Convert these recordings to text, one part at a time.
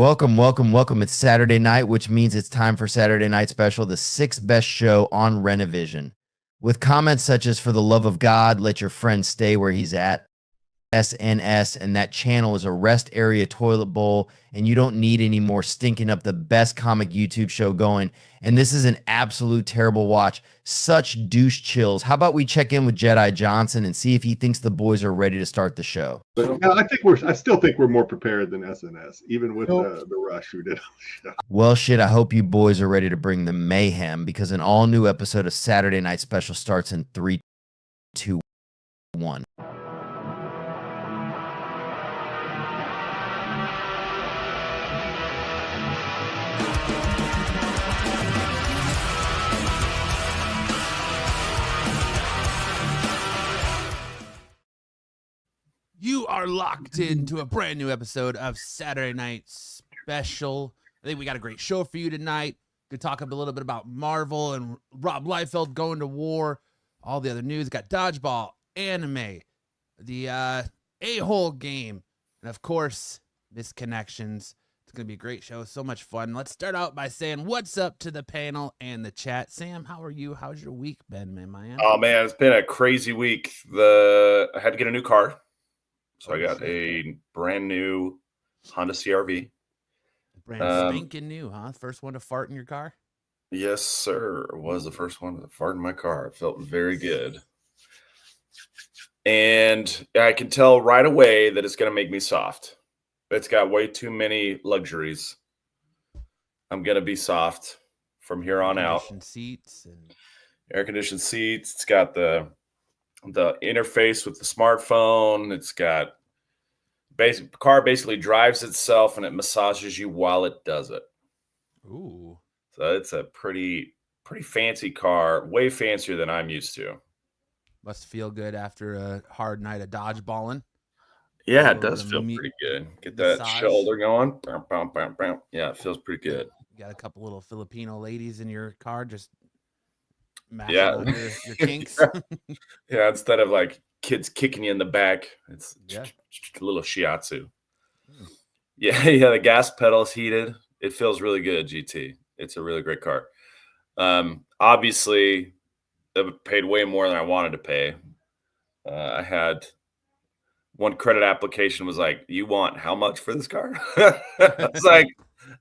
Welcome, welcome, welcome. It's Saturday night, which means it's time for Saturday Night Special, the sixth best show on Renovision. With comments such as, for the love of God, let your friend stay where he's at. SNS, and that channel is a rest area toilet bowl, and you don't need any more stinking up the best comic YouTube show going. And this is an absolute terrible watch. Such douche chills. How about we check in with Jedi Johnson and see if he thinks the boys are ready to start the show? But no, I still think we're more prepared than SNS, even with the rush we did on the show. Well, shit, I hope you boys are ready to bring the mayhem, because an all-new episode of Saturday Night Special starts in 3, 2, 1. You are locked into a brand new episode of Saturday Night Special. I think we got a great show for you tonight. Could talk a little bit about Marvel and Rob Liefeld going to war. All the other news. Got dodgeball, anime, the A-hole game, and of course, misconnections. It's going to be a great show. So much fun. Let's start out by saying what's up to the panel and the chat. Sam, how are you? How's your week been, man? Oh, man, it's been a crazy week. I had to get a new car. So I got a brand new Honda CR-V. Brand spanking new, huh? First one to fart in your car? Yes, sir. Was the first one to fart in my car. It felt very good. And I can tell right away that it's going to make me soft. It's got way too many luxuries. I'm going to be soft from here on out. Seats and air-conditioned seats. It's got the interface with the smartphone. It's got car basically drives itself and it massages you while it does it. Ooh. So it's a pretty fancy car, way fancier than I'm used to. Must feel good after a hard night of dodgeballing. Yeah, it does feel pretty good. Get that shoulder going. Yeah, it feels pretty good. You got a couple little Filipino ladies in your car just mashing on your kinks. Yeah, instead of like kids kicking you in the back, it's a little shiatsu. Yeah, the gas pedal's heated. It feels really good, GT. It's a really great car. Obviously, I paid way more than I wanted to pay. I had one credit application was like, "You want how much for this car?" I was like,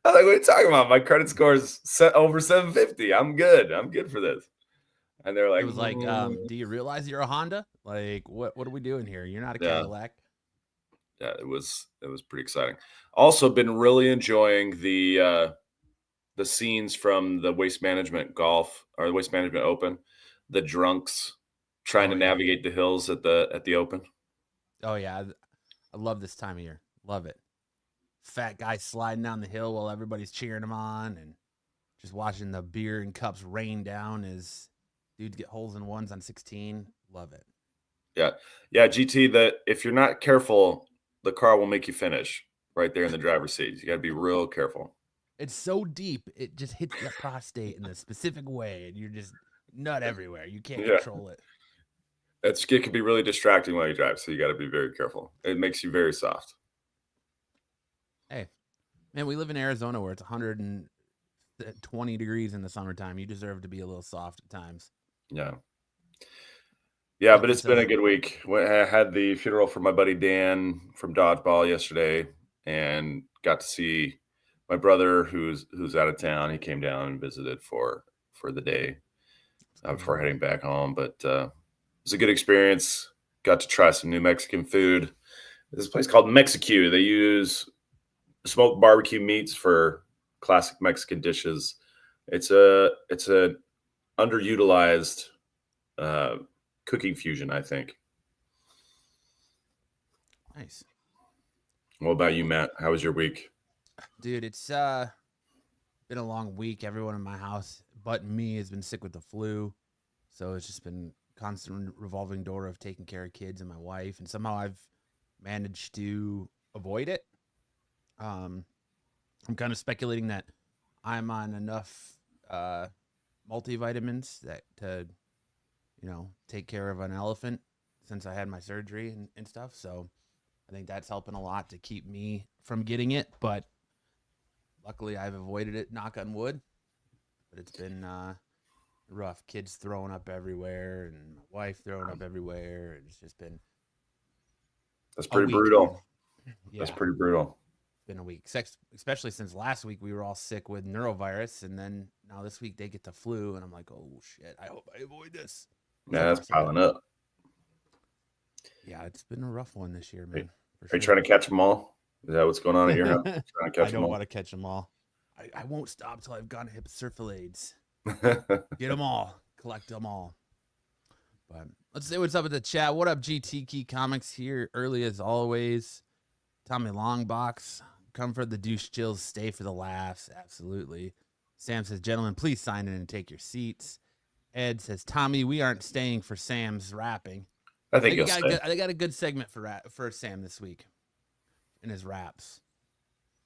what are you talking about? My credit score is set over 750. I'm good. I'm good for this. And they're like, it was like, do you realize you're a Honda? Like, what are we doing here? You're not a Cadillac. Yeah, it was pretty exciting. Also been really enjoying the scenes from the Waste Management Golf or the Waste Management Open, the drunks trying to navigate the hills at the Open. Oh yeah, I love this time of year. Love it. Fat guy sliding down the hill while everybody's cheering him on, and just watching the beer and cups rain down as dudes get holes in ones on 16. Love it. Yeah, GT. That if you're not careful, the car will make you finish right there in the driver's seat. You got to be real careful. It's so deep, it just hits the prostate in a specific way, and you're just nut everywhere. You can't control it. It can be really distracting while you drive, so you got to be very careful. It makes you very soft. Hey, man, we live in Arizona where it's 120 degrees in the summertime. You deserve to be a little soft at times. Yeah, but it's been a good week. I had the funeral for my buddy Dan from dodgeball yesterday, and got to see my brother who's out of town. He came down and visited for the day before heading back home. But it was a good experience. Got to try some new Mexican food. There's a place called Mexique. They use smoked barbecue meats for classic Mexican dishes. It's a underutilized cooking fusion, I think. Nice. What about you, Matt? How was your week? Dude, it's been a long week. Everyone in my house but me has been sick with the flu, so it's just been constant revolving door of taking care of kids and my wife, and somehow I've managed to avoid it. I'm kind of speculating that I'm on enough multivitamins that to take care of an elephant since I had my surgery and stuff. So I think that's helping a lot to keep me from getting it. But Luckily, I've avoided it, knock on wood. But it's been rough. Kids throwing up everywhere and my wife throwing up everywhere. It's just been That's pretty brutal. Yeah. That's pretty brutal. Been a week, especially since last week we were all sick with neurovirus, and then now this week they get the flu, and I'm like, oh shit, I hope I avoid this. Yeah, that's piling up. Yeah, it's been a rough one this year, man. Are you trying to catch them all? Is that what's going on at your house? Trying to catch I don't want to catch them all. I won't stop till I've gone to Hipsterfilades. Get them all, collect them all. But let's say what's up with the chat. What up, GT Key Comics here early as always. Tommy Longbox, come for the douche chills, stay for the laughs. Absolutely. Sam says, gentlemen, please sign in and take your seats. Ed says, Tommy, we aren't staying for Sam's rapping. I think they got a good segment for Sam this week in his raps.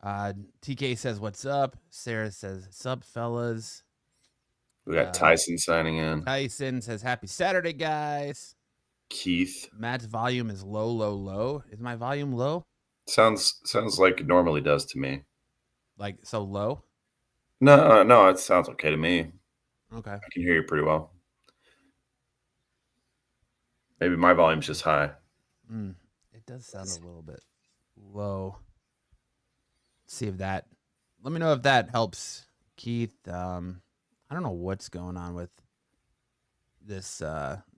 TK says, what's up? Sarah says, sup, fellas. We got Tyson signing in. Tyson says, happy Saturday, guys. Keith. Matt's volume is low, low, low. Is my volume low? Sounds like it normally does to me. Like so low? No, it sounds okay to me. Okay. I can hear you pretty well. Maybe my volume's just high. It does sound a little bit low. Let's see if that. Let me know if that helps, Keith. I don't know what's going on with this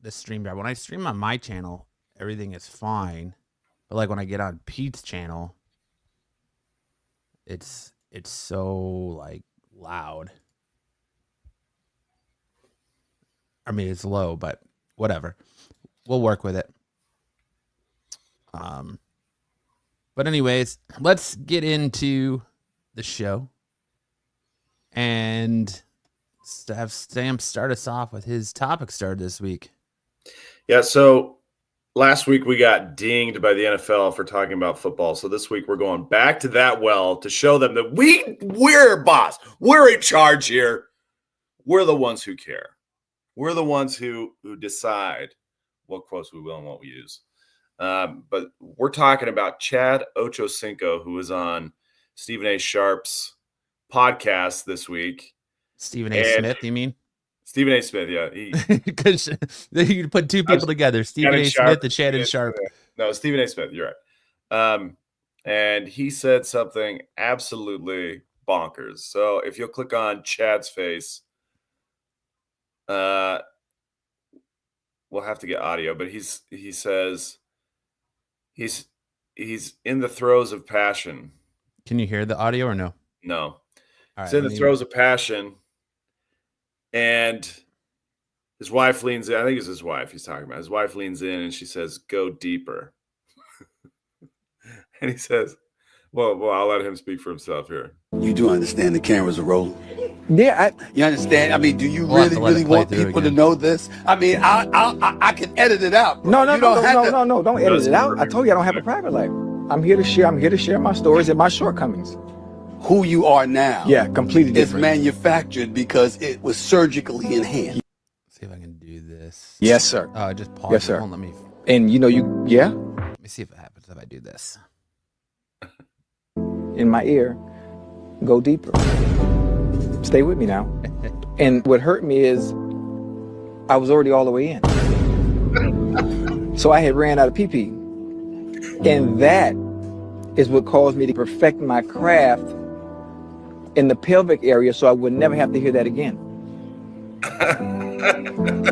stream drive. When I stream on my channel, everything is fine. But like when I get on Pete's channel, it's so like loud. I mean, it's low, but whatever. We'll work with it. But anyways, let's get into the show and have Sam start us off with his topic start this week. Yeah, so last week we got dinged by the NFL for talking about football. So this week we're going back to that well to show them that we're boss. We're in charge here. We're the ones who care. We're the ones who decide what quotes we will and what we use. But we're talking about Chad Ochocinco, who was on Stephen A. Sharp's podcast this week. Stephen A. Smith, you mean? Stephen A. Smith, yeah. Because you put two people together, Stephen A. Smith and Shannon Sharp. No, Stephen A. Smith, you're right. And he said something absolutely bonkers. So if you'll click on Chad's face, we'll have to get audio, but he says he's in the throes of passion. Can you hear the audio or no? No. All He's right, in the throes of passion, and his wife leans in. I think it's his wife he's talking about. His wife leans in and she says, "Go deeper." And he says, well, I'll let him speak for himself here. You do understand the cameras are rolling. Yeah, You understand? I mean, do you We'll have to let really it play want through people to again. know this? I mean, I can edit it out. Bro. no, You don't have to- don't edit it out. I told you I don't have a private life. I'm here to share my stories and my shortcomings. Who you are now. Yeah, completely It's different. manufactured because it was surgically enhanced. See if I can do this. Yes, sir. Just pause. Yes, sir. Don't let me. And Let me see if it happens if I do this. in my ear, go deeper. Stay with me now. And what hurt me is I was already all the way in. So I had ran out of pee-pee. And that is what caused me to perfect my craft in the pelvic area so I would never have to hear that again.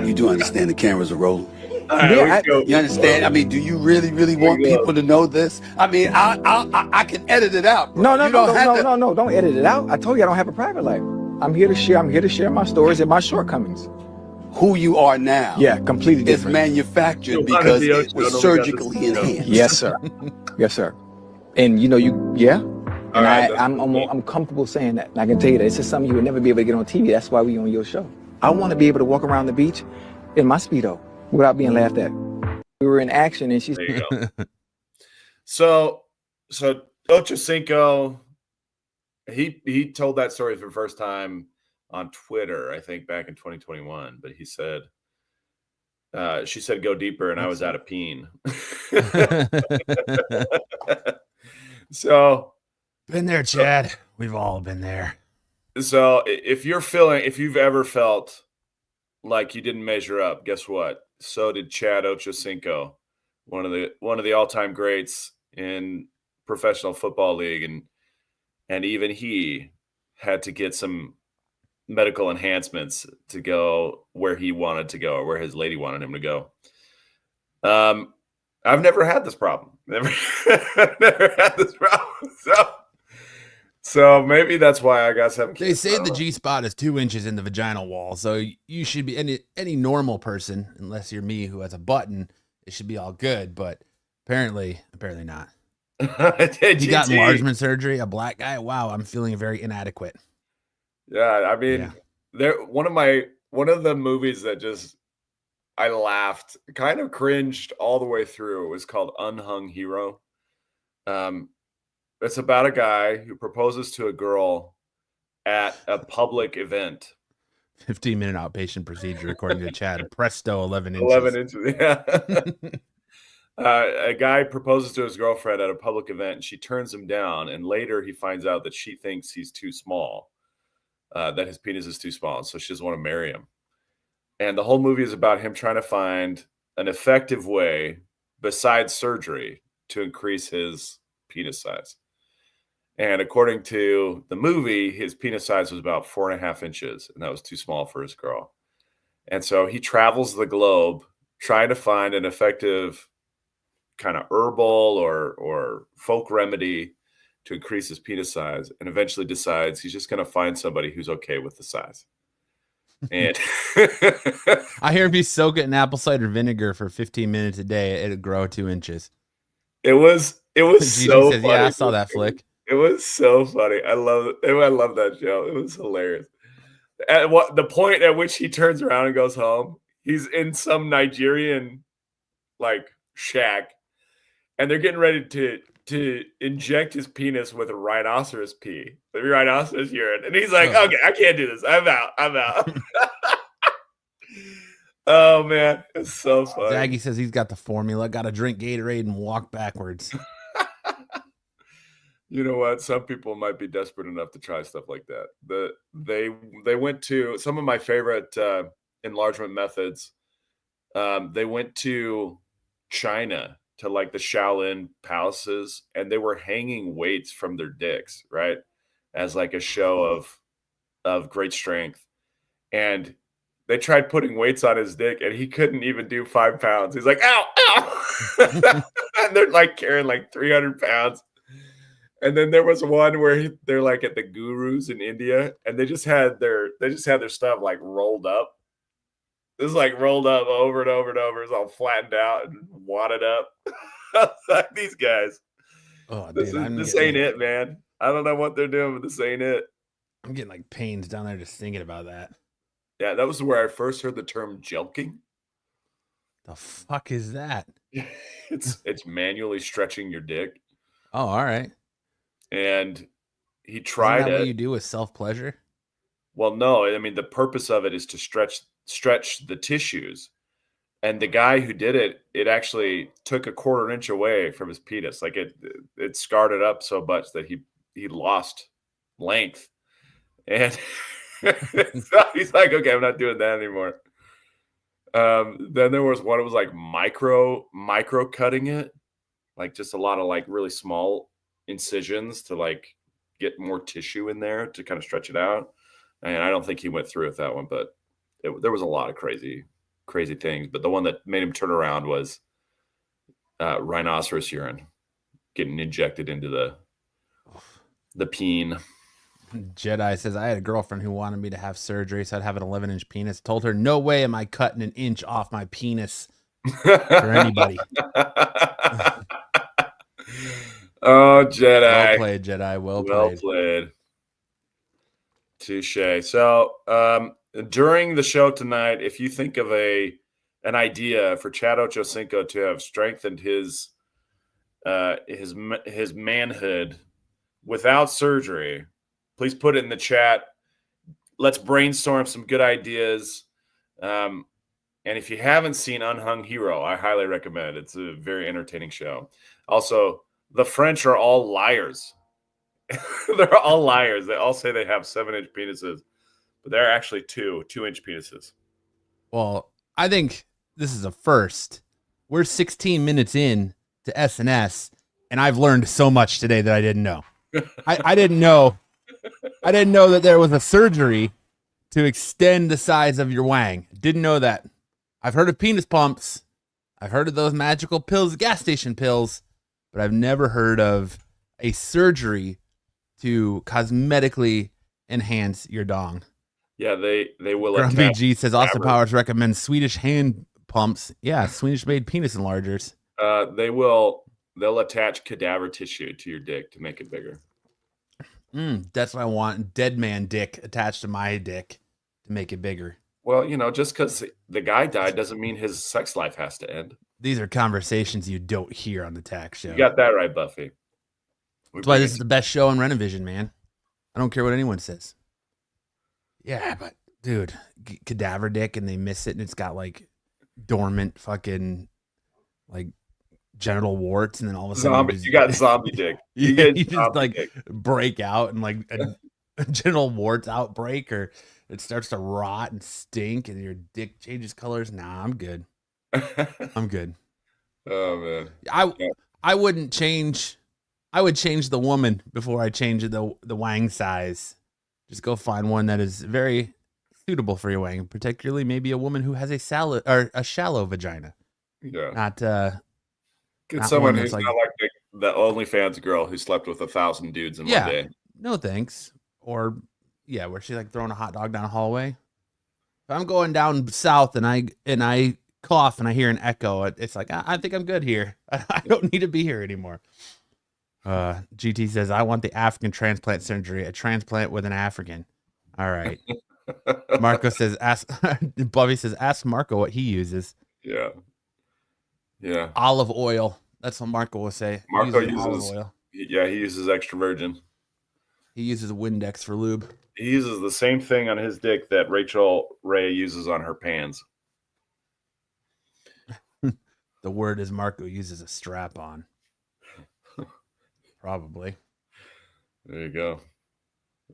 You do understand the cameras are rolling. All right, Yeah, You understand? I mean, do you really want people to know this? I mean, I can edit it out. Bro. No, You don't have to- don't edit it out. I told you I don't have a private life. I'm here to share my stories and my shortcomings. Who you are now. Yeah, completely It's different. manufactured You'll find because the it was Ocho, surgically don't we got this? enhanced. Yes, sir. Yes, sir. And And All right, I'm comfortable saying that. And I can tell you that it's just something you would never be able to get on TV. That's why we on your show. I want to be able to walk around the beach in my Speedo without being laughed at. We were in action and she's there you go. So Ochocinco, he told that story for the first time on Twitter, I think back in 2021. But he said, she said, "Go deeper," and I was out of peen. So Been there, Chad. We've all been there. So if you've ever felt like you didn't measure up, guess what? So did Chad Ochocinco, one of the all-time greats in professional football league, and even he had to get some medical enhancements to go where he wanted to go, or where his lady wanted him to go. I've never had this problem. Never had this problem. So maybe that's why I got 7 kids. They say the G spot is 2 inches in the vaginal wall, so you should be any normal person, unless you're me who has a button, it should be all good. But apparently not. You got enlargement surgery, a black guy. Wow, I'm feeling very inadequate. Yeah, I mean, one of the movies that just I laughed, kind of cringed all the way through. It was called Unhung Hero. It's about a guy who proposes to a girl at a public event. 15-minute outpatient procedure, according to Chad. Presto, 11 inches. 11 inches, yeah. A guy proposes to his girlfriend at a public event, and she turns him down. And later he finds out that she thinks he's too small, that his penis is too small. So she doesn't want to marry him. And the whole movie is about him trying to find an effective way besides surgery to increase his penis size. And according to the movie, his penis size was about 4.5 inches, and that was too small for his girl. And so he travels the globe trying to find an effective kind of herbal or folk remedy to increase his penis size, and eventually decides he's just going to find somebody who's okay with the size. And I hear if you soak it in apple cider vinegar for 15 minutes a day, it'll grow 2 inches. It was so says, funny. Yeah, I saw that flick. It was so funny. I love that show. It was hilarious. At the point at which he turns around and goes home, he's in some Nigerian like shack, and they're getting ready to inject his penis with a rhinoceros pee, the rhinoceros urine, and he's like, "Okay, I can't do this. I'm out." Oh man, it's so funny. Zaggy says he's got the formula. Got to drink Gatorade and walk backwards. You know what? Some people might be desperate enough to try stuff like that. They went to some of my favorite enlargement methods. They went to China, to like the Shaolin palaces, and they were hanging weights from their dicks, right, as like a show of great strength. And they tried putting weights on his dick, and he couldn't even do 5 pounds. He's like, "Ow, ow!" And they're like carrying like 300 pounds. And then there was one where they're like at the gurus in India, and they just had their stuff like rolled up. This is like rolled up over and over and over. It's all flattened out and wadded up. Like these guys. Oh, this ain't it, man. I don't know what they're doing, but this ain't it. I'm getting like pains down there just thinking about that. Yeah, that was where I first heard the term jelking. The fuck is that? It's manually stretching your dick. Oh, all right. And he tried Isn't that it. what you do with self-pleasure? Well, no. I mean, the purpose of it is to stretch the tissues. And the guy who did it actually took a 1/4 inch away from his penis. Like it scarred it up so much that he lost length. And so he's like, "Okay, I'm not doing that anymore." Then there was one. It was like micro cutting it, like just a lot of like really small incisions to like get more tissue in there to kind of stretch it out. And I don't think he went through with that one, but there was a lot of crazy things. But the one that made him turn around was rhinoceros urine getting injected into the peen. Jedi says, I had a girlfriend who wanted me to have surgery, so I'd have an 11-inch penis. Told her, no way am I cutting an inch off my penis for anybody. Oh, Jedi. Well played, Jedi. Well played. Touche. So during the show tonight, if you think of an idea for Chad Ochocinco to have strengthened his manhood without surgery, please put it in the chat. Let's brainstorm some good ideas. And if you haven't seen Unhung Hero, I highly recommend it. It's a very entertaining show. Also, the French are all liars. They're all liars. They all say they have 7-inch penises, but they're actually 2-inch penises. Well, I think this is a first. We're 16 minutes in to SNS, and I've learned so much today that I didn't know. I didn't know. I didn't know that there was a surgery to extend the size of your wang. Didn't know that. I've heard of penis pumps. I've heard of those magical pills, gas station pills, but I've never heard of a surgery to cosmetically enhance your dong. Yeah, they will Grumpy attach. G says Austin Powers recommends Swedish hand pumps. Yeah, Swedish made penis enlargers. They'll attach cadaver tissue to your dick to make it bigger. That's what I want. Dead man dick attached to my dick to make it bigger. Well, just because the guy died doesn't mean his sex life has to end. These are conversations you don't hear on the tax show. You got that right, Buffy. That's why this is the best show on Renovision, man. I don't care what anyone says. Yeah, but dude, cadaver dick, and they miss it, and it's got like dormant fucking like genital warts, and then all of a sudden you got zombie dick. You just like dick. Break out and like a genital warts outbreak, or it starts to rot and stink, and your dick changes colors. Nah, I'm good. I'm good. Oh man, I wouldn't change. I would change the woman before I change the wang size. Just go find one that is very suitable for your wang, particularly maybe a woman who has a shallow vagina. Yeah. Not get someone who's not like the OnlyFans girl who slept with 1,000 dudes in one day. No thanks. Or where she's like throwing a hot dog down a hallway. If I'm going down south and I cough and I hear an echo, it's like I think I'm good here. I don't need to be here anymore. GT says, I want the African transplant surgery, a transplant with an African. All right. Marco says, Bobby says, ask Marco what he uses. Yeah. Yeah. Olive oil. That's what Marco will say. Marco uses olive oil. Yeah, he uses extra virgin. He uses Windex for lube. He uses the same thing on his dick that Rachel Ray uses on her pants. The word is Marco uses a strap on. Probably. There you go.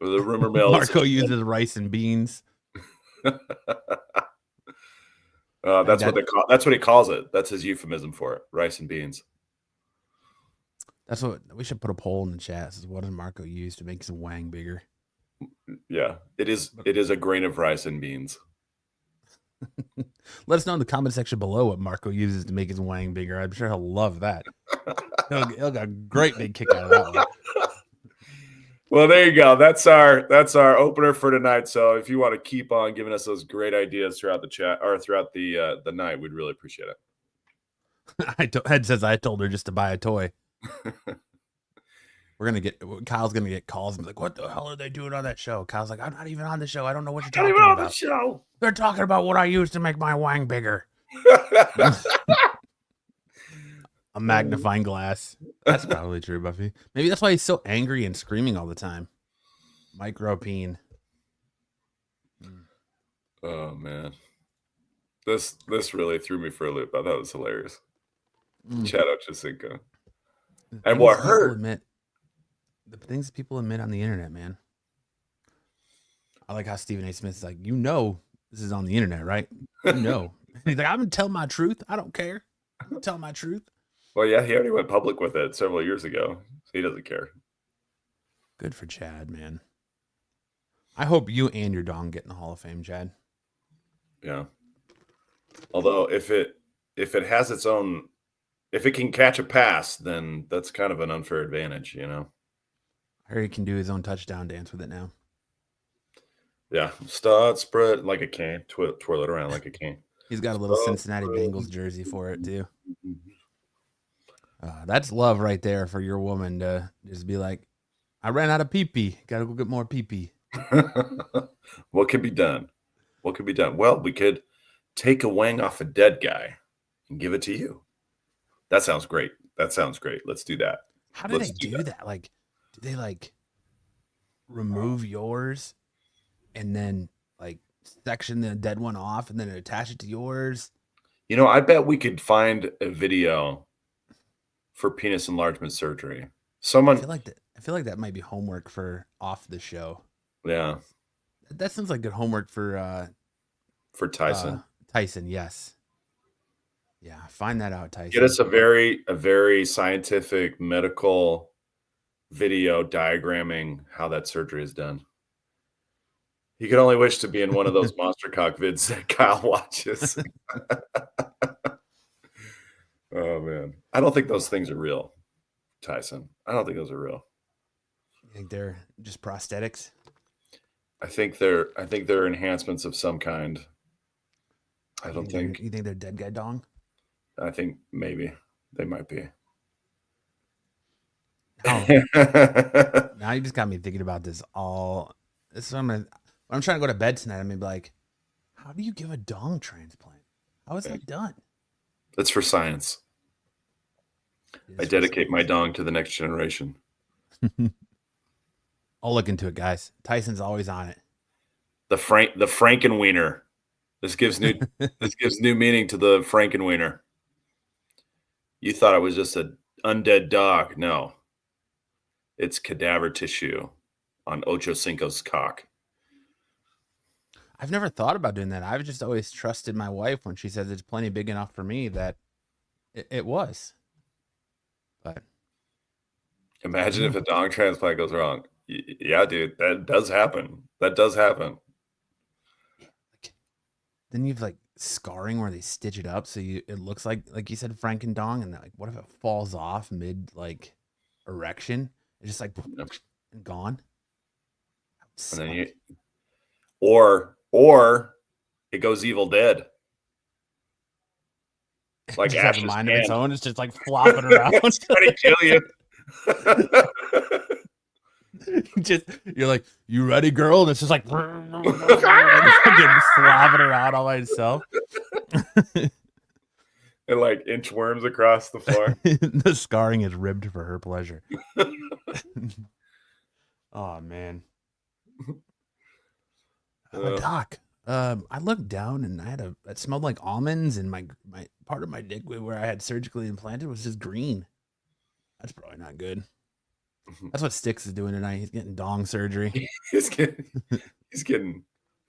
The rumor mill. Marco uses rice and beans. That's what he calls it. That's his euphemism for it. Rice and beans. That's what we should put a poll in the chat. Says, what does Marco use to make his wang bigger? Yeah, it is a grain of rice and beans. Let us know in the comment section below what Marco uses to make his wang bigger. I'm sure he'll love that. He'll get a great big kick out of that one. Well, there you go. That's our opener for tonight. So if you want to keep on giving us those great ideas throughout the chat or throughout the night, we'd really appreciate it. Head says I told her just to buy a toy. Kyle's gonna get calls and be like, what the hell are they doing on that show? Kyle's like, I'm not even on the show. I don't know what you're talking about. On the show. They're talking about what I use to make my wang bigger. A magnifying glass. That's probably true, Buffy. Maybe that's why he's so angry and screaming all the time. Micropene. Oh man, this really threw me for a loop. I thought it was hilarious. Chad Ochocinco. And what hurt? The things people admit on the internet, man. I like how Stephen A. Smith's like, this is on the internet, right? He's like, I'm gonna tell my truth. I don't care. I'm gonna tell my truth. Well, yeah, he already went public with it several years ago, so he doesn't care. Good for Chad, man. I hope you and your dong get in the Hall of Fame, Chad. Yeah. Although if it has its own, if it can catch a pass, then that's kind of an unfair advantage, I heard he can do his own touchdown dance with it now. Yeah, start spread like a cane, twirl it around like a cane. He's got a little Cincinnati Bengals jersey for it too. That's love right there for your woman to just be like, I ran out of pee-pee. Got to go get more pee-pee. What can be done? Well, we could take a wang off a dead guy and give it to you. That sounds great. Let's do that. How do they do that? Like, do they like remove yours and then like section the dead one off and then attach it to yours? I bet we could find a video for penis enlargement surgery. I feel I feel like that might be homework for off the show. Yeah. That sounds like good homework for Tyson. Tyson, yes. Yeah, find that out, Tyson. Get us a very scientific medical video diagramming how that surgery is done. You can only wish to be in one of those monster cock vids that Kyle watches. Oh man. I don't think those things are real, Tyson. I don't think those are real. You think they're just prosthetics? I think they're enhancements of some kind. I don't think. You think they're dead guy dong? I think maybe they might be. Oh. Now you just got me thinking about this all. This is when I'm trying to go to bed tonight. I'm gonna be like, how do you give a dong transplant? How is that done? That's for science. I dedicate my dong to the next generation. I'll look into it, guys. Tyson's always on it. The Frankenwiener. This gives new meaning to the Frankenwiener. You thought it was just an undead dog. No. It's cadaver tissue on Ocho Cinco's cock. I've never thought about doing that. I've just always trusted my wife when she says it's plenty big enough for me that it was. But imagine if a dong transplant goes wrong. Yeah, dude, that does happen. That does happen. Then you've like scarring where they stitch it up, so it looks like you said Frankendong, and like what if it falls off mid like erection? It's just like and gone. And then or it goes Evil Dead. Like Ash has a mind of its own. It's just like flopping around. It's trying to kill you. You're like, you ready, girl? And it's just like getting flopping around all by itself. And like inchworms across the floor. The scarring is ribbed for her pleasure. Oh man. Doc, I looked down and it smelled like almonds, and my part of my dick where I had surgically implanted was just green. That's probably not good. That's what Styx is doing tonight. He's getting dong surgery. he's getting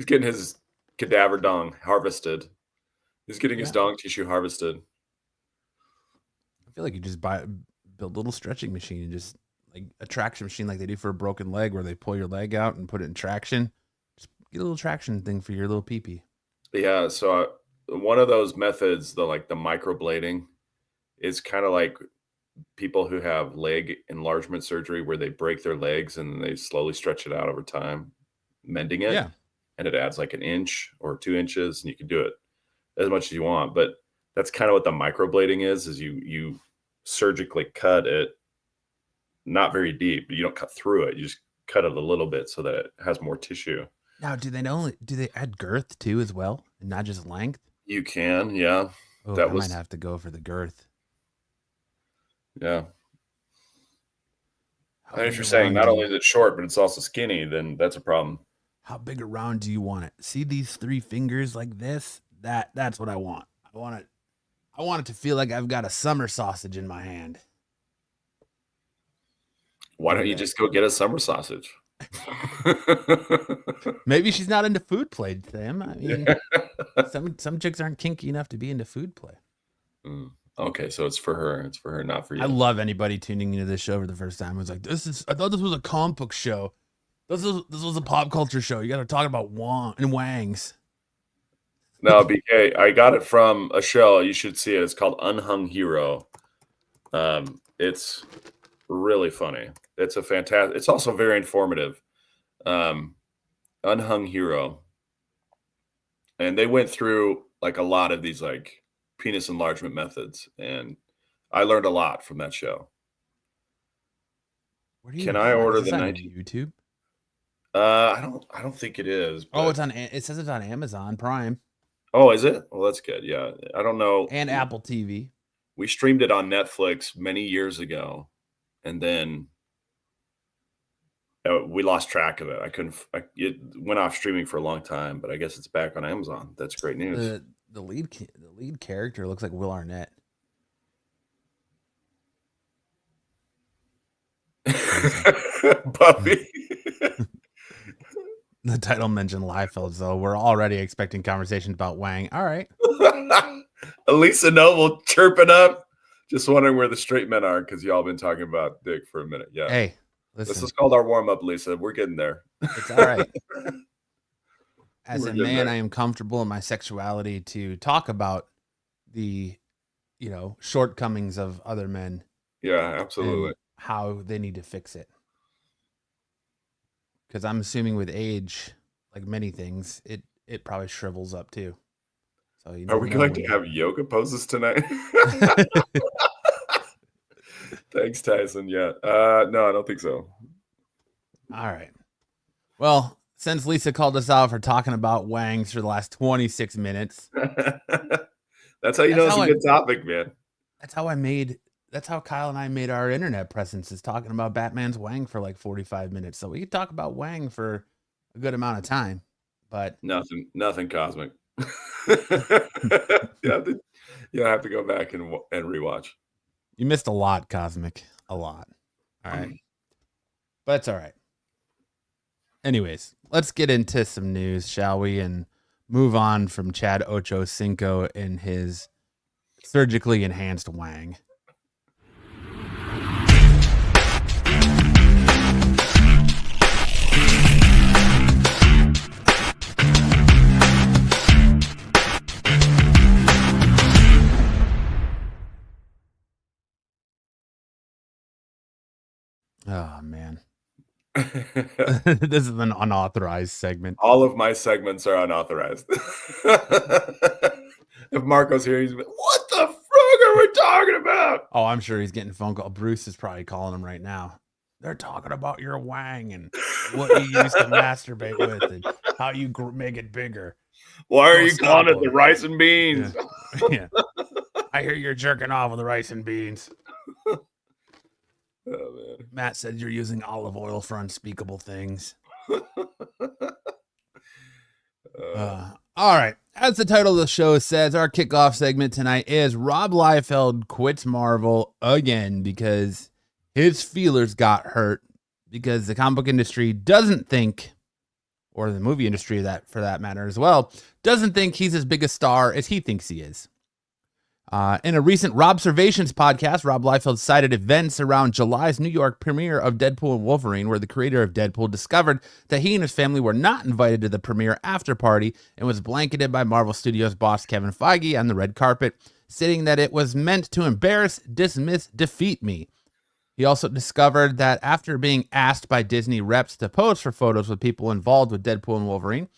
his cadaver dong harvested. He's getting his dong tissue harvested. I feel like you just build a little stretching machine and just like a traction machine like they do for a broken leg, where they pull your leg out and put it in traction. Just get a little traction thing for your little pee-pee. Yeah, so one of those methods, the microblading, is kind of like people who have leg enlargement surgery where they break their legs and they slowly stretch it out over time, mending it. Yeah. And it adds like an inch or 2 inches, and you can do it as much as you want. But that's kind of what the microblading is you surgically cut it, not very deep, but you don't cut through it. You just cut it a little bit so that it has more tissue. Now, do they add girth too as well, and not just length? You can, yeah. Oh, I might have to go for the girth. Yeah. And if you're saying not only is it short, but it's also skinny, then that's a problem. How big around do you want it? See these 3 fingers like this? That's what I want. I want it to feel like I've got a summer sausage in my hand. Why don't you just go get a summer sausage? Maybe she's not into food play, Sam. I mean, some chicks aren't kinky enough to be into food play. Okay, so it's for her. It's for her, not for you. I love anybody tuning into this show for the first time. It was like, I thought this was a comic book show. This was a pop culture show. You got to talk about Wong and Wangs. No, BK, I got it from a show. You should see it. It's called Unhung Hero. It's really funny. It's a fantastic. It's also very informative. Unhung Hero, and they went through like a lot of these like penis enlargement methods, and I learned a lot from that show. Can I order the 19 YouTube? I don't think it is. Oh, it's on. It says it's on Amazon Prime. Oh, is it? Well, that's good. Yeah, I don't know. And Apple TV. We streamed it on Netflix many years ago, and then we lost track of it. It went off streaming for a long time, but I guess it's back on Amazon. That's great news. The lead character looks like Will Arnett. Buffy. The title mentioned Liefeld, so we're already expecting conversations about Wang. All right. Elisa Noble chirping up. Just wondering where the straight men are because y'all been talking about dick for a minute. Yeah. Hey, listen. This is called our warm up, Lisa. We're getting there. It's all right. As We're a getting man, there. I am comfortable in my sexuality to talk about the, shortcomings of other men. Yeah, absolutely. And how they need to fix it. Because I'm assuming with age, like many things, it probably shrivels up too. So Are we going to have yoga poses tonight? Thanks, Tyson. Yeah. No, I don't think so. All right. Well, since Lisa called us out for talking about Wangs for the last 26 minutes. That's how you know it's a good topic, man. That's how Kyle and I made our internet presence, is talking about Batman's Wang for like 45 minutes. So we could talk about Wang for a good amount of time, but nothing cosmic. You have to go back and rewatch. You missed a lot, Cosmic. A lot. All right. But it's all right. Anyways, let's get into some news, shall we? And move on from Chad Ochocinco and his surgically enhanced Wang. Oh, man. This is an unauthorized segment. All of my segments are unauthorized. If Marco's here, he's like, what the fuck are we talking about? Oh, I'm sure he's getting a phone call. Bruce is probably calling him right now. They're talking about your Wang and what you used to masturbate with and how you make it bigger. Why are you calling it the rice and beans? Yeah. I hear you're jerking off with the rice and beans. Oh, man. Matt said you're using olive oil for unspeakable things. All right. As the title of the show says, our kickoff segment tonight is Rob Liefeld quits Marvel again because his feelers got hurt because the comic book industry doesn't think, or the movie industry that for that matter as well, doesn't think he's as big a star as he thinks he is. In a recent Robservations podcast, Rob Liefeld cited events around July's New York premiere of Deadpool and Wolverine, where the creator of Deadpool discovered that he and his family were not invited to the premiere after party and was blanketed by Marvel Studios boss Kevin Feige on the red carpet, stating that it was meant to embarrass, dismiss, defeat me. He also discovered that after being asked by Disney reps to pose for photos with people involved with Deadpool and Wolverine,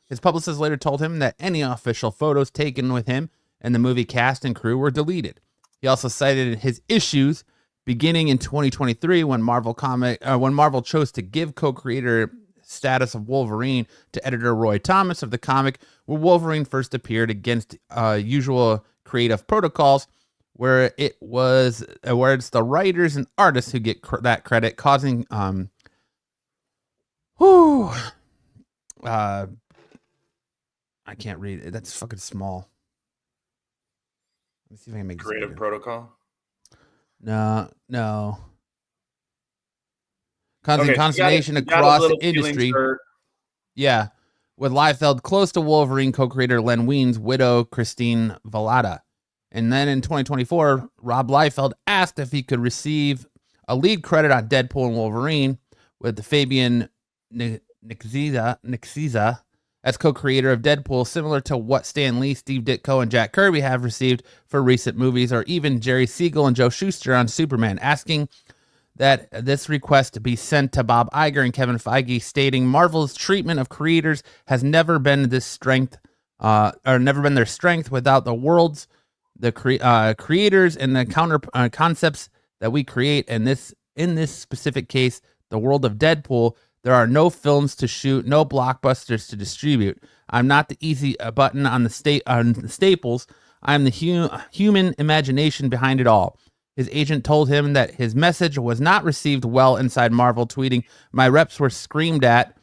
his publicist later told him that any official photos taken with him and the movie cast and crew were deleted. He also cited his issues beginning in 2023 when Marvel chose to give co-creator status of Wolverine to editor Roy Thomas of the comic, where Wolverine first appeared against usual creative protocols, where it's the writers and artists who get that credit, causing I can't read it. That's fucking small. Let me see if I can make creative protocol. No. Consternation across the industry. Yeah, with Liefeld close to Wolverine co-creator Len Wein's widow, Christine Valada. And then in 2024, Rob Liefeld asked if he could receive a lead credit on Deadpool and Wolverine with Fabian Nicieza as co-creator of Deadpool, similar to what Stan Lee, Steve Ditko, and Jack Kirby have received for recent movies, or even Jerry Siegel and Joe Shuster on Superman, asking that this request be sent to Bob Iger and Kevin Feige, stating Marvel's treatment of creators has never been their strength without the worlds, the creators, and the counter concepts that we create. And in this specific case, the world of Deadpool, there are no films to shoot, no blockbusters to distribute. I'm not the easy button on the staples. I'm the human imagination behind it all. His agent told him that his message was not received well inside Marvel, tweeting, "My reps were screamed at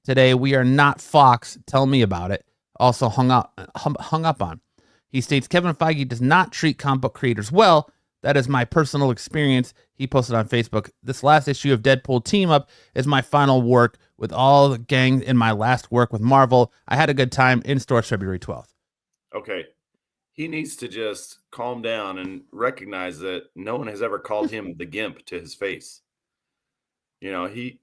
today. We are not Fox. Tell me about it." Also hung up on. He states Kevin Feige does not treat comic book creators well, That is my personal experience. He posted on Facebook, this last issue of Deadpool Team Up is my final work with all the gang in my last work with Marvel. I had a good time. In stores February 12th. Okay. He needs to just calm down and recognize that no one has ever called him the Gimp to his face. You know, he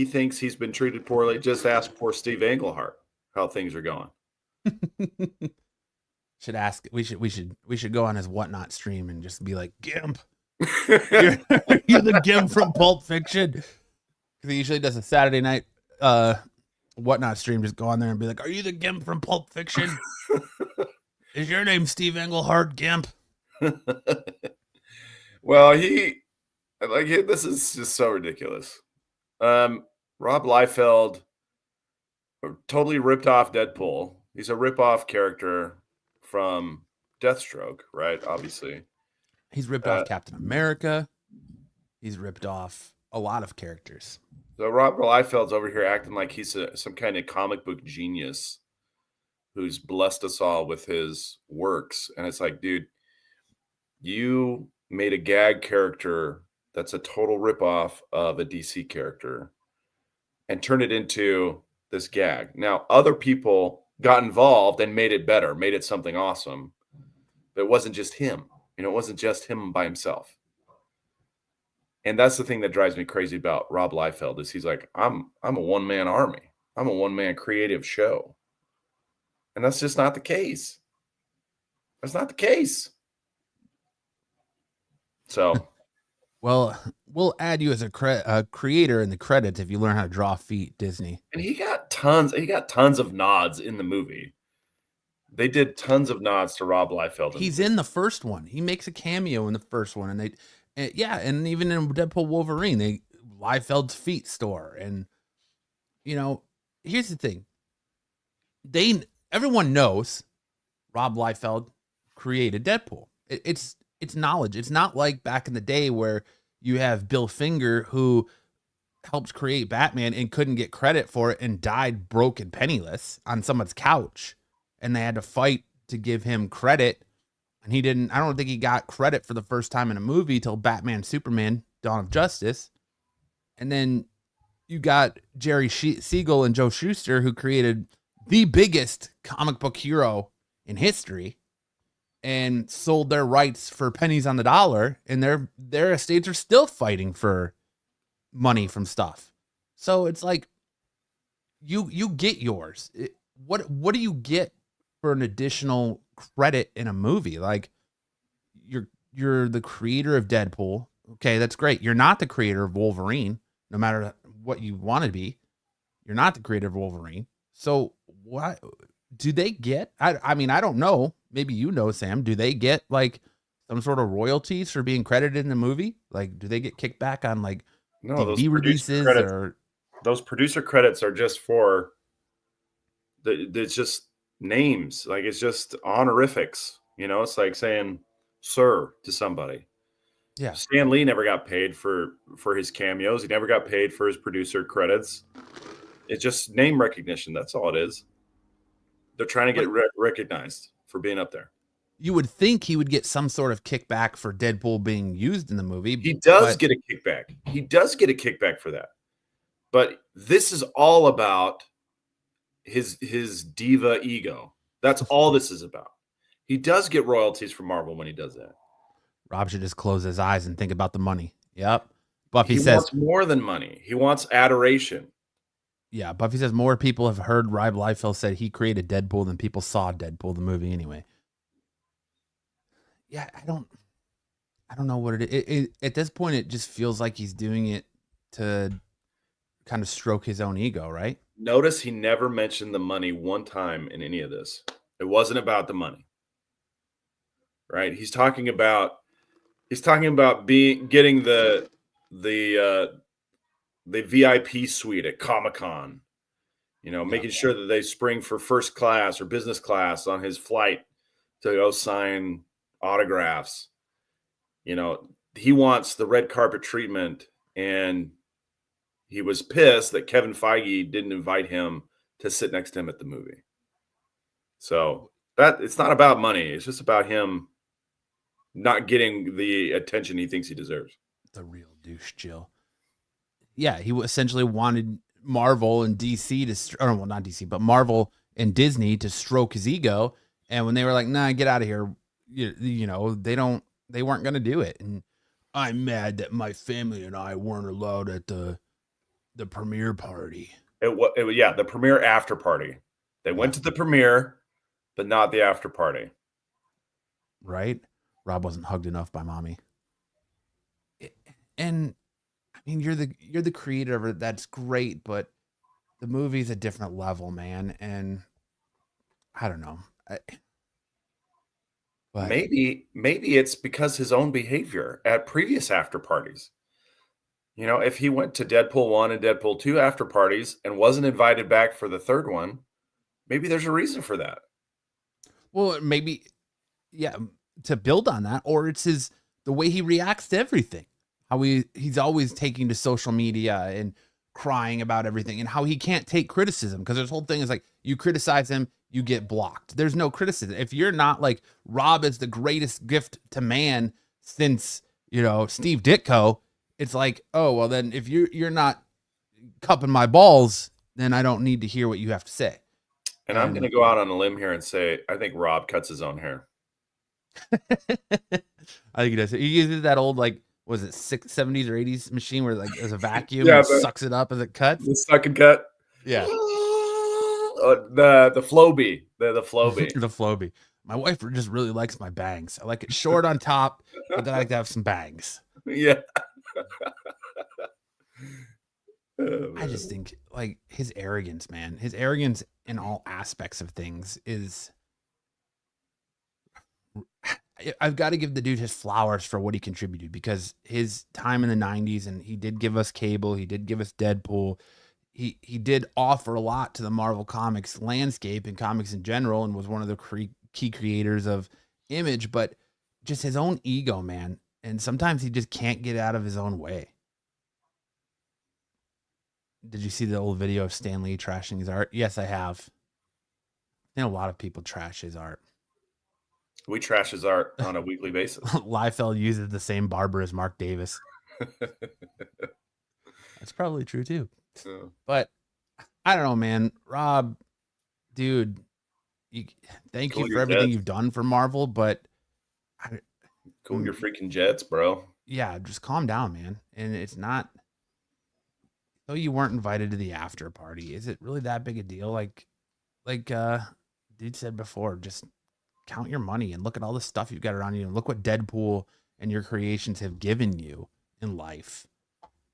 thinks he's been treated poorly. Just ask poor Steve Englehart how things are going. Should ask. We should go on his Whatnot stream and just be like, Gimp, you're the Gimp from Pulp Fiction. Because he usually does a Saturday night Whatnot stream. Just go on there and be like, are you the Gimp from Pulp Fiction? Is your name Steve Englehart, Gimp? Well, this is just so ridiculous. Rob Liefeld totally ripped off Deadpool. He's a rip-off character from Deathstroke, right? Obviously. He's ripped off Captain America. He's ripped off a lot of characters. So Rob Liefeld's over here acting like he's some kind of comic book genius who's blessed us all with his works. And it's like, dude, you made a gag character that's a total ripoff of a DC character and turned it into this gag. Now, other people got involved and made it better, made it something awesome. But it wasn't just him. You know, it wasn't just him by himself. And that's the thing that drives me crazy about Rob Liefeld is he's like, I'm a one-man army. I'm a one-man creative show. And that's just not the case. That's not the case. So, well, we'll add you as a creator in the credits if you learn how to draw feet, Disney. And he got tons of nods in the movie. They did tons of nods to Rob Liefeld. He's in the first one. He makes a cameo in the first one, and and even in Deadpool Wolverine, Liefeld's feet store. And you know, here's the thing: everyone knows Rob Liefeld created Deadpool. It's knowledge. It's not like back in the day where you have Bill Finger who helped create Batman and couldn't get credit for it and died broke and penniless on someone's couch, and they had to fight to give him credit. And he didn't. I don't think he got credit for the first time in a movie till Batman Superman Dawn of Justice. And then you got Jerry Siegel and Joe Shuster, who created the biggest comic book hero in history and sold their rights for pennies on the dollar, and their estates are still fighting for money from stuff. So it's like you get yours. What do you get for an additional credit in a movie? Like you're the creator of Deadpool. Okay, that's great. You're not the creator of Wolverine, no matter what you want to be. You're not the creator of Wolverine. So what do they get? I mean, I don't know. Maybe you know, Sam. Do they get like some sort of royalties for being credited in the movie? Like, do they get kicked back on like DVD releases or those producer credits are just for it's just names. Like it's just honorifics. You know, it's like saying sir to somebody. Yeah. Stan Lee never got paid for his cameos. He never got paid for his producer credits. It's just name recognition. That's all it is. They're trying to get recognized for being up there. You would think he would get some sort of kickback for Deadpool being used in the movie. He does get a kickback. He does get a kickback for that. But this is all about his diva ego. That's all this is about. He does get royalties from Marvel when he does that. Rob should just close his eyes and think about the money. Yep. Buffy he says wants more than money. He wants adoration. Yeah, Buffy says more people have heard Rob Liefeld said he created Deadpool than people saw Deadpool the movie anyway. Yeah, I don't know what it is. At this point, it just feels like he's doing it to kind of stroke his own ego, right? Notice he never mentioned the money one time in any of this. It wasn't about the money, right? He's talking about getting the VIP suite at Comic-Con, you know, making sure that they spring for first class or business class on his flight to go sign autographs. You know, he wants the red carpet treatment, and he was pissed that Kevin Feige didn't invite him to sit next to him at the movie. So that it's not about money. It's just about him not getting the attention he thinks he deserves. The real douche, Jill. Yeah, he essentially wanted Marvel and DC to, or well, not DC, but Marvel and Disney to stroke his ego. And when they were like, "Nah, get out of here," you know, they weren't going to do it. And I'm mad that my family and I weren't allowed at the premiere party. Yeah, the premiere after party. They went to the premiere, but not the after party. Right? Rob wasn't hugged enough by mommy. And I mean, you're the creator of it. That's great, but the movie's a different level, man. And I don't know. But maybe it's because his own behavior at previous after parties. You know, if he went to Deadpool 1 and Deadpool 2 after parties and wasn't invited back for the third one, maybe there's a reason for that. Well, maybe, yeah, to build on that, or it's the way he reacts to everything. How he's always taking to social media and crying about everything, and how he can't take criticism, because his whole thing is like, you criticize him, you get blocked. There's no criticism. If you're not like, Rob is the greatest gift to man since, Steve Ditko, it's like, oh, well then if you're not cupping my balls, then I don't need to hear what you have to say. And I'm going to go out on a limb here and say, I think Rob cuts his own hair. I think he does. He uses that old, like, was it 70s or 80s machine where like there's a vacuum and sucks it up as it cuts? The suck and cut. Yeah. The Flowbee. The Flowbee. The Flowbee. My wife just really likes my bangs. I like it short on top, but then I like to have some bangs. Yeah. I just think, like, his arrogance, man. His arrogance in all aspects of things is... I've got to give the dude his flowers for what he contributed, because his time in the 90s, and he did give us Cable, he did give us Deadpool, he did offer a lot to the Marvel Comics landscape and comics in general, and was one of the key creators of Image, but just his own ego, man. And sometimes he just can't get out of his own way. Did you see the old video of Stan Lee trashing his art? Yes, I have. I think a lot of people trash his art. We trash his art on a weekly basis. Liefeld uses the same barber as Mark Davis. That's probably true too. Yeah. But I don't know, man. Rob, dude, thank you for everything you've done for Marvel, but cool your freaking jets, bro. Yeah, just calm down, man. And it's not, though you weren't invited to the after party, is it really that big a deal? Like dude said before, just count your money and look at all the stuff you've got around you, and look what Deadpool and your creations have given you in life,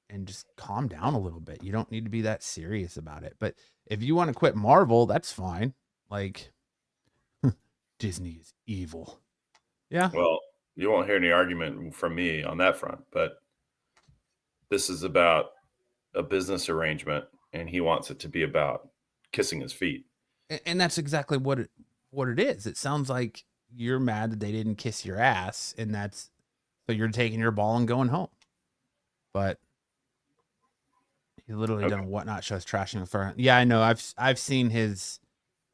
and just calm down a little bit. You don't need to be that serious about it. But if you want to quit Marvel, that's fine. Like, Disney is evil. Yeah. Well, you won't hear any argument from me on that front, but this is about a business arrangement, and he wants it to be about kissing his feet. And that's exactly what it is. It sounds like you're mad that they didn't kiss your ass, and so you're taking your ball and going home. But he literally done Whatnot shows trashing for. Yeah, I know. I've seen his.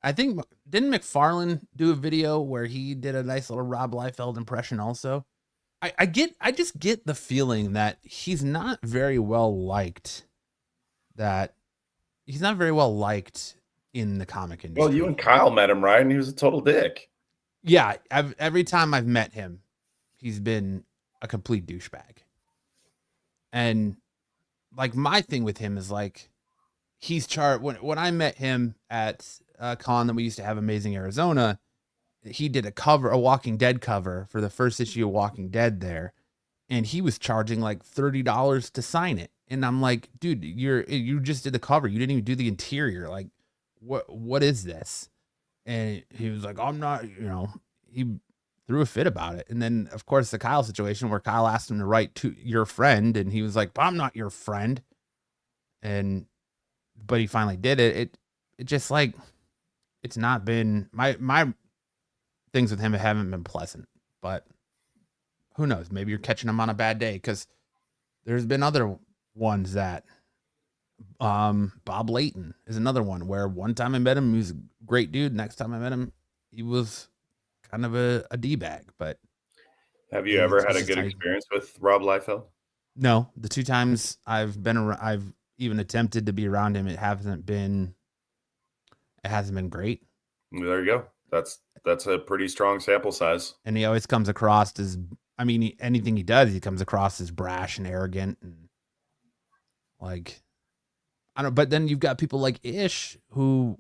I think, didn't McFarlane do a video where he did a nice little Rob Liefeld impression also? I just get the feeling that he's not very well liked. That he's not very well liked in the comic industry. Well, you and Kyle met him, right? And he was a total dick. Yeah, every time I've met him, he's been a complete douchebag. And like, my thing with him is like, he's when I met him at a con that we used to have, Amazing Arizona, he did a Walking Dead cover for the first issue of Walking Dead there, and he was charging like $30 to sign it. And I'm like, dude, you just did the cover, you didn't even do the interior. Like, what is this? And he was like, I'm not, he threw a fit about it. And then of course the Kyle situation, where Kyle asked him to write to your friend, and he was like, but I'm not your friend. But he finally did it. It just, like, it's not been, my things with him haven't been pleasant, but who knows? Maybe you're catching him on a bad day, because there's been other ones that, Bob Layton is another one where one time I met him, he was a great dude. Next time I met him, he was kind of a D-bag. But Have you ever had a good experience with Rob Liefeld? No, the 2 times I've been around, I've even attempted to be around him. It hasn't been great. There you go. That's a pretty strong sample size. And he always comes across as, I mean, anything he does, he comes across as brash and arrogant and like, I don't. But then you've got people like Ish who,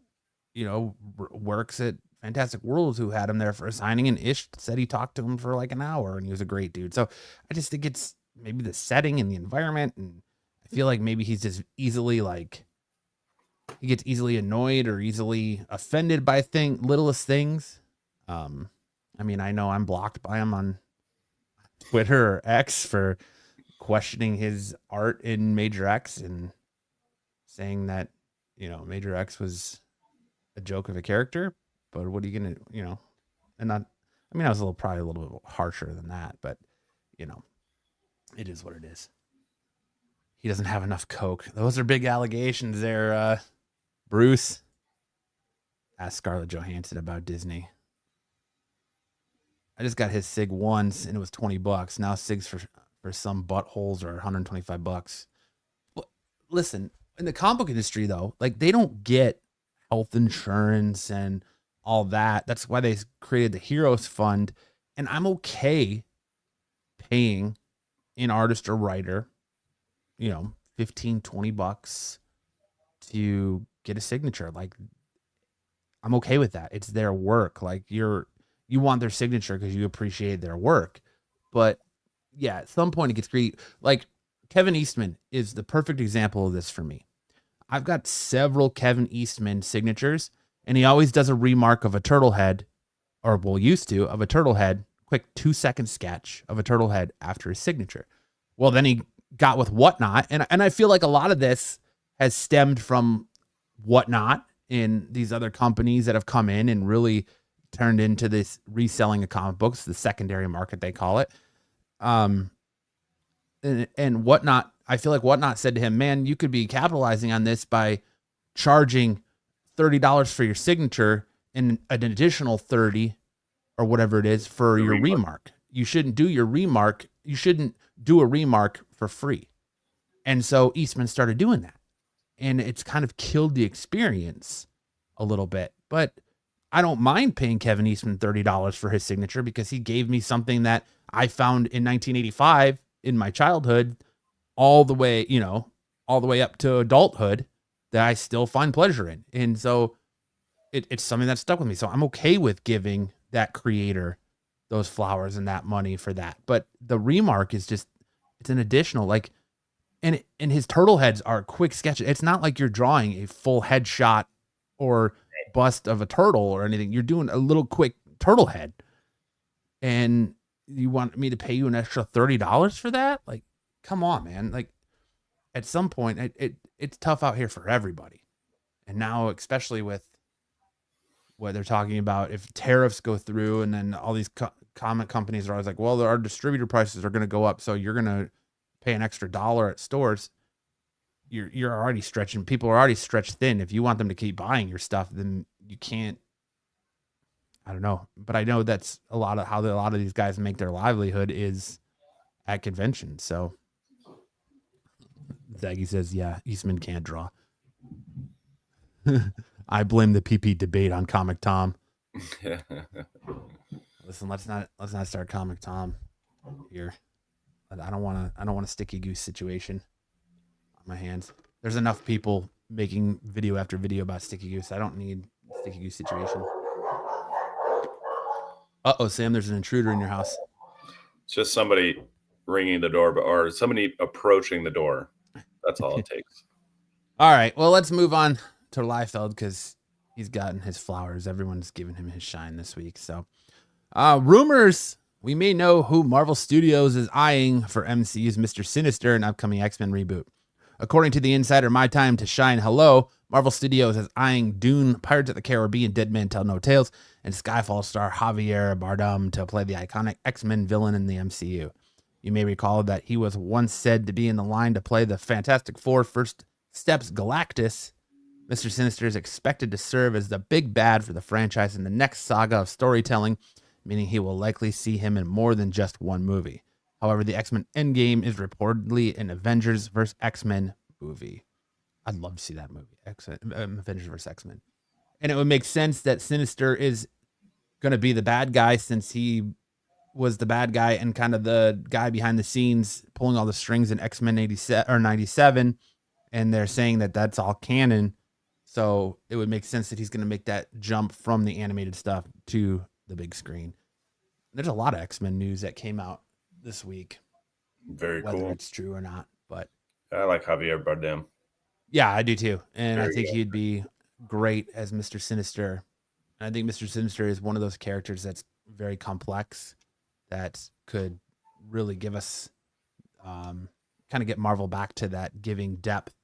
works at Fantastic Worlds, who had him there for a signing, and Ish said he talked to him for like an hour and he was a great dude. So I just think it's maybe the setting and the environment, and I feel like maybe he's just easily he gets easily annoyed or easily offended by littlest things. I mean, I know I'm blocked by him on Twitter or X for questioning his art in Major X and saying that, Major X was a joke of a character, but what are you going to, and not, I mean, I was probably a little bit harsher than that, but it is what it is. He doesn't have enough coke. Those are big allegations there, Bruce. Ask Scarlett Johansson about Disney. I just got his cig once and it was $20. Now cigs for some buttholes are $125. But listen, in the comic book industry though, like they don't get health insurance and all that. That's why they created the Heroes Fund. And I'm okay paying an artist or writer, $15, $20 to get a signature. Like I'm okay with that. It's their work. Like you want their signature because you appreciate their work. But yeah, at some point it gets greedy. Like Kevin Eastman is the perfect example of this for me. I've got several Kevin Eastman signatures, and he always does a remark of a turtle head, or used to, of a turtle head, quick 2-second sketch of a turtle head after his signature. Well, then he got with Whatnot, and I feel like a lot of this has stemmed from Whatnot in these other companies that have come in and really turned into this reselling of comic books, the secondary market they call it. And Whatnot, I feel like Whatnot said to him, man, you could be capitalizing on this by charging $30 for your signature and an additional 30 or whatever it is for your remark. You shouldn't do your remark. You shouldn't do a remark for free. And so Eastman started doing that, and it's kind of killed the experience a little bit, but I don't mind paying Kevin Eastman $30 for his signature because he gave me something that I found in 1985 in my childhood, all the way up to adulthood, that I still find pleasure in. And so it's something that stuck with me. So I'm okay with giving that creator those flowers and that money for that. But the remark is just, it's an additional, like, and his turtle heads are quick sketches. It's not like you're drawing a full headshot or bust of a turtle or anything. You're doing a little quick turtle head, and you want me to pay you an extra $30 for that? Like, come on, man. Like, at some point, it's tough out here for everybody. And now, especially with what they're talking about, if tariffs go through, and then all these comic companies are always like, well, our distributor prices are going to go up, so you're going to pay an extra $1 at stores. You're already stretching. People are already stretched thin. If you want them to keep buying your stuff, then you can't. I don't know, but I know that's a lot of how a lot of these guys make their livelihood is at conventions. So Zaggy says, yeah, Eastman can't draw. I blame the PP debate on Comic Tom. Listen, let's not start Comic Tom here. I don't want a sticky goose situation on my hands. There's enough people making video after video about sticky goose. I don't need a sticky goose situation. Uh-oh, Sam, there's an intruder in your house. It's just somebody ringing the door, or somebody approaching the door. That's all it takes. All right, well, let's move on to Liefeld because he's gotten his flowers. Everyone's given him his shine this week. So, rumors, we may know who Marvel Studios is eyeing for MCU's Mr. Sinister and upcoming X-Men reboot. According to the insider My Time to Shine Hello, Marvel Studios is eyeing Dune, Pirates of the Caribbean, Dead Man Tell No Tales, and Skyfall star Javier Bardem to play the iconic X-Men villain in the MCU. You may recall that he was once said to be in the line to play the Fantastic Four First Steps Galactus. Mr. Sinister is expected to serve as the big bad for the franchise in the next saga of storytelling. meaning he will likely see him in more than just one movie. However, the X-Men Endgame is reportedly an Avengers vs. X-Men movie. I'd love to see that movie, Avengers vs. X-Men. And it would make sense that Sinister is going to be the bad guy, since he was the bad guy and kind of the guy behind the scenes pulling all the strings in X-Men 87 or 97. And they're saying that that's all canon. So it would make sense that he's going to make that jump from the animated stuff to the big screen. There's a lot of X-Men news that came out this week. Very whether cool. it's true or not, but I like Javier Bardem. yeah, I do too. And Very I think good. he'd be great as Mr. Sinister. And I think Mr. Sinister is one of those characters that's very complex, that could really give us, kind of get Marvel back to that giving depth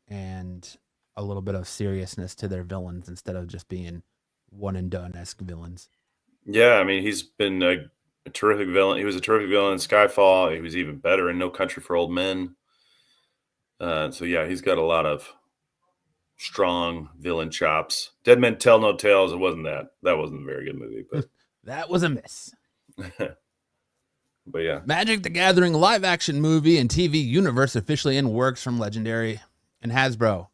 and a little bit of seriousness to their villains instead of just being one and done-esque villains. Yeah, I mean, he's been a terrific villain. He was a terrific villain in Skyfall. He was even better in No Country for Old Men. So yeah, he's got a lot of strong villain chops. Dead Men Tell No Tales. It wasn't that. That wasn't a very good movie, but That was a miss. but yeah. Magic the Gathering live action movie and TV universe officially in works from Legendary and Hasbro.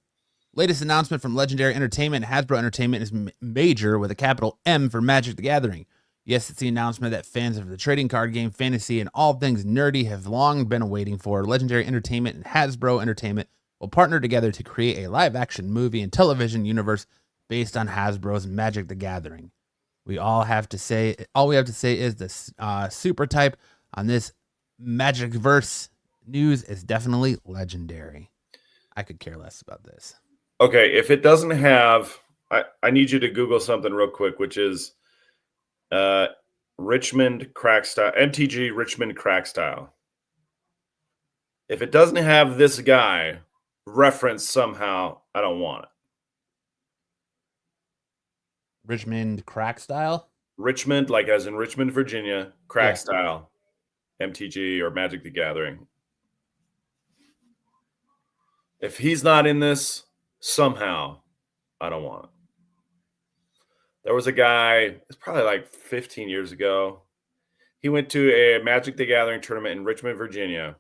Latest announcement from Legendary Entertainment. Hasbro Entertainment is major with a capital M for Magic the Gathering. Yes, it's the announcement that fans of the trading card game, fantasy, and all things nerdy have long been waiting for. Legendary Entertainment and Hasbro Entertainment will partner together to create a live-action movie and television universe based on Hasbro's Magic the Gathering. All we have to say is the super type on this Magicverse news is definitely legendary. I could care less about this. Okay, if it doesn't have, I need you to Google something real quick, which is Richmond crack style, MTG Richmond crack style. If it doesn't have this guy referenced somehow, I don't want it. Richmond crack style? Richmond, like as in Richmond, Virginia, crack style, MTG or Magic the Gathering. If he's not in this somehow, I don't want it. There was a guy, it's probably like 15 years ago. He went to a Magic the Gathering tournament in Richmond, Virginia.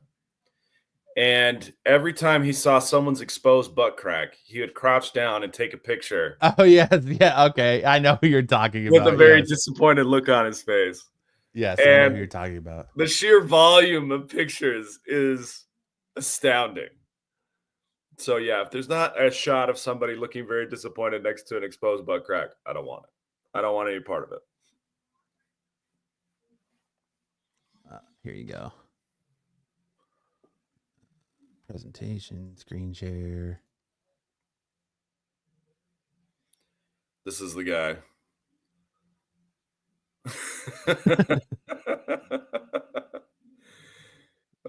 And every time he saw someone's exposed butt crack, he would crouch down and take a picture. Oh, yes. Yeah, okay. I know who you're talking about. With a very disappointed look on his face. Yes, and I know who you're talking about. The sheer volume of pictures is astounding. So, yeah, if there's not a shot of somebody looking very disappointed next to an exposed butt crack, I don't want it. I don't want any part of it. Here you go. Presentation, screen share. This is the guy.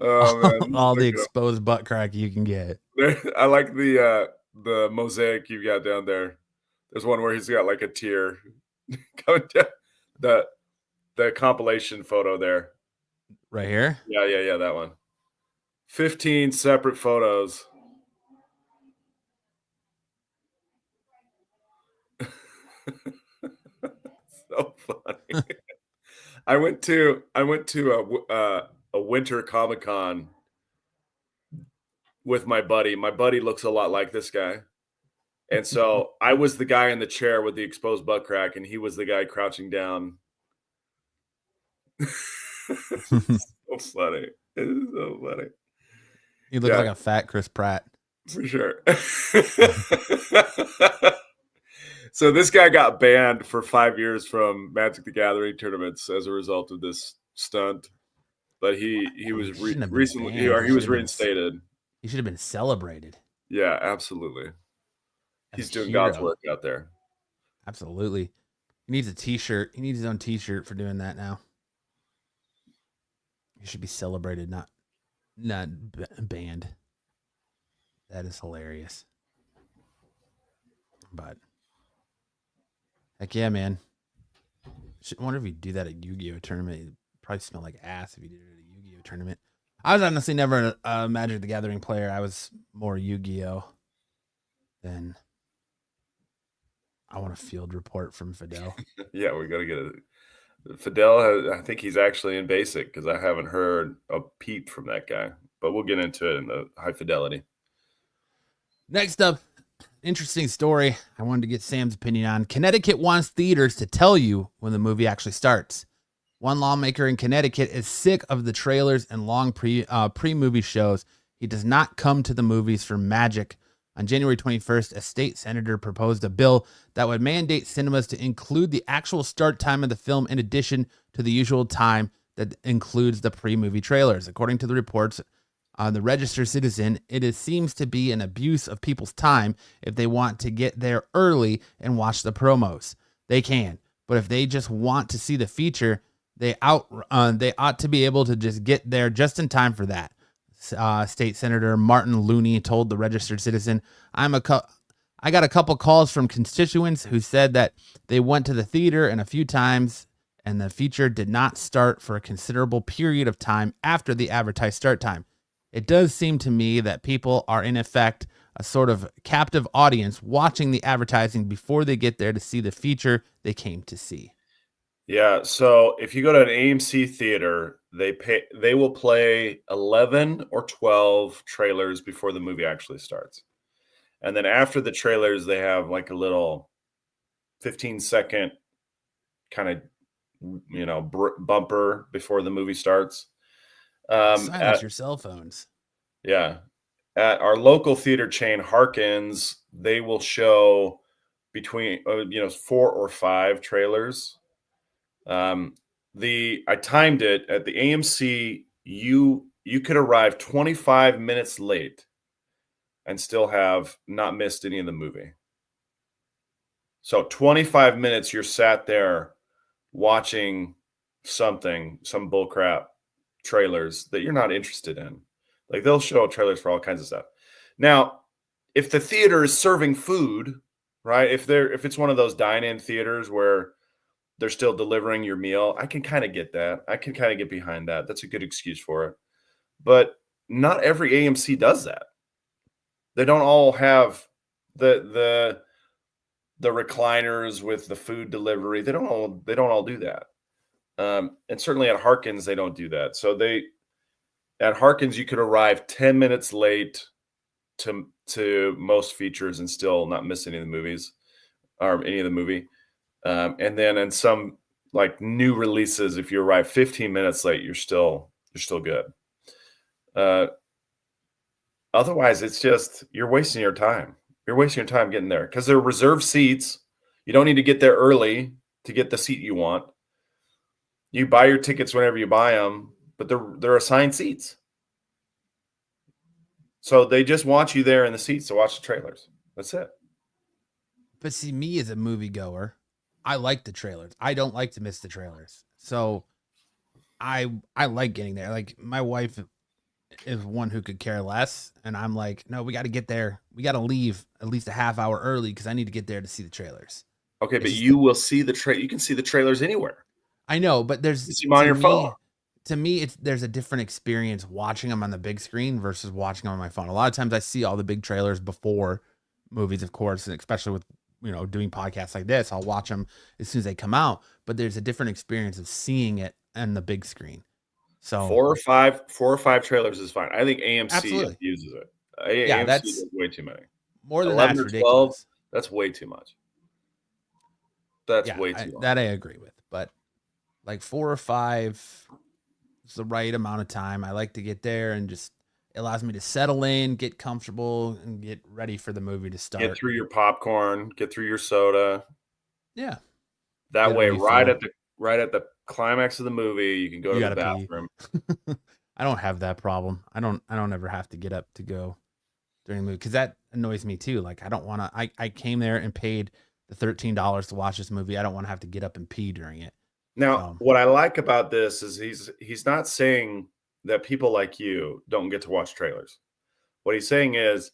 Oh man! All the exposed butt crack you can get. I like the mosaic you got down there. There's one where he's got like a tear coming down. The compilation photo there. Right here? Yeah, that one. 15 separate photos. So funny. I went to a winter Comic-Con with my buddy. My buddy looks a lot like this guy. And so I was the guy in the chair with the exposed butt crack, and he was the guy crouching down. So funny. It is so funny. You look like a fat Chris Pratt. For sure. So this guy got banned for 5 years from Magic the Gathering tournaments as a result of this stunt. But he was recently he was reinstated. He should have been celebrated. Yeah, absolutely. He's doing God's work out there. Absolutely. He needs a t-shirt. He needs his own t-shirt for doing that now. He should be celebrated, not banned. That is hilarious. But heck yeah, man. I wonder if you do that at Yu-Gi-Oh tournament. It'd probably smell like ass if you did it at a Yu-Gi-Oh tournament. I was honestly never a Magic the Gathering player. I was more Yu-Gi-Oh than I want a field report from Fidel. Yeah, we got to get Fidel, I think he's actually in basic because I haven't heard a peep from that guy. But we'll get into it in the high fidelity. Next up, interesting story I wanted to get Sam's opinion on. Connecticut wants theaters to tell you when the movie actually starts. One lawmaker in Connecticut is sick of the trailers and long pre-movie shows. He does not come to the movies for magic. On January 21st, a state senator proposed a bill that would mandate cinemas to include the actual start time of the film in addition to the usual time that includes the pre-movie trailers. According to the reports on the Register Citizen, seems to be an abuse of people's time. If they want to get there early and watch the promos, they can. But if they just want to see the feature, they ought to be able to just get there just in time for that. State Senator Martin Looney told the Registered Citizen, I got a couple calls from constituents who said that they went to the theater and a few times and the feature did not start for a considerable period of time after the advertised start time. It does seem to me that people are in effect a sort of captive audience watching the advertising before they get there to see the feature they came to see. Yeah, so if you go to an AMC theater, they will play 11 or 12 trailers before the movie actually starts. And then after the trailers, they have like a little 15-second kind of bumper before the movie starts. Silence your cell phones. Yeah. At our local theater chain, Harkins, they will show between 4 or 5 trailers. I timed it at the AMC. You could arrive 25 minutes late and still have not missed any of the movie. So 25 minutes you're sat there watching some bullcrap trailers that you're not interested in. Like they'll show trailers for all kinds of stuff. Now, if the theater is serving food, right? If it's one of those dine-in theaters where they're still delivering your meal, I can kind of get that. I can kind of get behind that. That's a good excuse for it. But not every AMC does that. They don't all have the recliners with the food delivery. They don't all do that. And certainly at Harkins, they don't do that. So at Harkins, you could arrive 10 minutes late to most features and still not miss any of the movies or any of the movie. And then in some like new releases, if you arrive 15 minutes late, you're still good. Otherwise, it's just you're wasting your time. You're wasting your time getting there because they're reserved seats. You don't need to get there early to get the seat you want. You buy your tickets whenever you buy them, but they're assigned seats. So they just want you there in the seats to watch the trailers. That's it. But see, me as a moviegoer, I like the trailers. I don't like to miss the trailers. So I like getting there. Like my wife is one who could care less. And I'm like, no, we got to get there. We got to leave at least a half hour early because I need to get there to see the trailers. Okay, but you will see you can see the trailers anywhere. I know, but there's you see them on your phone. To me, there's a different experience watching them on the big screen versus watching them on my phone. A lot of times I see all the big trailers before movies, of course, and especially with doing podcasts like this, I'll watch them as soon as they come out. But there's a different experience of seeing it on the big screen. So 4 or 5 trailers is fine. I think AMC uses it. AMC that's way too many. More than 11 or 12. That's way too much. That's way too long. That I agree with. But like 4 or 5 is the right amount of time. I like to get there and just it allows me to settle in, get comfortable, and get ready for the movie to start. Get through your popcorn, get through your soda. Yeah. That way, right at the climax of the movie, you can go to the bathroom. I don't have that problem. I don't ever have to get up to go during the movie because that annoys me too. Like I don't want to. I came there and paid the $13 to watch this movie. I don't want to have to get up and pee during it. Now, what I like about this is he's not saying that people like you don't get to watch trailers. What he's saying is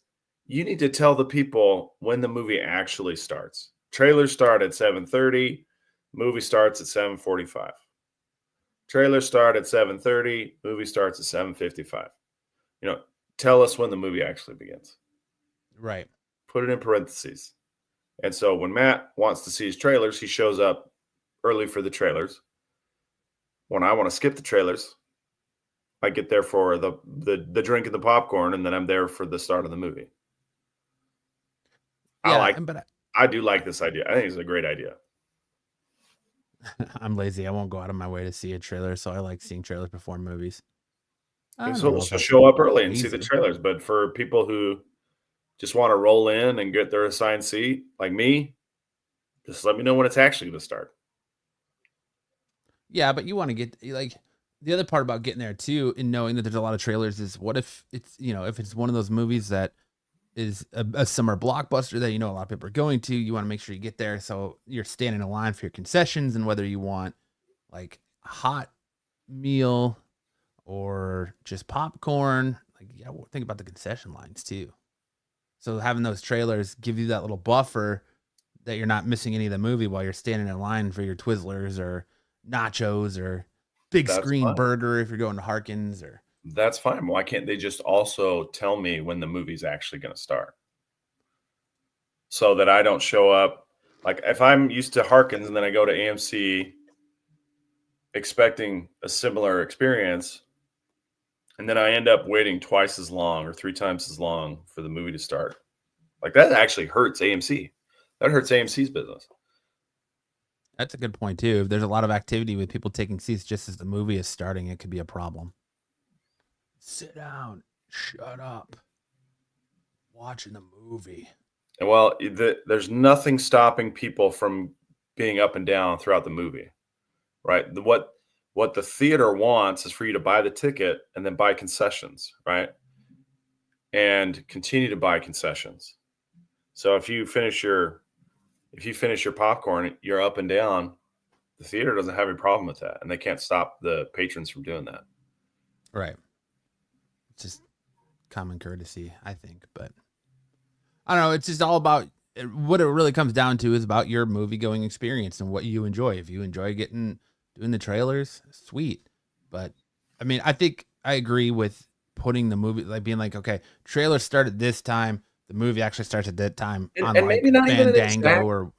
you need to tell the people when the movie actually starts. Trailers start at 7:30. Movie starts at 7:45. Trailers start at 7:30. Movie starts at 7:55. Tell us when the movie actually begins. Right. Put it in parentheses. And so when Matt wants to see his trailers, he shows up early for the trailers. when I want to skip the trailers, I get there for the drink and the popcorn, and then I'm there for the start of the movie. Yeah, I do like this idea. I think it's a great idea. I'm lazy. I won't go out of my way to see a trailer, so I like seeing trailers before movies. So show up early and see the trailers. But for people who just want to roll in and get their assigned seat, like me, just let me know when it's actually going to start. Yeah, but you want to get like the other part about getting there too, and knowing that there's a lot of trailers is what if it's if it's one of those movies that is a summer blockbuster that a lot of people are going to, you want to make sure you get there so you're standing in line for your concessions, and whether you want like a hot meal or just popcorn, think about the concession lines too. So having those trailers give you that little buffer that you're not missing any of the movie while you're standing in line for your Twizzlers or nachos or big screen burger if you're going to Harkins. Or that's fine. Why can't they just also tell me when the movie's actually going to start, so that I don't show up? Like if I'm used to Harkins and then I go to AMC expecting a similar experience, and then I end up waiting twice as long or 3 times as long for the movie to start, like that actually hurts AMC. That hurts AMC's business. That's a good point too. If there's a lot of activity with people taking seats just as the movie is starting, it could be a problem. Sit down, shut up, watching the movie. Well, there's nothing stopping people from being up and down throughout the movie, right? What the theater wants is for you to buy the ticket and then buy concessions, right? And continue to buy concessions. So if you finish your popcorn, you're up and down. The theater doesn't have any problem with that, and they can't stop the patrons from doing that. Right. It's just common courtesy, I think. But I don't know. It's just all about what it really comes down to is about your movie going experience and what you enjoy. If you enjoy doing the trailers, sweet. But I mean, I think I agree with putting the movie, like being like, okay, trailer started this time. The movie actually starts at that time. And maybe not even Fandango or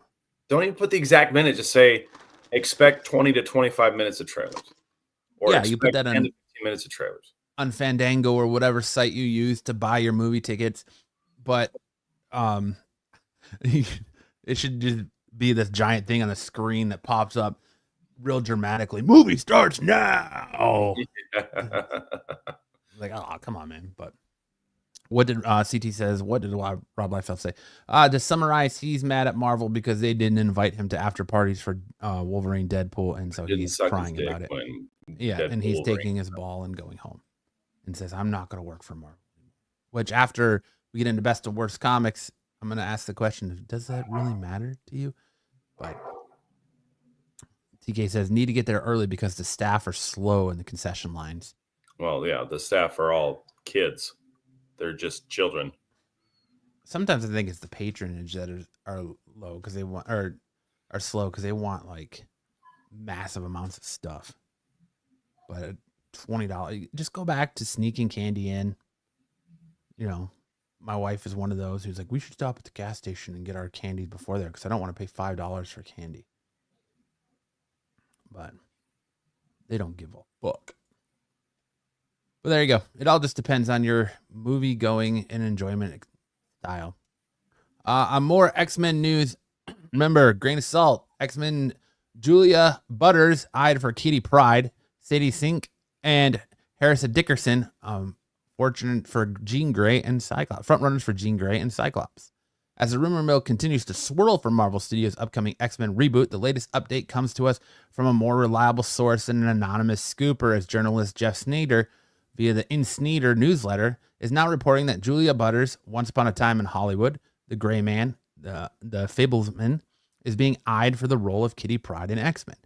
don't even put the exact minute. Just say expect 20 to 25 minutes of trailers. Or you put that on 10 to 15 minutes of trailers on Fandango or whatever site you use to buy your movie tickets. But it should just be this giant thing on the screen that pops up real dramatically. Movie starts now. Like, oh, come on, man. But what did CT says? What did Rob Liefeld say? To summarize, he's mad at Marvel because they didn't invite him to after parties for Wolverine, Deadpool, and so he's crying about it. Yeah, Deadpool, and he's taking his ball and going home, and says, "I'm not going to work for Marvel." Which, after we get into best of worst comics, I'm going to ask the question: does that really matter to you? But TK says, need to get there early because the staff are slow in the concession lines. Well, yeah, the staff are all kids. They're just children. Sometimes I think it's the patronage that are low because they want or are slow because they want like massive amounts of stuff. But $20, just go back to sneaking candy in. My wife is one of those who's like, we should stop at the gas station and get our candy before there because I don't want to pay $5 for candy. But they don't give a fuck. But there you go. It all just depends on your movie going and enjoyment style. On more X-Men news, remember, grain of salt, X-Men Julia Butters eyed for Kitty Pryde, Sadie Sink, and Harrison Dickerson, fortunate for Jean Grey and Cyclops, frontrunners for Jean Grey and Cyclops. As the rumor mill continues to swirl for Marvel Studios' upcoming X-Men reboot, the latest update comes to us from a more reliable source than an anonymous scooper, as journalist Jeff Snyder, via the In Snyder newsletter, is now reporting that Julia Butters, once upon a time in Hollywood, the Gray Man, the Fablesman, is being eyed for the role of Kitty Pryde in X-Men.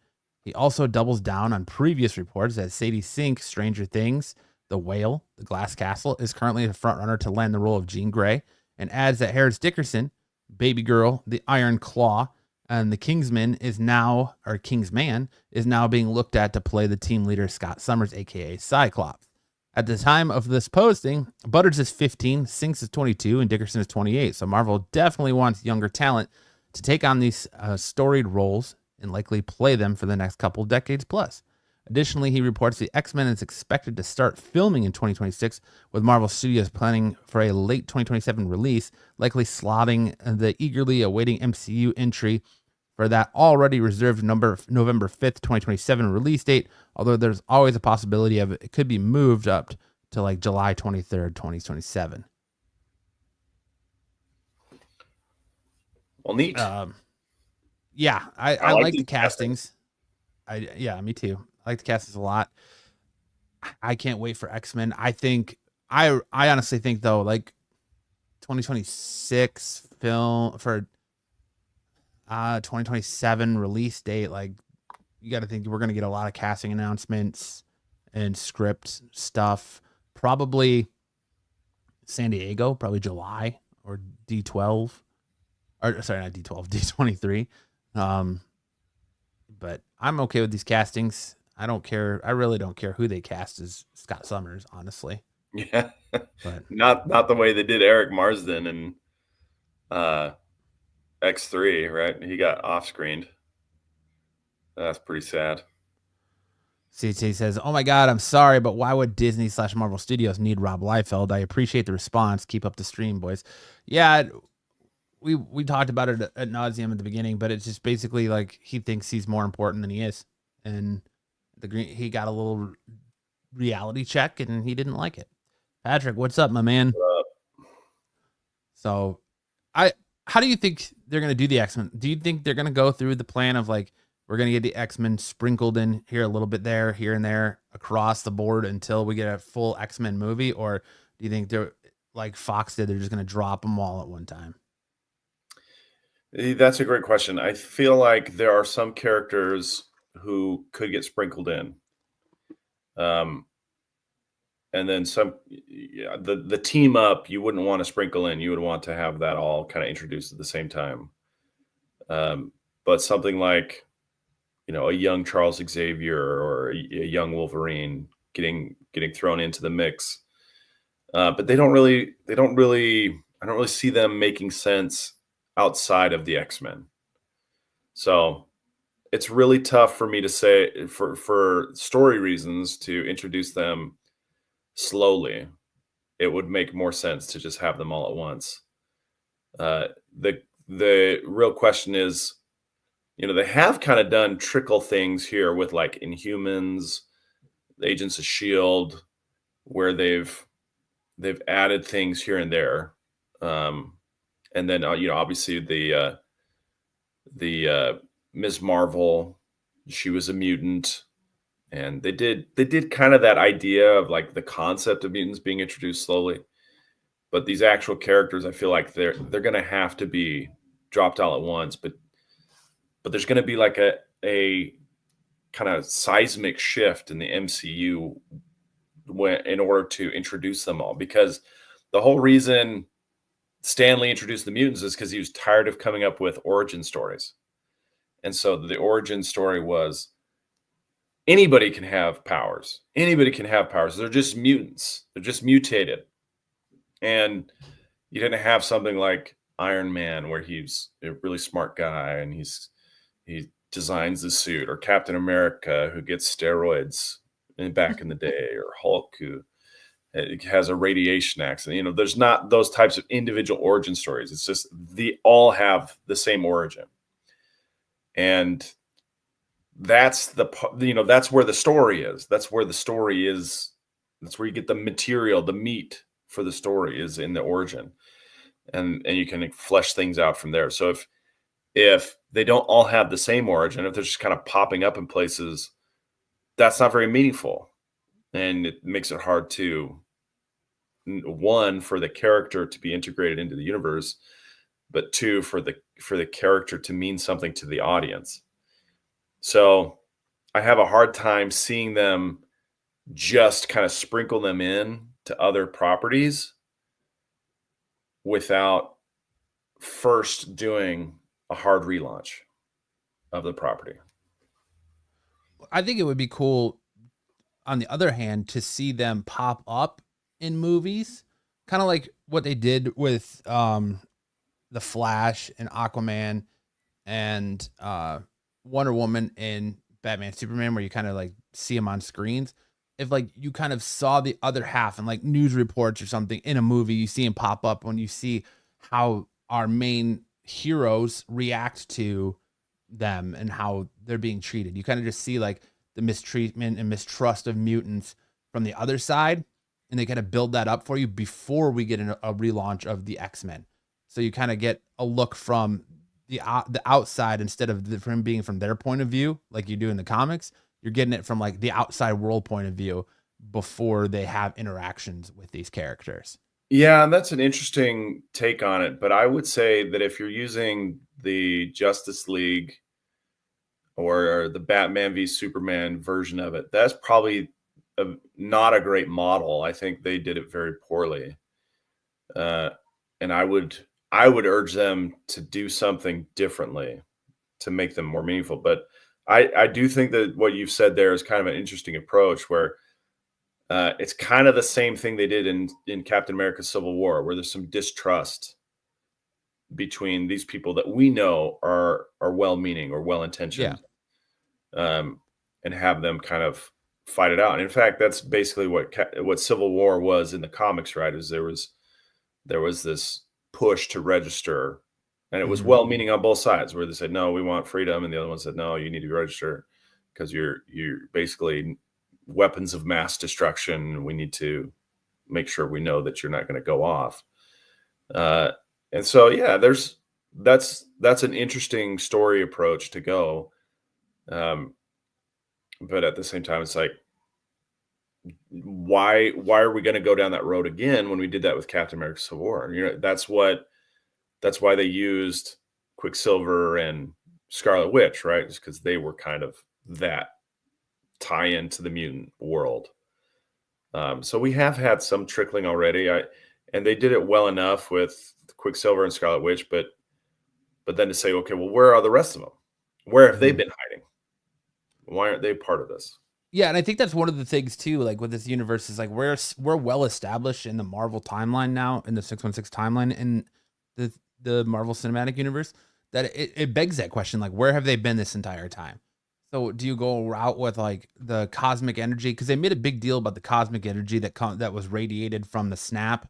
He also doubles down on previous reports that Sadie Sink, Stranger Things, The Whale, The Glass Castle, is currently the frontrunner to land the role of Jean Grey, and adds that Harris Dickerson, Baby Girl, The Iron Claw, and the Kingsman is now being looked at to play the team leader Scott Summers, aka Cyclops. At the time of this posting, Butters is 15, Sinks is 22, and Dickerson is 28. So Marvel definitely wants younger talent to take on these storied roles and likely play them for the next couple decades plus. Additionally, he reports the X-Men is expected to start filming in 2026, with Marvel Studios planning for a late 2027 release, likely slotting the eagerly awaiting MCU entry for that already reserved November 5th, 2027 release date, although there's always a possibility of it could be moved up to like July 23rd, 2027. Well, neat. Yeah, I like the castings. Me too. I like the castings a lot. I can't wait for X-Men. I honestly think though, like 2026 film for 2027 release date, like you got to think we're going to get a lot of casting announcements and script stuff. Probably San Diego, probably July or D12. Or sorry, not D12, D23. But I'm okay with these castings. I don't care. I really don't care who they cast as Scott Summers, honestly. Yeah, but not the way they did Eric Marsden and X3, right? He got off-screened. That's pretty sad. CT says, "Oh my God, I'm sorry, but why would Disney/Marvel Studios need Rob Liefeld? I appreciate the response. Keep up the stream, boys." Yeah, we talked about it ad nauseum at the beginning, but it's just basically like he thinks he's more important than he is, and he got a little reality check and he didn't like it. Patrick, what's up, my man? What up? So, how do you think they're gonna do the X-Men? Do you think they're gonna go through the plan of like we're gonna get the X-Men sprinkled in here a little bit there, here and there, across the board until we get a full X-Men movie, or do you think they're like Fox did? They're just gonna drop them all at one time? That's a great question. I feel like there are some characters who could get sprinkled in. And then some, the team up, you wouldn't want to sprinkle in. You would want to have that all kind of introduced at the same time. But something like, a young Charles Xavier or a young Wolverine getting thrown into the mix. But I don't really see them making sense outside of the X-Men. So it's really tough for me to say for story reasons to introduce them slowly. It would make more sense to just have them all at once. The real question is, they have kind of done trickle things here with like Inhumans, Agents of S.H.I.E.L.D., where they've added things here and there. And then, obviously the Ms. Marvel, she was a mutant, and they did kind of that idea of like the concept of mutants being introduced slowly. But these actual characters, I feel like they're going to have to be dropped all at once. But there's going to be like a kind of seismic shift in the MCU in order to introduce them all, because the whole reason Stan Lee introduced the mutants is because he was tired of coming up with origin stories. And so the origin story was anybody can have powers. Anybody can have powers. They're just mutants. They're just mutated. And you didn't have something like Iron Man where he's a really smart guy and he designs the suit, or Captain America who gets steroids back in the day, or Hulk who has a radiation accident. There's not those types of individual origin stories. It's just they all have the same origin. And that's that's where the story is. That's where the story is. That's where you get the material, the meat for the story is in the origin. And you can flesh things out from there. So if they don't all have the same origin, if they're just kind of popping up in places, that's not very meaningful. And it makes it hard to, one, for the character to be integrated into the universe, but two, for the character to mean something to the audience. So I have a hard time seeing them just kind of sprinkle them in to other properties without first doing a hard relaunch of the property. I think it would be cool, on the other hand, to see them pop up in movies, kind of like what they did with The Flash and Aquaman and Wonder Woman and Batman Superman, where you kind of like see them on screens. If like you kind of saw the other half and like news reports or something in a movie, you see him pop up when you see how our main heroes react to them and how they're being treated. You kind of just see like the mistreatment and mistrust of mutants from the other side, and they kind of build that up for you before we get a relaunch of the X-Men. So you kind of get a look from the outside instead of from being from their point of view, like you do in the comics. You're getting it from like the outside world point of view before they have interactions with these characters. Yeah, and that's an interesting take on it. But I would say that if you're using the Justice League or the Batman v Superman version of it, that's probably not a great model. I think they did it very poorly. And I would urge them to do something differently to make them more meaningful. But I do think that what you've said there is kind of an interesting approach where it's kind of the same thing they did in Captain America Civil War, where there's some distrust between these people that we know are well-meaning or well-intentioned, and have them kind of fight it out. And in fact, that's basically what Civil War was in the comics, right? Is there was this push to register, and it was well-meaning on both sides, where they said, no, we want freedom, and the other one said, no, you need to register because you're basically weapons of mass destruction. We need to make sure we know that you're not going to go off. And so, yeah, that's an interesting story approach to go. But at the same time, it's like, why are we going to go down that road again when we did that with Captain America Civil War? You know, that's why they used Quicksilver and Scarlet Witch, right? Just because they were kind of that tie into the mutant world. So we have had some trickling already. And they did it well enough with Quicksilver and Scarlet Witch, but then to say, okay, well, where are the rest of them? Where have they been hiding? Why aren't they part of this? Yeah, and I think that's one of the things too, like with this universe, is like we're well established in the Marvel timeline now, in the 616 timeline, in the Marvel Cinematic Universe, that it begs that question, like where have they been this entire time? So do you go route with like the cosmic energy? Because they made a big deal about the cosmic energy that was radiated from the snap,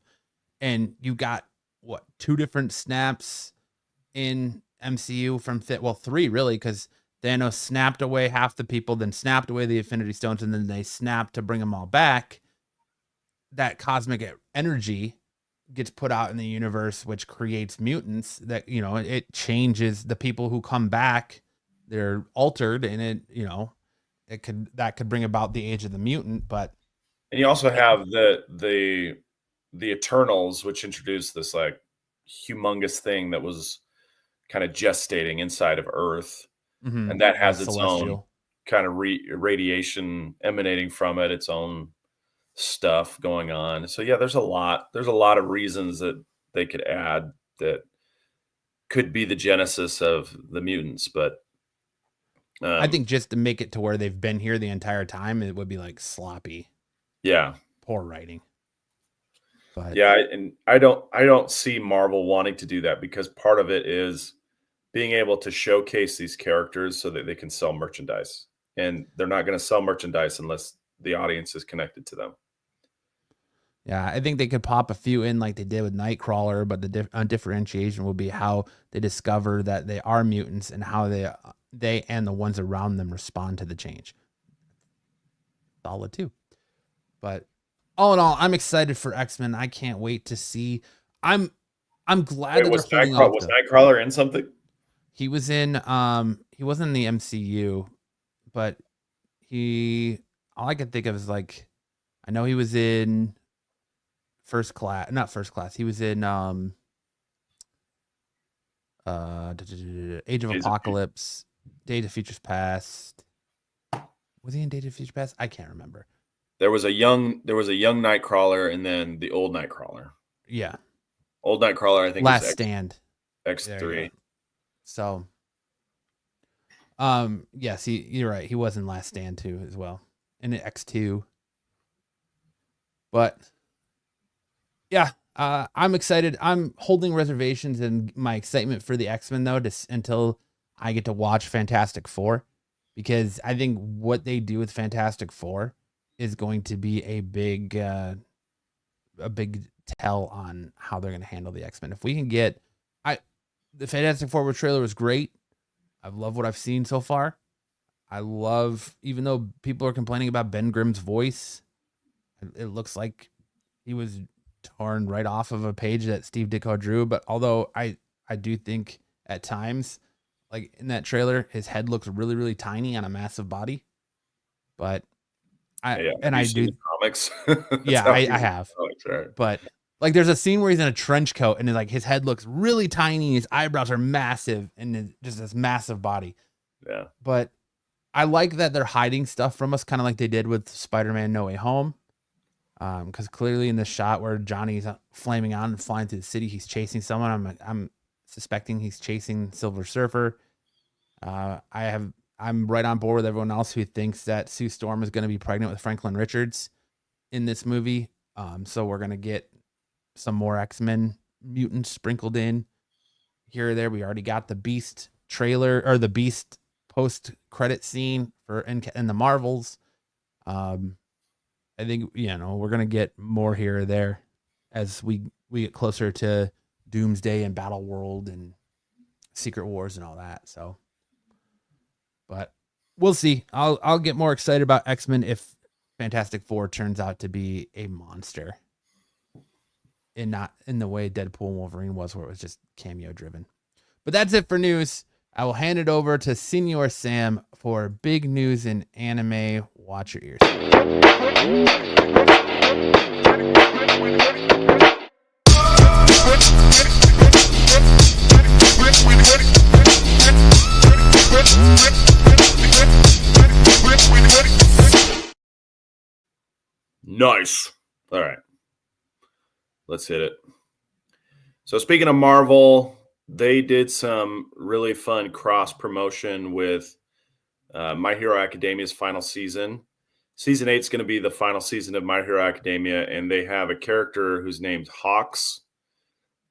and you got what, 2 different snaps in MCU from three really, because Thanos snapped away half the people, then snapped away the Infinity Stones, and then they snapped to bring them all back. That cosmic energy gets put out in the universe, which creates mutants that, you know, it changes the people who come back. They're altered, and it could bring about the age of the mutant. But and you also have the Eternals, which introduced this like humongous thing that was kind of gestating inside of Earth. And that has its own kind of radiation emanating from it, its own stuff going on. So yeah, there's a lot of reasons that they could add that could be the genesis of the mutants. But I think just to make it to where they've been here the entire time, it would be like sloppy. Yeah. Poor writing. But yeah, and I don't see Marvel wanting to do that, because part of it is being able to showcase these characters so that they can sell merchandise. And they're not going to sell merchandise unless the audience is connected to them. Yeah, I think they could pop a few in like they did with Nightcrawler, but the differentiation will be how they discover that they are mutants and how they and the ones around them respond to the change. Solid too. But all in all, I'm excited for X-Men. I can't wait to see. I'm glad that was Nightcrawler in something? He was in he wasn't in the MCU, but all I can think of is like, I know he was in not First Class. He was in Age of Apocalypse, Days of Futures Past. Was he in Days of Futures Past? I can't remember. There was a young Nightcrawler, and then the old Nightcrawler. Yeah. Old Nightcrawler, I think. Last Stand. X3. So, yes, you're right. He was in Last Stand too, as well, and in X2. But yeah, I'm excited. I'm holding reservations in my excitement for the X-Men though, until I get to watch Fantastic Four. because I think what they do with Fantastic Four is going to be a big tell on how they're going to handle the X-Men. If we can get, the Fantastic Four trailer was great. I love what I've seen so far. I love, even though people are complaining about Ben Grimm's voice, it looks like he was torn right off of a page that Steve Ditko drew. But although I do think at times, like in that trailer, his head looks really, really tiny on a massive body. But I do comics. Yeah, I have. Comics, right? But like, there's a scene where he's in a trench coat and like his head looks really tiny, his eyebrows are massive, and just this massive body. Yeah. But I like that they're hiding stuff from us, kind of like they did with Spider-Man No Way Home. Because clearly in the shot where Johnny's flaming on and flying through the city, he's chasing someone. I'm suspecting he's chasing Silver Surfer. I'm right on board with everyone else who thinks that Sue Storm is going to be pregnant with Franklin Richards in this movie. So we're going to get some more X-Men mutants sprinkled in here or there. We already got the Beast trailer, or the Beast post-credit scene for in the Marvels. I think, we're going to get more here or there as we get closer to Doomsday and Battle World and Secret Wars and all that. So, but we'll see. I'll get more excited about X-Men if Fantastic Four turns out to be a monster, and not in the way Deadpool and Wolverine was, where it was just cameo driven. But that's it for news. I will hand it over to Senior Sam for big news in anime. Watch your ears. Nice. All right. Let's hit it. So speaking of Marvel, they did some really fun cross promotion with My Hero Academia's final season. Season 8 is going to be the final season of My Hero Academia, and they have a character who's named Hawks,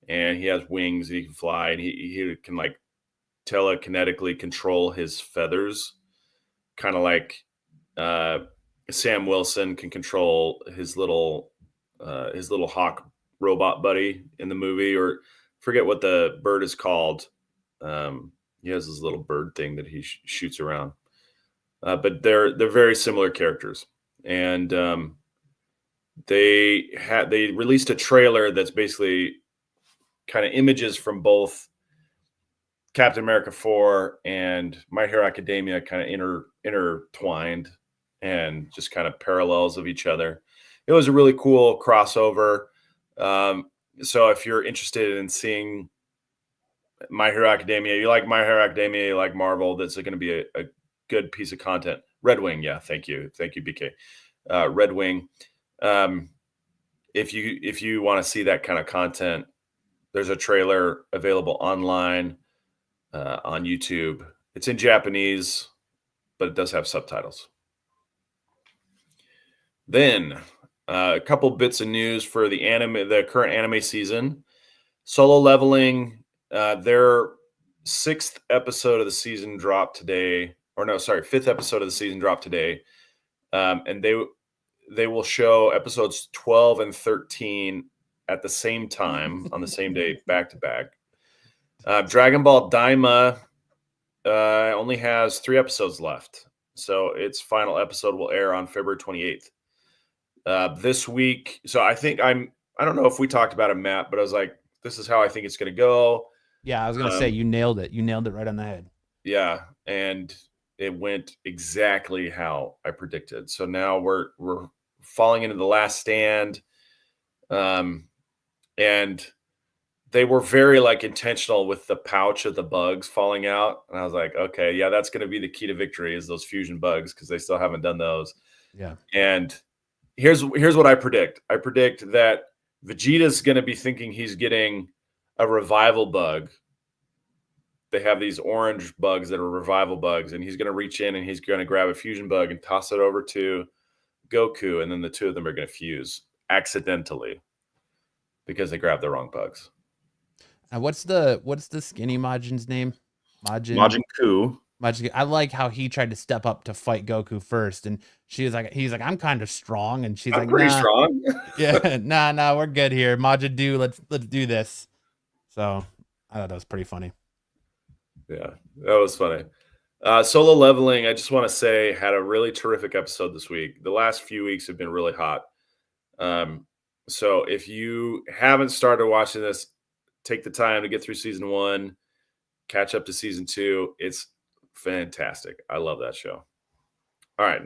and he has wings and he can fly, and he can like telekinetically control his feathers, kind of like Sam Wilson can control his little hawk robot buddy in the movie, or forget what the bird is called. He has this little bird thing that he shoots around. But they're very similar characters, and they released a trailer that's basically kind of images from both Captain America 4 and My Hero Academia, kind of intertwined and just kind of parallels of each other. It was a really cool crossover. So if you're interested in seeing My Hero Academia, you like My Hero Academia, you like Marvel, that's going to be a good piece of content. Red Wing, yeah, thank you, BK. Red Wing. If you want to see that kind of content, there's a trailer available online on YouTube. It's in Japanese, but it does have subtitles. Then a couple bits of news for the current anime season. Solo Leveling, their 6th episode of the season dropped today. Or no, sorry, 5th episode of the season dropped today. And they will show episodes 12 and 13 at the same time on the same day, back to back. Dragon Ball Daima only has 3 episodes left. So its final episode will air on February 28th. This week. So I don't know if we talked about it, Matt, but I was like, this is how I think it's going to go. Yeah, I was going to say, you nailed it. You nailed it right on the head. Yeah. And it went exactly how I predicted. So now we're falling into the last stand. And they were very intentional with the pouch of the bugs falling out. And I was like, okay, yeah, that's going to be the key to victory, is those fusion bugs, because they still haven't done those. Yeah. And here's what I predict. I predict that Vegeta's going to be thinking he's getting a revival bug. They have these orange bugs that are revival bugs, and he's going to reach in and he's going to grab a fusion bug and toss it over to Goku, and then the two of them are going to fuse accidentally because they grabbed the wrong bugs. And what's the skinny Majin's name? Majin Ku. I like how he tried to step up to fight Goku first, and he's like, I'm kind of strong, and she's I'm like, pretty nah, strong. yeah, nah, we're good here, Majid. Let's do this. So I thought that was pretty funny. Yeah, that was funny. Solo Leveling, I just want to say, had a really terrific episode this week. The last few weeks have been really hot. So if you haven't started watching this, take the time to get through season 1, catch up to season 2. It's fantastic. I love that show. All right.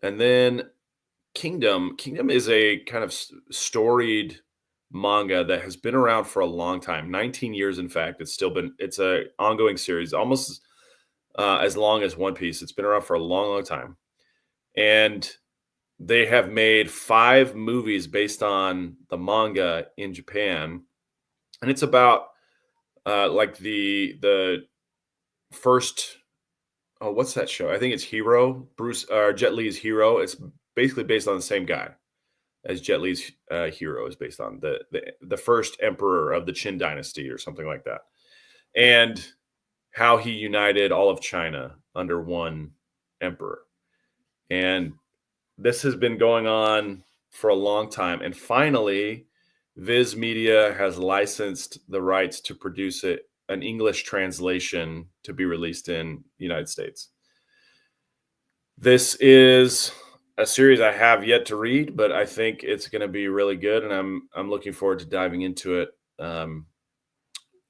And then Kingdom. Kingdom is a kind of storied manga that has been around for a long time, 19 years. In fact, it's a ongoing series, almost as long as One Piece. It's been around for a long time. And they have made 5 movies based on the manga in Japan. And it's about like the first, what's that show? I think it's Hero, Jet Li's Hero. It's basically based on the same guy as Jet Li's Hero is based on, the first emperor of the Qin dynasty or something like that. And how he united all of China under one emperor. And this has been going on for a long time. And finally, Viz Media has licensed the rights to produce an English translation to be released in the United States. This is a series I have yet to read, but I think it's going to be really good. And I'm looking forward to diving into it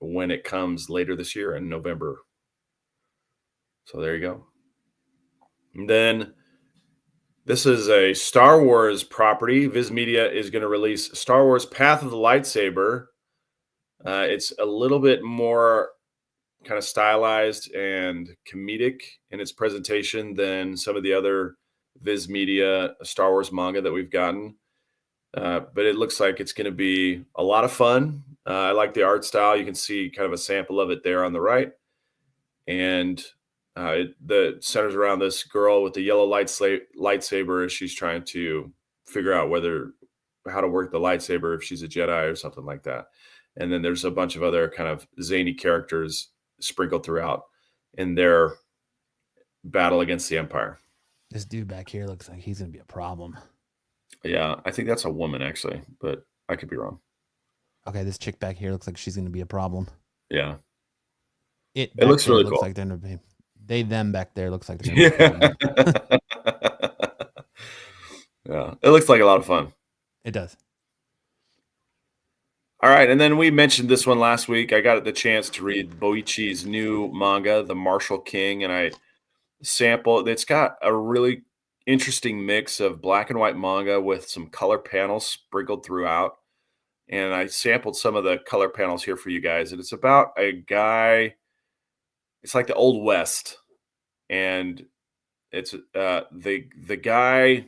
when it comes later this year in November. So there you go. And then this is a Star Wars property. Viz Media is going to release Star Wars Path of the Lightsaber. It's a little bit more kind of stylized and comedic in its presentation than some of the other Viz Media Star Wars manga that we've gotten. But it looks like it's going to be a lot of fun. I like the art style. You can see kind of a sample of it there on the right. And the centers around this girl with the yellow lightsaber as she's trying to figure out how to work the lightsaber, if she's a Jedi or something like that. And then there's a bunch of other kind of zany characters sprinkled throughout in their battle against the Empire. This dude back here looks like he's going to be a problem. Yeah, I think that's a woman actually, but I could be wrong. Okay, this chick back here looks like she's going to be a problem. Yeah. It looks really cool. Like they're going to be. Them back there looks like they're going to be a problem. Yeah, it looks like a lot of fun. It does. All right, and then we mentioned this one last week. I got the chance to read Boichi's new manga, The Martial King, and I sampled. It's got a really interesting mix of black and white manga with some color panels sprinkled throughout. And I sampled some of the color panels here for you guys. And it's about a guy. It's like the Old West, and it's the guy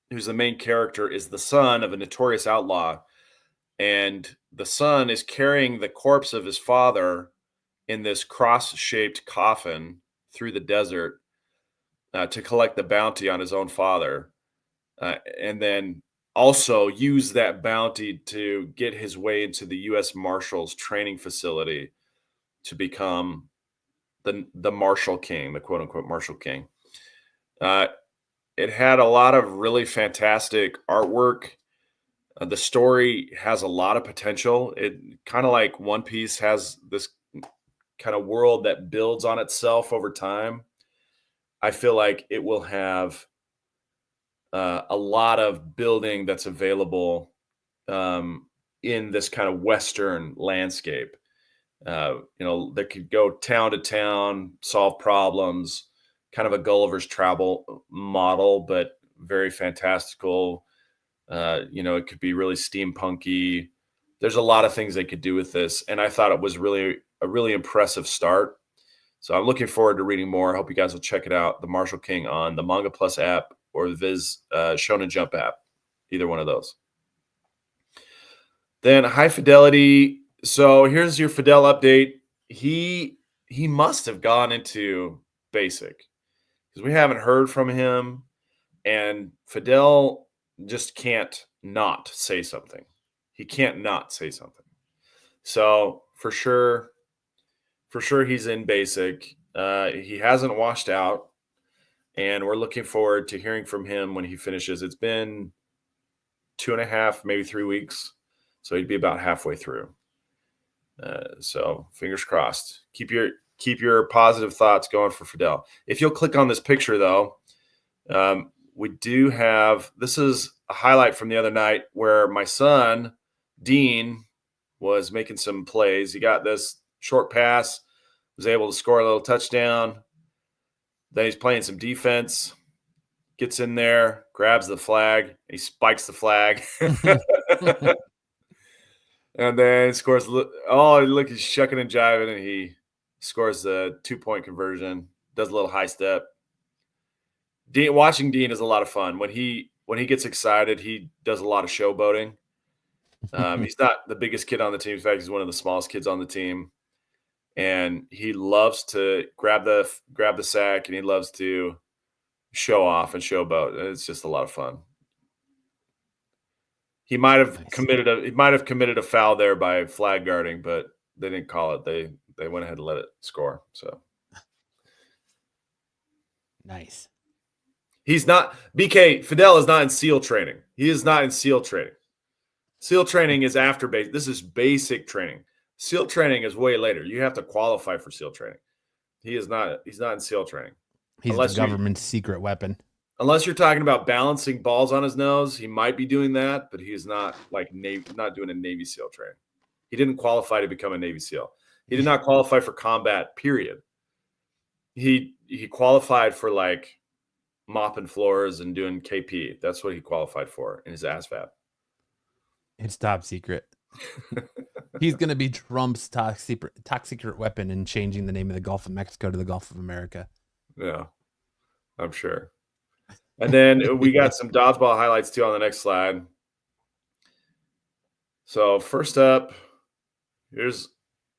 who's the main character is the son of a notorious outlaw, and the son is carrying the corpse of his father in this cross-shaped coffin through the desert to collect the bounty on his own father, and then also use that bounty to get his way into the U.S. Marshals training facility to become the Martial King, the quote-unquote Martial King. It had a lot of really fantastic artwork. The story has a lot of potential. It kind of like One Piece has this kind of world that builds on itself over time. I feel like it will have a lot of building that's available in this kind of Western landscape. They could go town to town, solve problems, kind of a Gulliver's Travel model, but very fantastical. It could be really steampunky. There's a lot of things they could do with this, and I thought it was really a really impressive start. So I'm looking forward to reading more. I hope you guys will check it out, The Martial King, on the Manga Plus app or the Viz Shonen Jump app, either one of those. Then High Fidelity. So here's your Fidel update. He must have gone into basic because we haven't heard from him, and Fidel just can't not say something. He can't not say something. So for sure he's in basic. He hasn't washed out, and we're looking forward to hearing from him when he finishes. It's been 2.5, maybe 3 weeks, so he'd be about halfway through. So fingers crossed. Keep your positive thoughts going for Fidel. If you'll click on this picture, though, we do have, this is a highlight from the other night where my son, Dean, was making some plays. He got this short pass, was able to score a little touchdown. Then he's playing some defense, gets in there, grabs the flag, and he spikes the flag. And then scores. Oh, look, he's shucking and jiving, and he scores the 2-point conversion, does a little high step. Watching Dean is a lot of fun. When he gets excited, he does a lot of showboating. He's not the biggest kid on the team. In fact, he's one of the smallest kids on the team. And he loves to grab the sack, and he loves to show off and showboat. It's just a lot of fun. He might have committed a foul there by flag guarding, but they didn't call it. They went ahead and let it score. So nice. He's not BK. Fidel is not in SEAL training. He is not in SEAL training. SEAL training is after base. This is basic training. SEAL training is way later. You have to qualify for SEAL training. He's not in SEAL training. He's the government's secret weapon. Unless you're talking about balancing balls on his nose, he might be doing that, but he's not not doing a Navy SEAL training. He didn't qualify to become a Navy SEAL. He did not qualify for combat, period. He qualified for like mopping floors and doing KP. That's what he qualified for in his ASVAB. It's top secret. He's going to be Trump's top secret weapon in changing the name of the Gulf of Mexico to the Gulf of America. Yeah, I'm sure. And then we got some dodgeball highlights too on the next slide. So first up, here's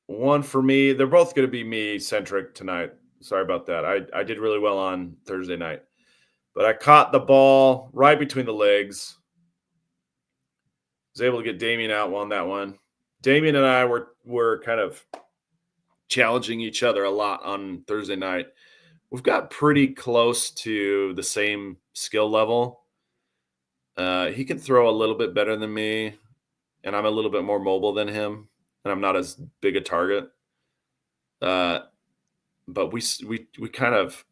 one for me. They're both going to be me centric tonight. Sorry about that. I did really well on Thursday night, but I caught the ball right between the legs. Was able to get Damien out on that one. Damien and I were kind of challenging each other a lot on Thursday night. We've got pretty close to the same skill level. He can throw a little bit better than me, and I'm a little bit more mobile than him, and I'm not as big a target. But we kind of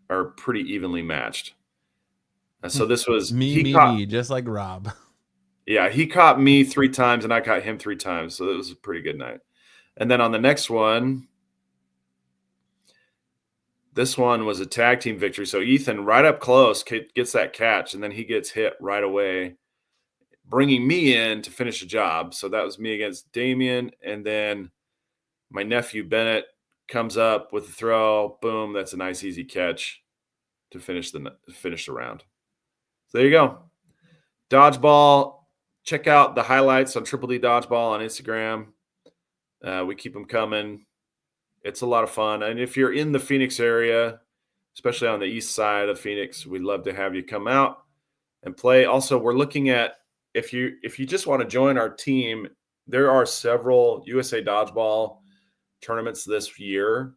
are pretty evenly matched. So this was me, just like Rob. Yeah, he caught me 3 times, and I caught him 3 times, so it was a pretty good night. And then on the next one, this one was a tag team victory. So Ethan, right up close, gets that catch, and then he gets hit right away, bringing me in to finish the job. So that was me against Damien, and then my nephew Bennett comes up with the throw. Boom, that's a nice, easy catch to finish the round. So there you go. Dodgeball. Check out the highlights on Triple D Dodgeball on Instagram. We keep them coming. It's a lot of fun. And if you're in the Phoenix area, especially on the east side of Phoenix, we'd love to have you come out and play. Also, we're looking at, if you just want to join our team, there are several USA Dodgeball tournaments this year.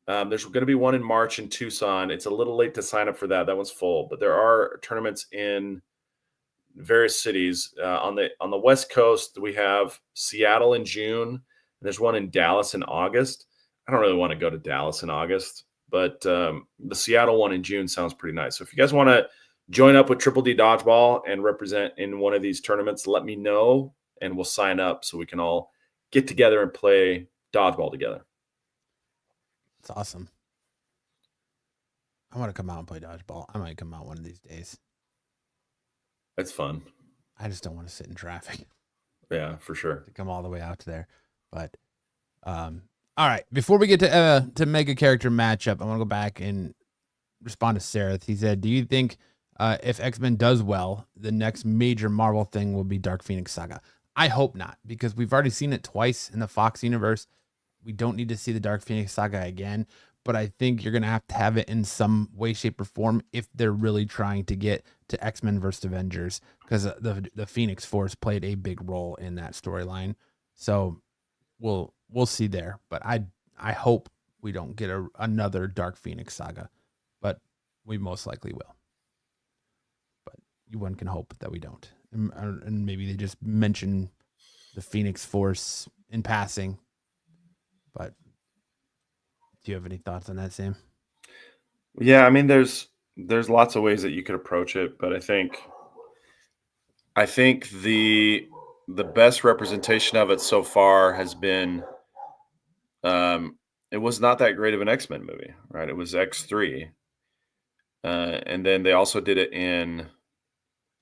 There's going to be one in March in Tucson. It's a little late to sign up for that. That one's full. But there are tournaments in various cities. On the West Coast, we have Seattle in June, and there's one in Dallas in August. I don't really want to go to Dallas in August, but the Seattle one in June sounds pretty nice. So if you guys want to join up with Triple D Dodgeball and represent in one of these tournaments, let me know, and we'll sign up so we can all get together and play dodgeball together. It's awesome. I want to come out and play dodgeball. I might come out one of these days. It's fun. I just don't want to sit in traffic. Yeah, for sure. To come all the way out to there. But all right. Before we get to mega character matchup, I want to go back and respond to Sarah. He said, do you think if X-Men does well, the next major Marvel thing will be Dark Phoenix Saga? I hope not, because we've already seen it twice in the Fox universe. We don't need to see the Dark Phoenix Saga again. But I think you're going to have it in some way, shape, or form if they're really trying to get to X-Men versus Avengers, because the Phoenix Force played a big role in that storyline. So we'll see there. But I hope we don't get another Dark Phoenix saga, but we most likely will. But one can hope that we don't. And maybe they just mention the Phoenix Force in passing. But do you have any thoughts on that, Sam? Yeah, I mean, there's lots of ways that you could approach it, but I think the best representation of it so far has been, it was not that great of an X-Men movie, right? It was X3, and then they also did it in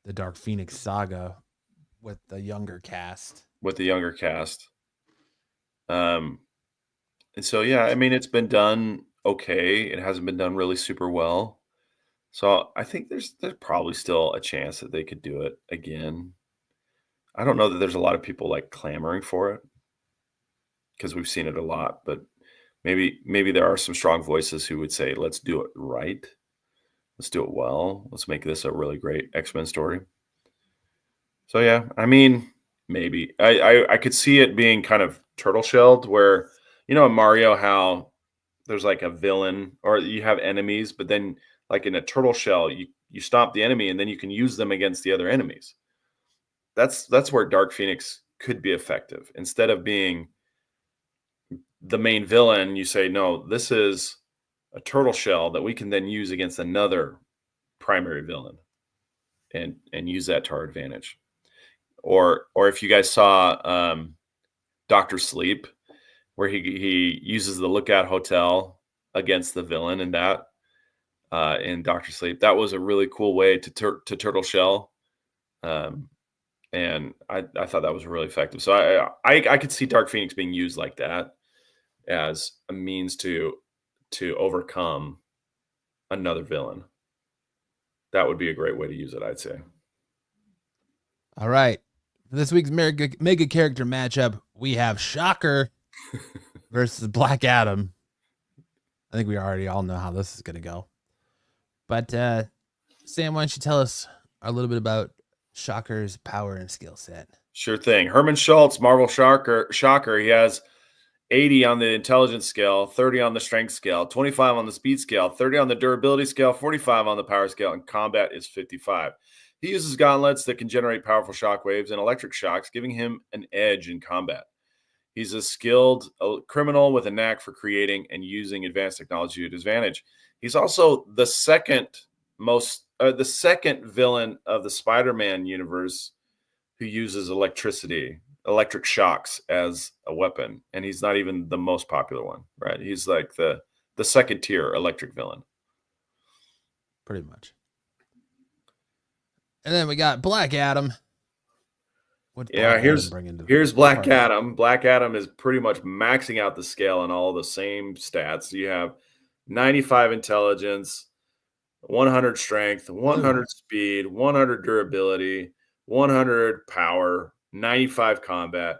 the Dark Phoenix saga with the younger cast. And so, yeah, I mean, it's been done okay. It hasn't been done really super well. So I think there's probably still a chance that they could do it again. I don't know that there's a lot of people like clamoring for it because we've seen it a lot, but maybe there are some strong voices who would say, let's do it right. Let's do it well. Let's make this a really great X-Men story. So, yeah, I mean, maybe. I could see it being kind of turtle shelled where, in Mario, how there's like a villain or you have enemies, but then like in a turtle shell, you stop the enemy and then you can use them against the other enemies. That's where Dark Phoenix could be effective. Instead of being the main villain, you say, no, this is a turtle shell that we can then use against another primary villain and use that to our advantage. Or if you guys saw Dr. Sleep, where he uses the Lookout Hotel against the villain in that in Dr. Sleep, that was a really cool way to turtle shell. And I thought that was really effective. So I could see Dark Phoenix being used like that as a means to overcome another villain. That would be a great way to use it, I'd say. All right. For this week's mega character matchup, we have Shocker versus Black Adam. I think we already all know how this is going to go. But Sam, why don't you tell us a little bit about Shocker's power and skill set? Sure thing. Herman Schultz, Marvel Shocker. He has 80 on the intelligence scale, 30 on the strength scale, 25 on the speed scale, 30 on the durability scale, 45 on the power scale, and combat is 55. He uses gauntlets that can generate powerful shockwaves and electric shocks, giving him an edge in combat. He's a skilled criminal with a knack for creating and using advanced technology to his advantage. He's also the second villain of the Spider-Man universe who uses electric shocks as a weapon, and he's not even the most popular one, right? He's like the second tier electric villain, pretty much. And then we got Black Adam. Here's Black Adam. Black Adam is pretty much maxing out the scale on all the same stats. You have 95 intelligence, 100 strength, 100 speed, 100 durability, 100 power, 95 combat.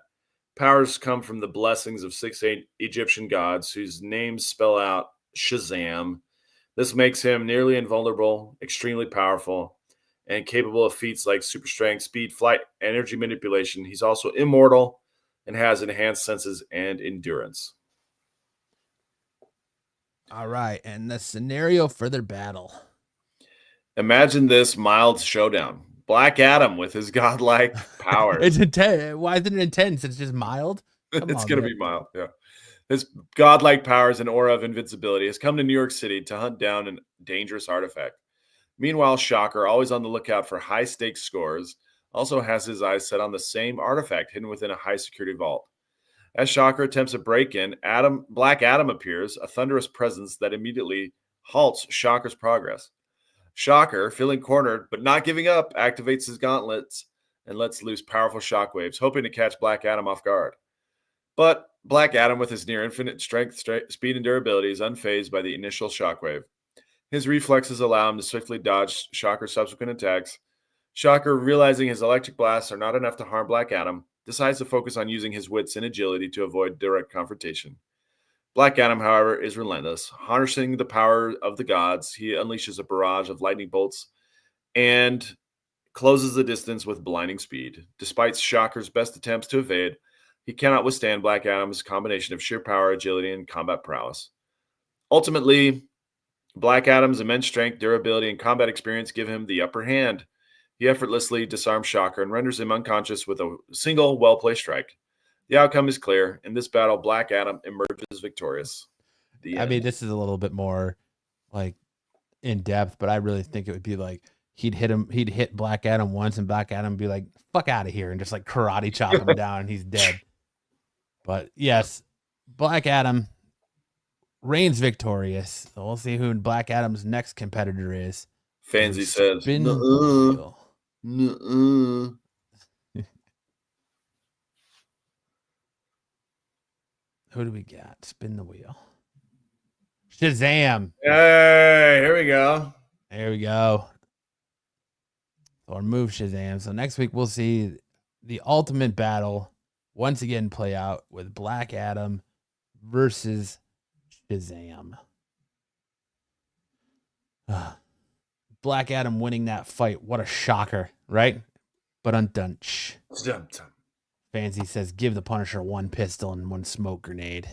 Powers come from the blessings of 6 Egyptian gods whose names spell out Shazam. This makes him nearly invulnerable, extremely powerful, and capable of feats like super strength, speed, flight, energy manipulation. He's also immortal and has enhanced senses and endurance. All right, and the scenario for their battle. Imagine this mild showdown. Black Adam with his godlike powers. It's intense. Why is it intense? It's just mild? It's going to be mild, yeah. His godlike powers and aura of invincibility has come to New York City to hunt down a dangerous artifact. Meanwhile, Shocker, always on the lookout for high-stakes scores, also has his eyes set on the same artifact hidden within a high-security vault. As Shocker attempts a break-in, Black Adam appears, a thunderous presence that immediately halts Shocker's progress. Shocker, feeling cornered but not giving up, activates his gauntlets and lets loose powerful shockwaves, hoping to catch Black Adam off guard. But Black Adam, with his near-infinite strength, speed, and durability, is unfazed by the initial shockwave. His reflexes allow him to swiftly dodge Shocker's subsequent attacks. Shocker, realizing his electric blasts are not enough to harm Black Adam, decides to focus on using his wits and agility to avoid direct confrontation. Black Adam, however, is relentless. Harnessing the power of the gods, he unleashes a barrage of lightning bolts and closes the distance with blinding speed. Despite Shocker's best attempts to evade, he cannot withstand Black Adam's combination of sheer power, agility, and combat prowess. Ultimately, Black Adam's immense strength, durability, and combat experience give him the upper hand. He effortlessly disarms Shocker and renders him unconscious with a single well-placed strike. The outcome is clear. In this battle, Black Adam emerges victorious. I mean, this is a little bit more like in depth, but I really think it would be like he'd hit Black Adam once, and Black Adam would be like, fuck out of here, and just like karate chop him down, and he's dead. But yes, Black Adam reigns victorious. So we'll see who Black Adam's next competitor is. Fancy says, Spin nuh-uh. the wheel. Nuh-uh. Who do we got? Spin the wheel. Shazam. Hey, here we go. There we go. Or move Shazam. So next week we'll see the ultimate battle once again play out with Black Adam versus Shazam. Black Adam winning that fight. What a shocker, right? But undunch. Fancy says, give the Punisher one pistol and one smoke grenade.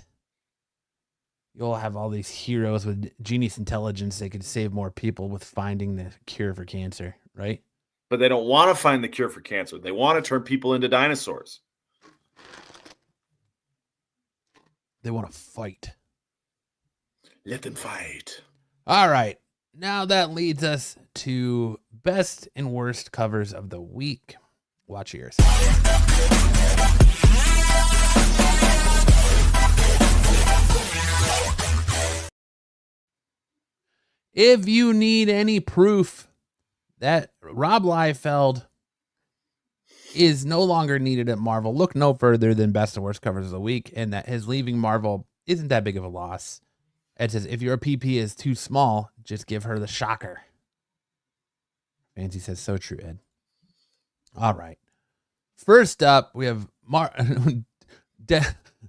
You'll have all these heroes with genius intelligence. They could save more people with finding the cure for cancer, right? But they don't want to find the cure for cancer. They want to turn people into dinosaurs. They want to fight. Let them fight. All right. Now that leads us to best and worst covers of the week. Watch yours. If you need any proof that Rob Liefeld is no longer needed at Marvel, look no further than best and worst covers of the week, and that his leaving Marvel isn't that big of a loss. It says, if your PP is too small, just give her the shocker. Fancy says, so true, Ed. All right. First up, we have Rob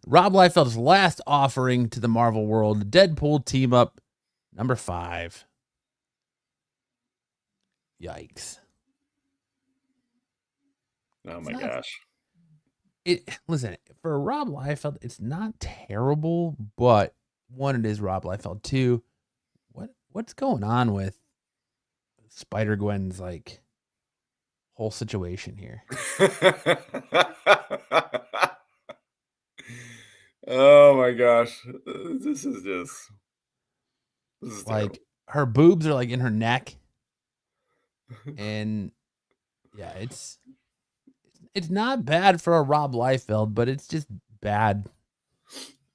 Liefeld's last offering to the Marvel world, Deadpool team up number 5. Yikes. Oh my gosh. Listen, for Rob Liefeld, it's not terrible, but one, it is Rob Liefeld. 2, what's going on with Spider-Gwen's like whole situation here? Oh my gosh. This is like terrible. Her boobs are like in her neck. And yeah, it's not bad for a Rob Liefeld, but it's just bad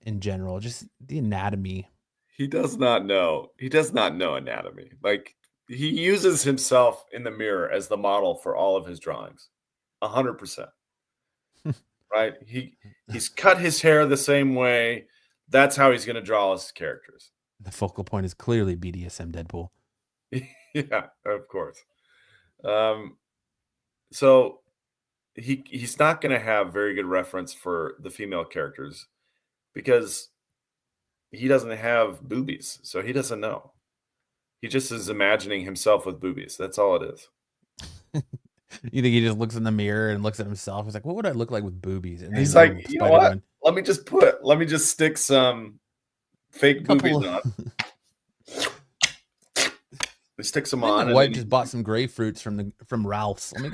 in general. Just the anatomy. He does not know. He does not know anatomy. Like, he uses himself in the mirror as the model for all of his drawings. 100%. Right? He's cut his hair the same way. That's how he's going to draw his characters. The focal point is clearly BDSM Deadpool. Yeah, of course. So he's not going to have very good reference for the female characters because he doesn't have boobies, so he doesn't know. He just is imagining himself with boobies. That's all it is. You think he just looks in the mirror and looks at himself? He's like, what would I look like with boobies? And he's like, you know what? Let me just stick some fake boobies on. He sticks them on. My wife just bought some grapefruits from Ralph's. Let me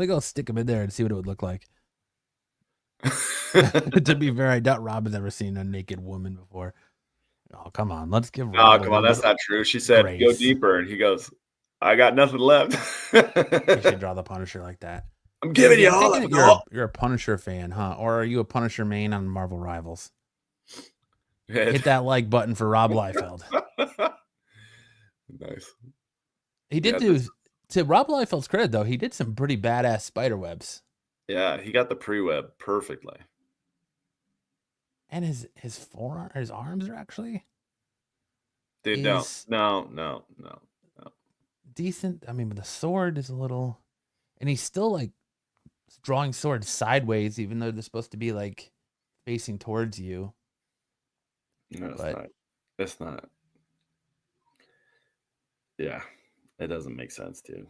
go stick them in there and see what it would look like. To be fair, I doubt Rob has ever seen a naked woman before. Oh, come on. Let's give Rob. Oh, come on. That's not true. She said, grace. Go deeper. And he goes, I got nothing left. You should draw the Punisher like that. I'm giving you all. You're a Punisher fan, huh? Or are you a Punisher main on Marvel Rivals? Hit that like button for Rob Liefeld. Nice. He did to Rob Liefeld's credit, though, he did some pretty badass spider webs. Yeah, he got the pre-web perfectly. And his forearm, his arms are actually no. Decent. I mean, but the sword is a little, and he's still like drawing swords sideways, even though they're supposed to be like facing towards you. No, it's not. It's not. Yeah, it doesn't make sense, dude.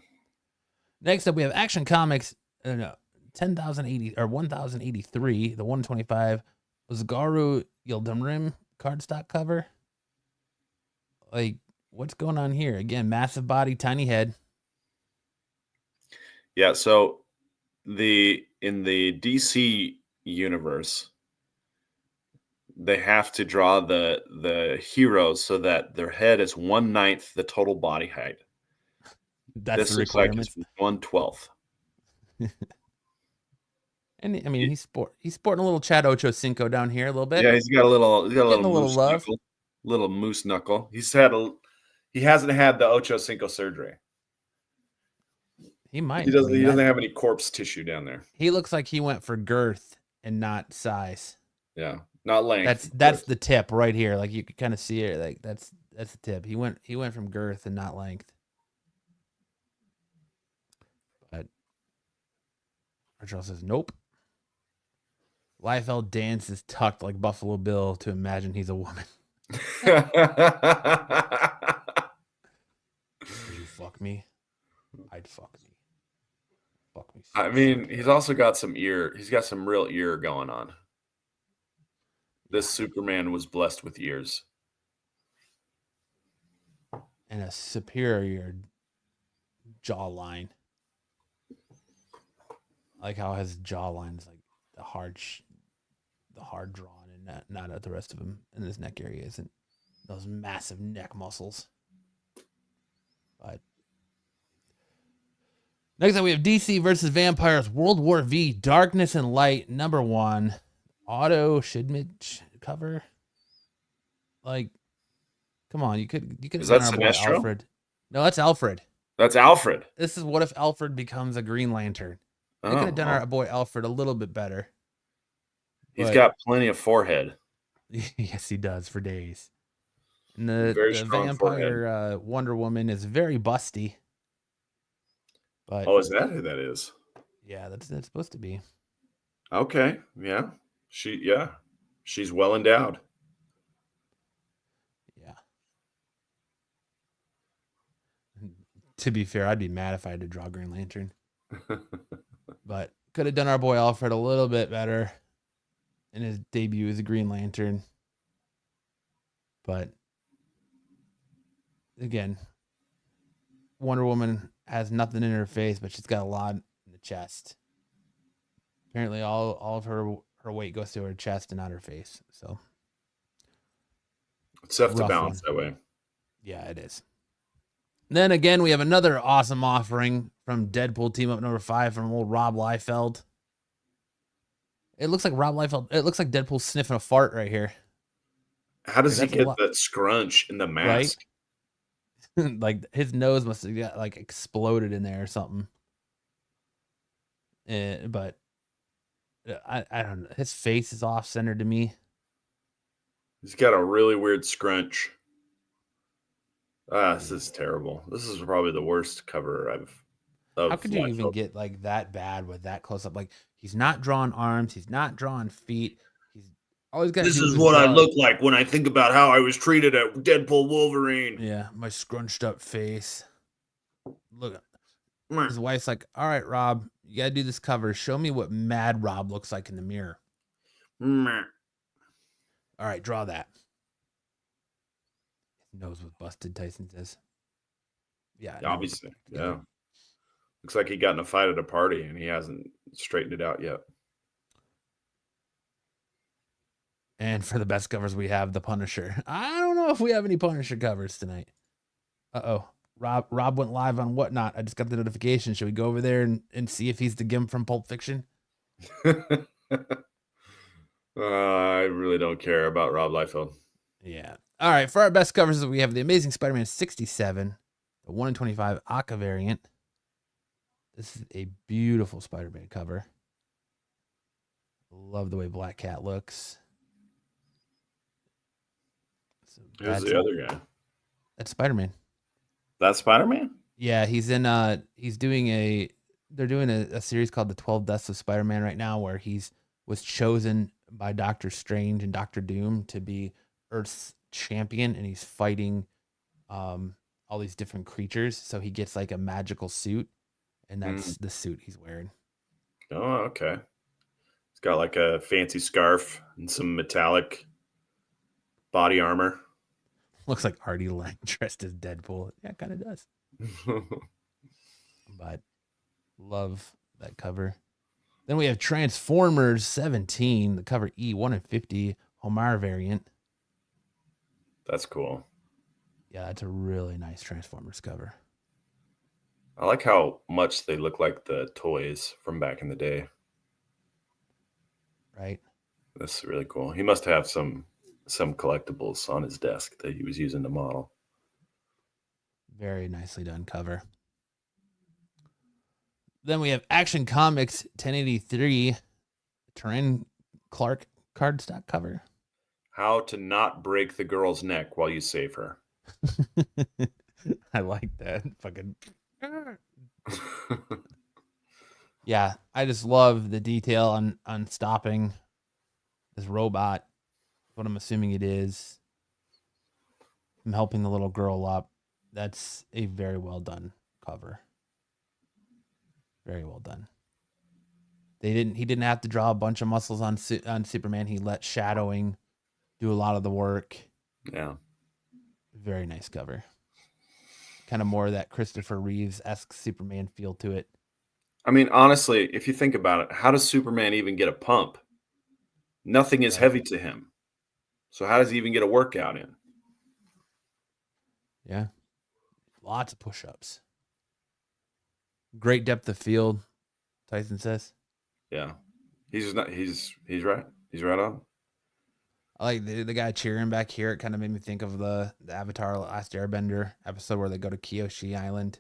Next up, we have Action Comics. 10,080 or 1,083. The 125 Osgaru Yildirim cardstock cover. Like, what's going on here? Again, massive body, tiny head. Yeah, so in the DC universe, they have to draw the heroes so that their head is 1/9 the total body height. That's This the looks like it's requirements. 1/12. And I mean, he's sporting a little Chad Ochocinco down here a little bit. Yeah, he's got a little Getting a little moose love. knuckle, little moose knuckle. He hasn't had the Ochocinco surgery. He might. He doesn't have any corpse tissue down there. He looks like he went for girth and not size. Yeah, not length. That's the tip right here. Like you can kind of see it. Like that's the tip. He went from girth and not length. But Archel says nope. Liefeld dances tucked like Buffalo Bill to imagine he's a woman. Would you fuck me? I'd fuck me. Fuck me. I mean, he's also got some ear. He's got some real ear going on. This Superman was blessed with ears. And a superior jawline. I like how his jawline is like the hard drawn and not at the rest of him. And his neck area isn't those massive neck muscles. But next up we have DC versus Vampires World War V Darkness and Light #1 Otto Schidmich cover. Like, come on, you could Is have that done our boy Sinestro? Alfred. No, that's Alfred. That's Alfred. This is what if Alfred becomes a Green Lantern. They could have done our boy Alfred a little bit better. He's got plenty of forehead. Yes, he does for days. And the strong vampire Wonder Woman is very busty. But is that who that is? yeah, that's supposed to be. Okay, yeah. She's well endowed. Yeah. To be fair, I'd be mad if I had to draw Green Lantern. But could have done our boy Alfred a little bit better in his debut as a Green Lantern. But again, Wonder Woman has nothing in her face, but she's got a lot in the chest. Apparently, all of her weight goes to her chest and not her face. So It's tough to balance that way. Yeah, it is. Then again, we have another awesome offering from Deadpool Team Up #5 from old Rob Liefeld. It looks like it looks like Deadpool's sniffing a fart right here. How does he get that scrunch in the mask? Right? Like his nose must have got like exploded in there or something. But I don't know. His face is off center to me. He's got a really weird scrunch. This is terrible. This is probably the worst cover I've. How could you even get like that bad with that close up? Like he's not drawing arms, he's not drawing feet. He's always got. This is what I look like when I think about how I was treated at Deadpool Wolverine. Yeah, my scrunched up face. Look, his wife's like, "All right, Rob, you gotta do this cover. Show me what Mad Rob looks like in the mirror." All right, draw that. His nose was busted. Tyson says. Yeah, obviously, yeah. Looks like he got in a fight at a party and he hasn't straightened it out yet. And for the best covers, we have the Punisher. I don't know if we have any Punisher covers tonight. Rob went live on Whatnot. I just got the notification. Should we go over there and see if he's the Gim from Pulp Fiction? I really don't care about Rob Liefeld. Yeah. All right. For our best covers, we have the Amazing Spider-Man 67, the 1 in 25 Aka variant. This is a beautiful Spider-Man cover. Love the way Black Cat looks. So who's the other guy? That's Spider-Man. That's Spider-Man? Yeah, he's in they're doing a series called The 12 Deaths of Spider-Man right now, where was chosen by Doctor Strange and Doctor Doom to be Earth's champion, and he's fighting all these different creatures. So he gets like a magical suit, and that's the suit he's wearing. Oh, okay. It's got like a fancy scarf and some metallic body armor. Looks like Artie Lang dressed as Deadpool. Yeah, it kind of does. But love that cover. Then we have Transformers 17, the cover E, 1 in 50, Homar variant. That's cool. Yeah, it's a really nice Transformers cover. I like how much they look like the toys from back in the day. Right? That's really cool. He must have some collectibles on his desk that he was using to model. Very nicely done cover. Then we have Action Comics 1083, Terran Clark cardstock cover. How to not break the girl's neck while you save her. I like that. Fucking. Yeah, I just love the detail on stopping this robot. What I'm assuming it is. I'm helping the little girl up. That's a very well done cover. Very well done. He didn't have to draw a bunch of muscles on Superman. He let shadowing do a lot of the work. Yeah. Very nice cover. Kind of more of that Christopher Reeves-esque Superman feel to it. I mean, honestly, if you think about it, how does Superman even get a pump? Nothing is heavy to him. So how does he even get a workout in? Yeah. Lots of push-ups. Great depth of field, Tyson says. Yeah. He's right. He's right on. I like the guy cheering back here. It kind of made me think of the Avatar Last Airbender episode where they go to Kyoshi Island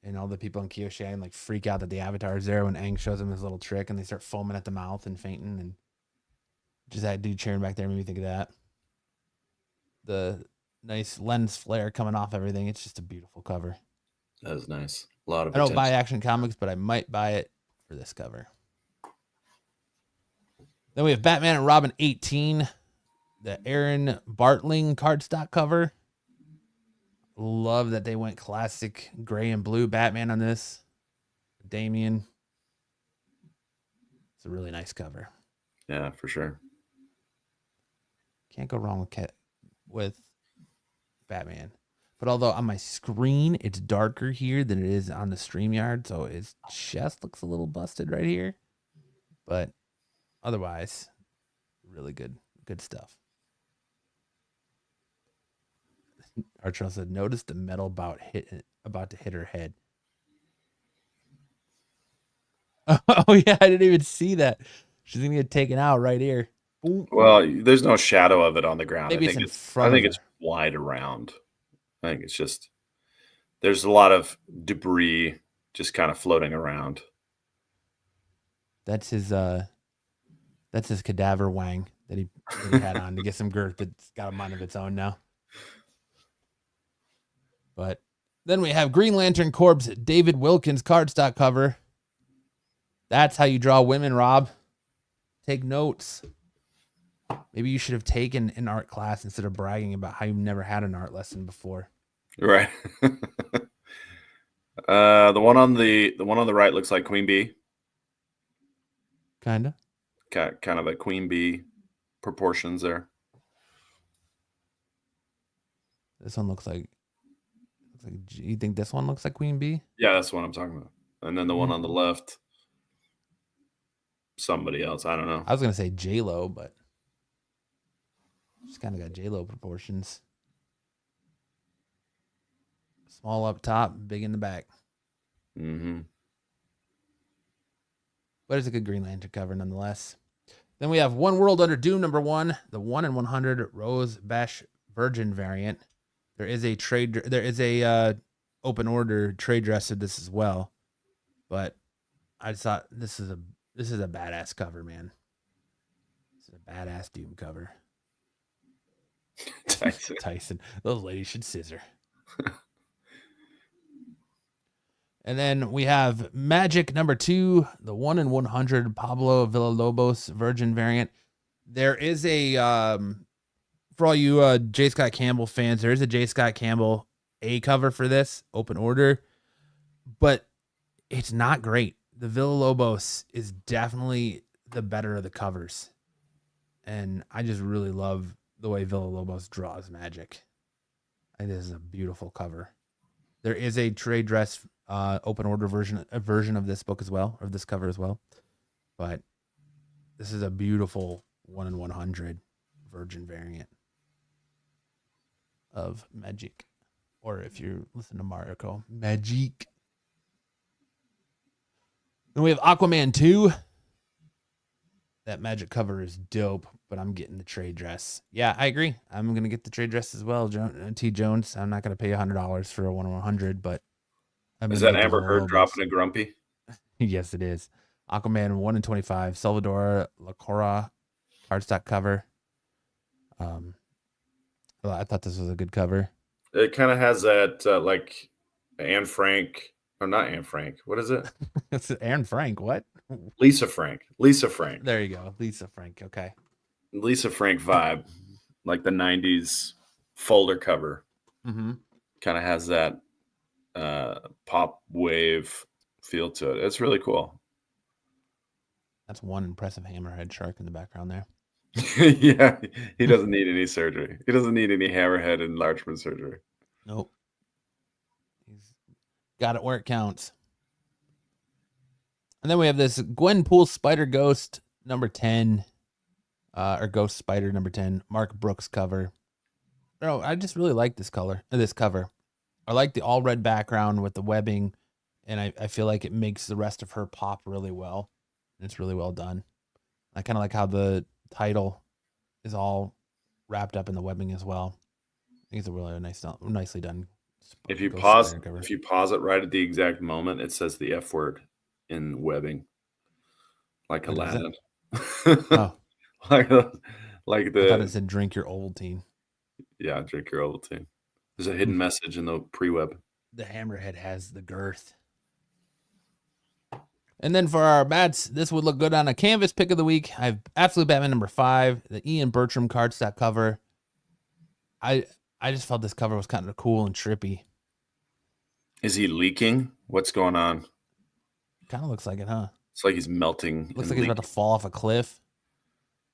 and all the people in Kyoshi Island like freak out that the Avatar is there when Aang shows them his little trick and they start foaming at the mouth and fainting, and just that dude cheering back there made me think of that. The nice lens flare coming off everything. It's just a beautiful cover. That was nice. A lot of I don't attention. buy Action Comics, but I might buy it for this cover. Then we have Batman and Robin 18, the Aaron Bartling cardstock cover. Love that they went classic gray and blue Batman on this. Damian. It's a really nice cover. Yeah, for sure. Can't go wrong with Batman. But although on my screen it's darker here than it is on the StreamYard, so his chest looks a little busted right here. But otherwise, really good stuff. Archel said, notice the metal about to hit her head. Oh yeah, I didn't even see that. She's gonna get taken out right here. Boom. Well, there's no shadow of it on the ground. Maybe I think it's it's wide around. I think it's just there's a lot of debris just kind of floating around. That's his cadaver wang that he had on to get some girth. That's got a mind of its own now. But then we have Green Lantern Corps David Wilkins cardstock cover. That's how you draw women, Rob. Take notes. Maybe you should have taken an art class instead of bragging about how you've never had an art lesson before. Right. The one on the right looks like Queen Bee. Kinda. Kind of a Queen Bee proportions there. This one looks like. You think this one looks like Queen Bee? Yeah, that's what I'm talking about. And then the one on the left, somebody else. I don't know. I was gonna say J-Lo, but she's kind of got J-Lo proportions. Small up top, big in the back. Mm-hmm. But it's a good Green Lantern cover nonetheless. Then we have One World Under Doom #1, the 1 in 100 Rose Bash Virgin variant. There is a open order trade dress of this as well, but I just thought this is a badass cover, man. This is a badass Doom cover. Tyson, those ladies should scissor. And then we have Magic #2, the 1 in 100 Pablo Villalobos Virgin variant. There is a for all you J. Scott Campbell fans, there is a J. Scott Campbell A cover for this, open order, but it's not great. The Villalobos is definitely the better of the covers. And I just really love the way Villalobos draws Magic. It is a beautiful cover. There is a trade dress open order version of this book as well, or this cover as well. But this is a beautiful 1 in 100 virgin variant of Magic. Or if you listen to Marco, Magic. Then we have Aquaman 2. That Magic cover is dope, but I'm getting the trade dress. Yeah, I agree. I'm going to get the trade dress as well, T. Jones. I'm not going to pay $100 for a 1 in 100, but is that Amber Heard dropping a grumpy? Yes, it is. Aquaman 1 in 25, Salvador Lacora cardstock cover. I thought this was a good cover. It kind of has that like Anne Frank, or not Anne Frank. What is it? It's Anne Frank. What? Lisa Frank. There you go. Lisa Frank. Okay. Lisa Frank vibe, like the 90s folder cover. Mm-hmm. Kind of has that pop wave feel to it. It's really cool. That's one impressive hammerhead shark in the background there. Yeah, he doesn't need any surgery. He doesn't need any hammerhead enlargement surgery. Nope. He's got it where it counts. And then we have this Gwenpool Spider Ghost number 10, or Ghost Spider number 10, Mark Brooks cover. Oh, I just really like this cover. I like the all red background with the webbing, and I feel like it makes the rest of her pop really well. And it's really well done. I kind of like how the title is all wrapped up in the webbing as well. I think it's a really nicely done. If you pause it right at the exact moment, it says the F word in webbing, like Aladdin. Oh, like the. I thought it said "Drink your Ovaltine." Yeah, drink your Ovaltine. There's a hidden message in the pre-web. The hammerhead has the girth. And then for our bats, this would look good on a canvas pick of the week. I have Absolute Batman number 5, the Ian Bertram cardstock cover. I just felt this cover was kind of cool and trippy. Is he leaking? What's going on? Kind of looks like it, huh? It's like he's melting. Looks like he's about to fall off a cliff.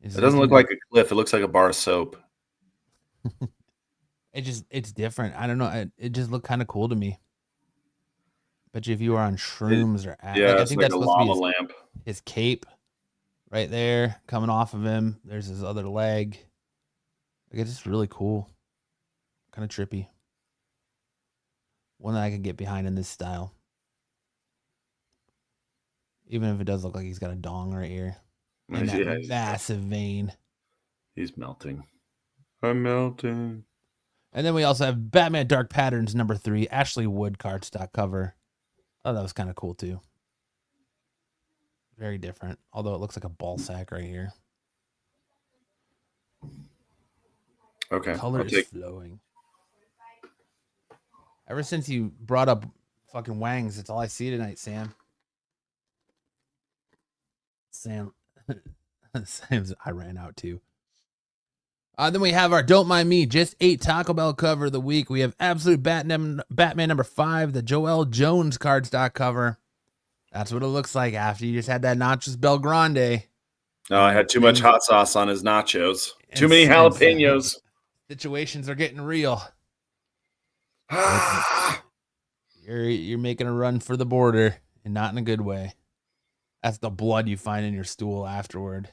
It doesn't look like a cliff. It looks like a bar of soap. It's different. I don't know. It just looked kind of cool to me. Bet you if you were on shrooms or I think that's supposed to be lamp. His cape right there coming off of him. There's his other leg. Like, it's just really cool. Kind of trippy. One that I could get behind in this style. Even if it does look like he's got a dong right here. And that massive vein. He's melting. I'm melting. And then we also have Batman Dark Patterns number 3, Ashley Wood cardstock cover. Oh, that was kind of cool too. Very different. Although it looks like a ball sack right here. Okay. Color is flowing. Ever since you brought up fucking Wangs, it's all I see tonight, Sam. I ran out too. Then we have our Don't Mind Me, Just 8 Taco Bell cover of the week. We have Absolute Batman number 5, the Joel Jones cardstock cover. That's what it looks like after you just had that Nachos Bel Grande. Oh, I had too much hot sauce on his nachos. Too many jalapenos. Situations are getting real. You're making a run for the border, and not in a good way. That's the blood you find in your stool afterward.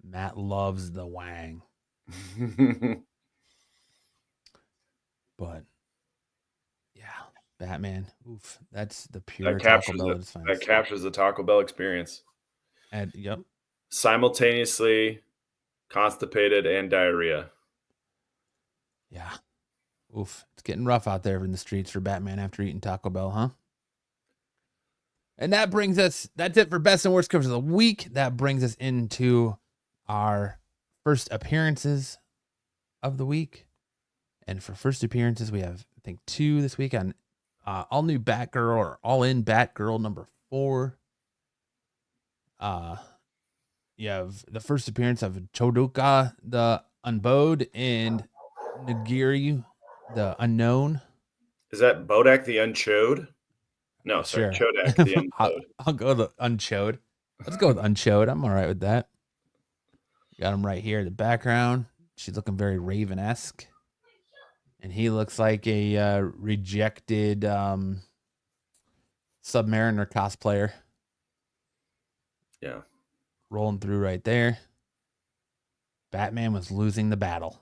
Matt loves the Wang. But yeah, Batman. Oof, that's the pure Taco Bell. That captures the Taco Bell experience. And yep, simultaneously constipated and diarrhea. Yeah. Oof, it's getting rough out there in the streets for Batman after eating Taco Bell, huh? And that brings us, that's it for best and worst covers of the week. That brings us into our first appearances of the week. And for first appearances, we have, I think, 2 this week on all new Batgirl or all in Batgirl number 4. You have the first appearance of Chodoka the Unbowed and Nagiri the Unknown. Is that Bodak the Unchode? No, sorry, sure. Chodak the Unchode. I'll go with Unchode. Let's go with Unchode. I'm all right with that. Got him right here in the background. She's looking very Raven-esque. And he looks like a rejected Submariner cosplayer. Yeah. Rolling through right there. Batman was losing the battle.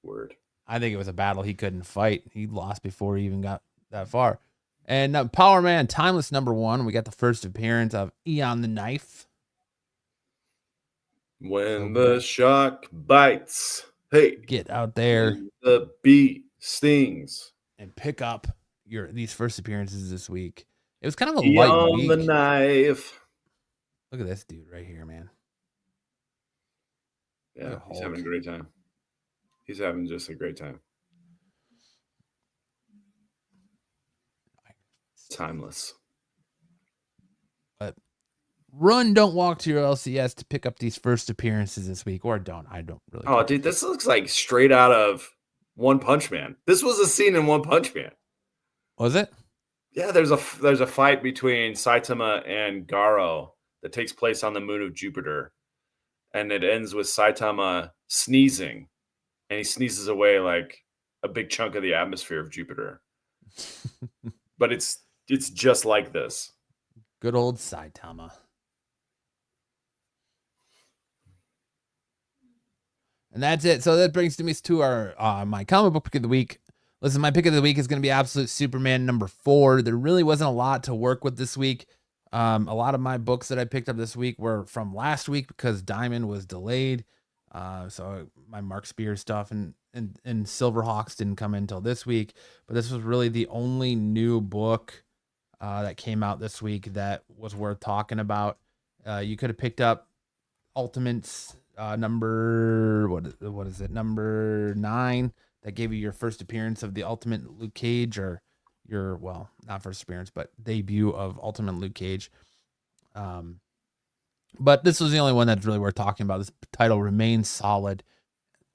Word. I think it was a battle he couldn't fight. He lost before he even got that far. And Power Man Timeless #1. We got the first appearance of Eon the Knife. When the shark bites, hey, get out there. When the bee stings. And pick up these first appearances this week. It was kind of a Eon light week. the Knife. Look at this dude right here, man. Yeah, he's having a great time. He's having just a great time. Timeless. But don't walk to your LCS to pick up these first appearances this week, or don't. I don't really. Oh, dude, this looks like straight out of One Punch Man. This was a scene in One Punch Man. Was it? Yeah, there's a fight between Saitama and Garo that takes place on the moon of Jupiter, and it ends with Saitama sneezing, and he sneezes away like a big chunk of the atmosphere of Jupiter. But it's just like this. Good old Saitama. And that's it. So that brings me to our my comic book pick of the week. Listen, my pick of the week is going to be Absolute Superman #4. There really wasn't a lot to work with this week. A lot of my books that I picked up this week were from last week because Diamond was delayed. So my Mark Spear stuff and Silverhawks didn't come in until this week. But this was really the only new book that came out this week that was worth talking about. You could have picked up Ultimates number 9 that gave you your first appearance of the Ultimate Luke Cage, or not first appearance, but debut of Ultimate Luke Cage. But this was the only one that's really worth talking about. This title remains solid,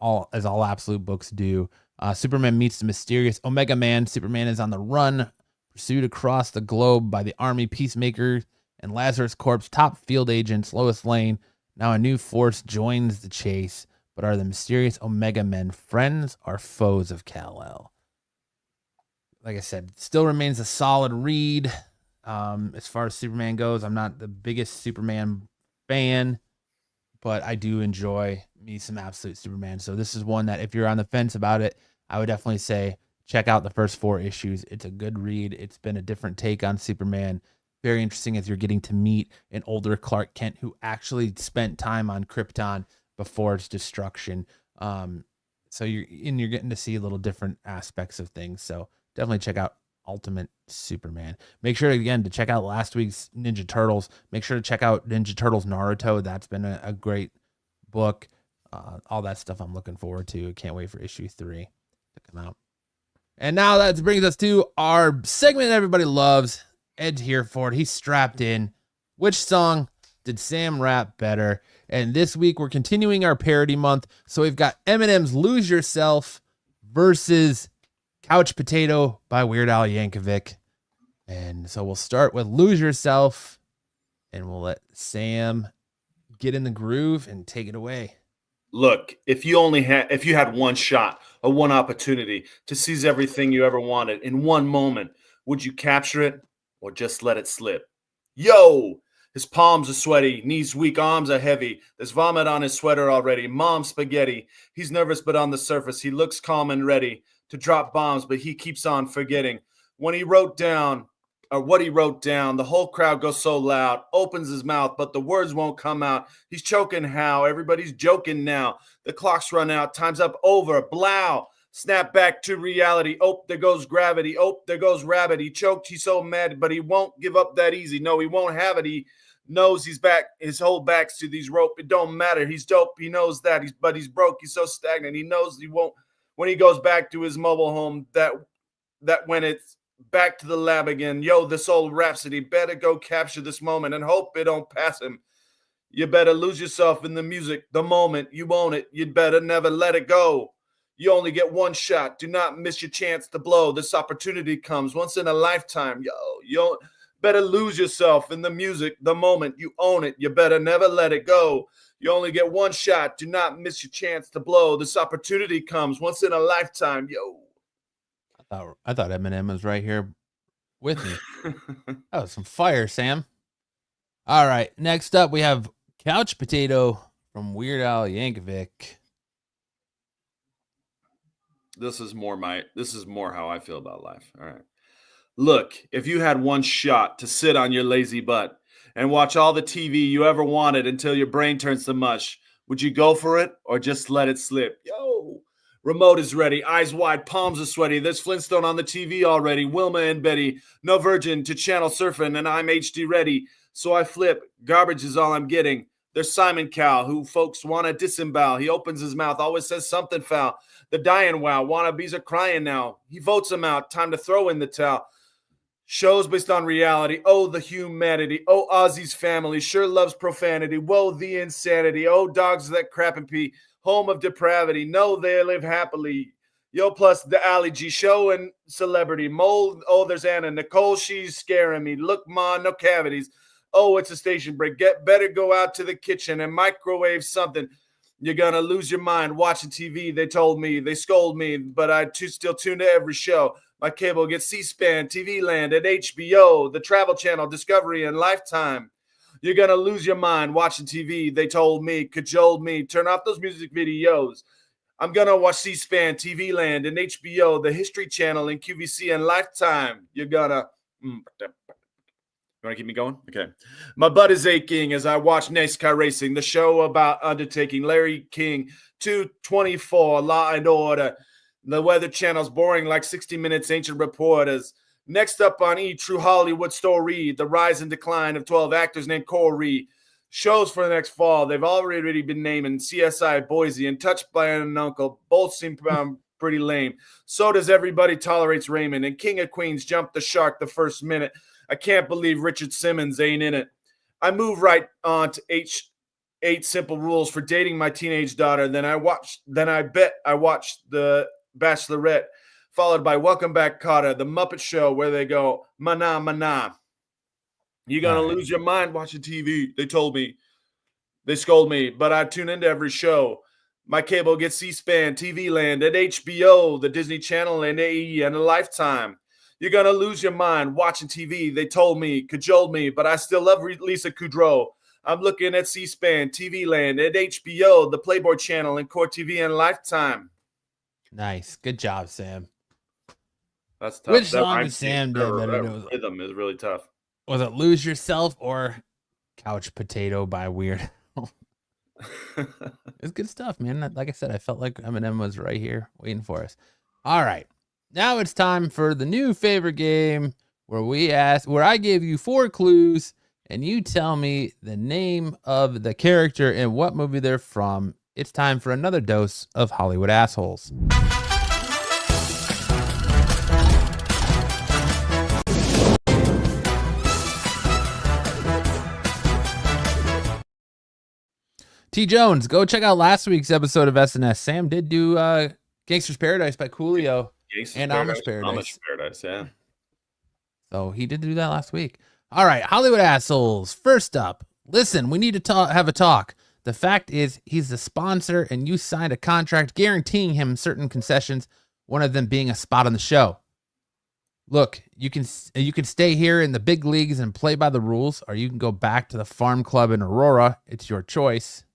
all Absolute books do. Superman meets the mysterious Omega Man. Superman is on the run, pursued across the globe by the Army, Peacemaker, and Lazarus Corp's top field agents, Lois Lane. Now a new force joins the chase, but are the mysterious Omega Men friends or foes of Kal-El? Like I said, still remains a solid read. As far as Superman goes, I'm not the biggest Superman fan, but I do enjoy me some Absolute Superman. So this is one that if you're on the fence about it, I would definitely say check out the first 4 issues. It's a good read. It's been a different take on Superman. Very interesting as you're getting to meet an older Clark Kent who actually spent time on Krypton before its destruction. So you're getting to see a little different aspects of things. So definitely check out Ultimate Superman. Make sure again to check out last week's Ninja Turtles. Make sure to check out Ninja Turtles Naruto. That's been a great book. All that stuff I'm looking forward to. Can't wait for issue 3 to come out. And now that brings us to our segment that everybody loves. Ed's here for it. He's strapped in. Which song did Sam rap better? And this week we're continuing our parody month. So we've got Eminem's Lose Yourself versus Couch Potato by Weird Al Yankovic. And so we'll start with Lose Yourself, and we'll let Sam get in the groove and take it away. Look, if you had one shot or one opportunity to seize everything you ever wanted in one moment, would you capture it or just let it slip? Yo, his palms are sweaty, knees weak, arms are heavy. There's vomit on his sweater already. Mom's spaghetti. He's nervous, but on the surface, he looks calm and ready to drop bombs, but he keeps on forgetting. What he wrote down, the whole crowd goes so loud, opens his mouth, but the words won't come out. He's choking how? Everybody's joking now. The clock's run out. Time's up, over. Blow. Snap back to reality. Oh, there goes gravity. Oh, there goes rabbit. He choked. He's so mad, but he won't give up that easy. No, he won't have it. He knows he's back. His whole back's to these rope. It don't matter. He's dope. He knows that. But he's broke. He's so stagnant. He knows he won't. When he goes back to his mobile home, that when it's back to the lab again, yo, this old Rhapsody better go capture this moment and hope it don't pass him. You better lose yourself in the music, the moment you own it. You'd better never let it go. You only get one shot. Do not miss your chance to blow. This opportunity comes once in a lifetime. Yo, you better lose yourself in the music the moment you own it. You better never let it go. You only get one shot. Do not miss your chance to blow. This opportunity comes once in a lifetime. Yo. I thought Eminem was right here with me. That was some fire, Sam. All right. Next up, we have Couch Potato from Weird Al Yankovic. This is more how I feel about life. All right. Look, if you had one shot to sit on your lazy butt and watch all the TV you ever wanted until your brain turns to mush, would you go for it or just let it slip? Yo, remote is ready, eyes wide, palms are sweaty. There's Flintstone on the TV already, Wilma and Betty. No Virgin to channel surfing, and I'm HD ready. So I flip, garbage is all I'm getting. There's Simon Cowell, who folks want to disembowel. He opens his mouth, always says something foul. The dying wow, wannabes are crying now. He votes them out, time to throw in the towel. Shows based on reality. Oh, the humanity. Oh, Ozzy's family sure loves profanity. Whoa, the insanity. Oh, dogs that crap and pee. Home of depravity. No, they live happily. Yo, plus the Ali G show and celebrity. Mold. Oh, there's Anna Nicole. She's scaring me. Look, ma, no cavities. Oh, it's a station break. Better go out to the kitchen and microwave something. You're going to lose your mind watching TV. They told me. They scold me, but I still tune to every show. My cable gets C-SPAN, TV Land, at HBO, the Travel Channel, Discovery, and Lifetime. You're going to lose your mind watching TV. They told me, cajoled me, turn off those music videos. I'm going to watch C-SPAN, TV Land, and HBO, the History Channel, and QVC, and Lifetime. You're going to... You want to keep me going? Okay. My butt is aching as I watch NASCAR racing, the show about undertaking, Larry King, 224, Law and Order. The Weather Channel's boring like 60 Minutes Ancient Reporters. Next up on E! True Hollywood Story, the rise and decline of 12 actors named Corey. Shows for the next fall. They've already been naming CSI Boise and Touched by an Uncle. Both seem pretty lame. So does Everybody Tolerates Raymond. And King of Queens jumped the shark the first minute. I can't believe Richard Simmons ain't in it. I move right on to 8 simple rules for dating my teenage daughter. Then I bet I watched the Bachelorette, followed by Welcome Back, Kotter, The Muppet Show, where they go, mana, mana. You're going to lose your mind watching TV. They told me. They scold me, but I tune into every show. My cable gets C-SPAN, TV Land, and HBO, the Disney Channel, and AE, and a Lifetime. You're going to lose your mind watching TV. They told me, cajoled me, but I still love Lisa Kudrow. I'm looking at C-SPAN, TV Land, and HBO, the Playboy Channel, and Core TV, and Lifetime. Nice. Good job, Sam. That's tough. Which song did Sam do? Rhythm is really tough. Was it Lose Yourself or Couch Potato by Weird Al? It's good stuff, man. Like I said, I felt like Eminem was right here waiting for us. All right. Now it's time for the new favorite game where I gave you 4 clues and you tell me the name of the character and what movie they're from. It's time for another dose of Hollywood Assholes. T. Jones, go check out last week's episode of SNS. Sam did do Gangster's Paradise by Coolio and Amish Paradise. Amish Paradise, yeah. So he did do that last week. All right, Hollywood Assholes. First up, listen, we need to have a talk. The fact is, he's the sponsor, and you signed a contract guaranteeing him certain concessions, one of them being a spot on the show. Look, you can stay here in the big leagues and play by the rules, or you can go back to the farm club in Aurora. It's your choice.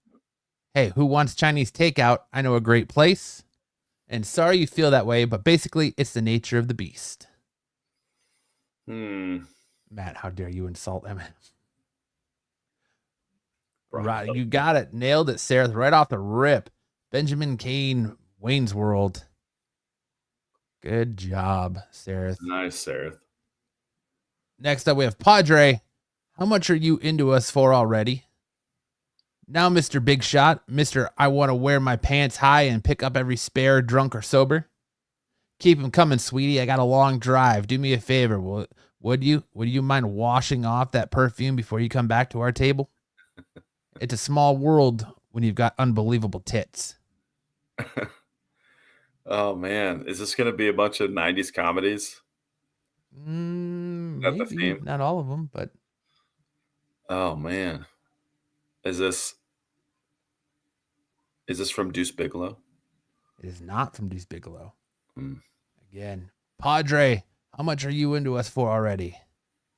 Hey, who wants Chinese takeout? I know a great place. And sorry you feel that way, but basically, it's the nature of the beast. Matt, how dare you insult him? Right, you got it. Nailed it, Sarah. Right off the rip. Benjamin Cain, Wayne's World. Good job, Sarah. Nice, Sarah. Next up, we have Padre. How much are you into us for already? Now, Mr. Big Shot. Mr. I want to wear my pants high and pick up every spare, drunk or sober. Keep him coming, sweetie. I got a long drive. Do me a favor. Would you mind washing off that perfume before you come back to our table? It's a small world when you've got unbelievable tits. Oh, man. Is this going to be a bunch of 90s comedies? Maybe. Not all of them, but... Oh, man. Is this... Is this from Deuce Bigelow? It is not from Deuce Bigelow. Mm. Again, Padre, how much are you into us for already?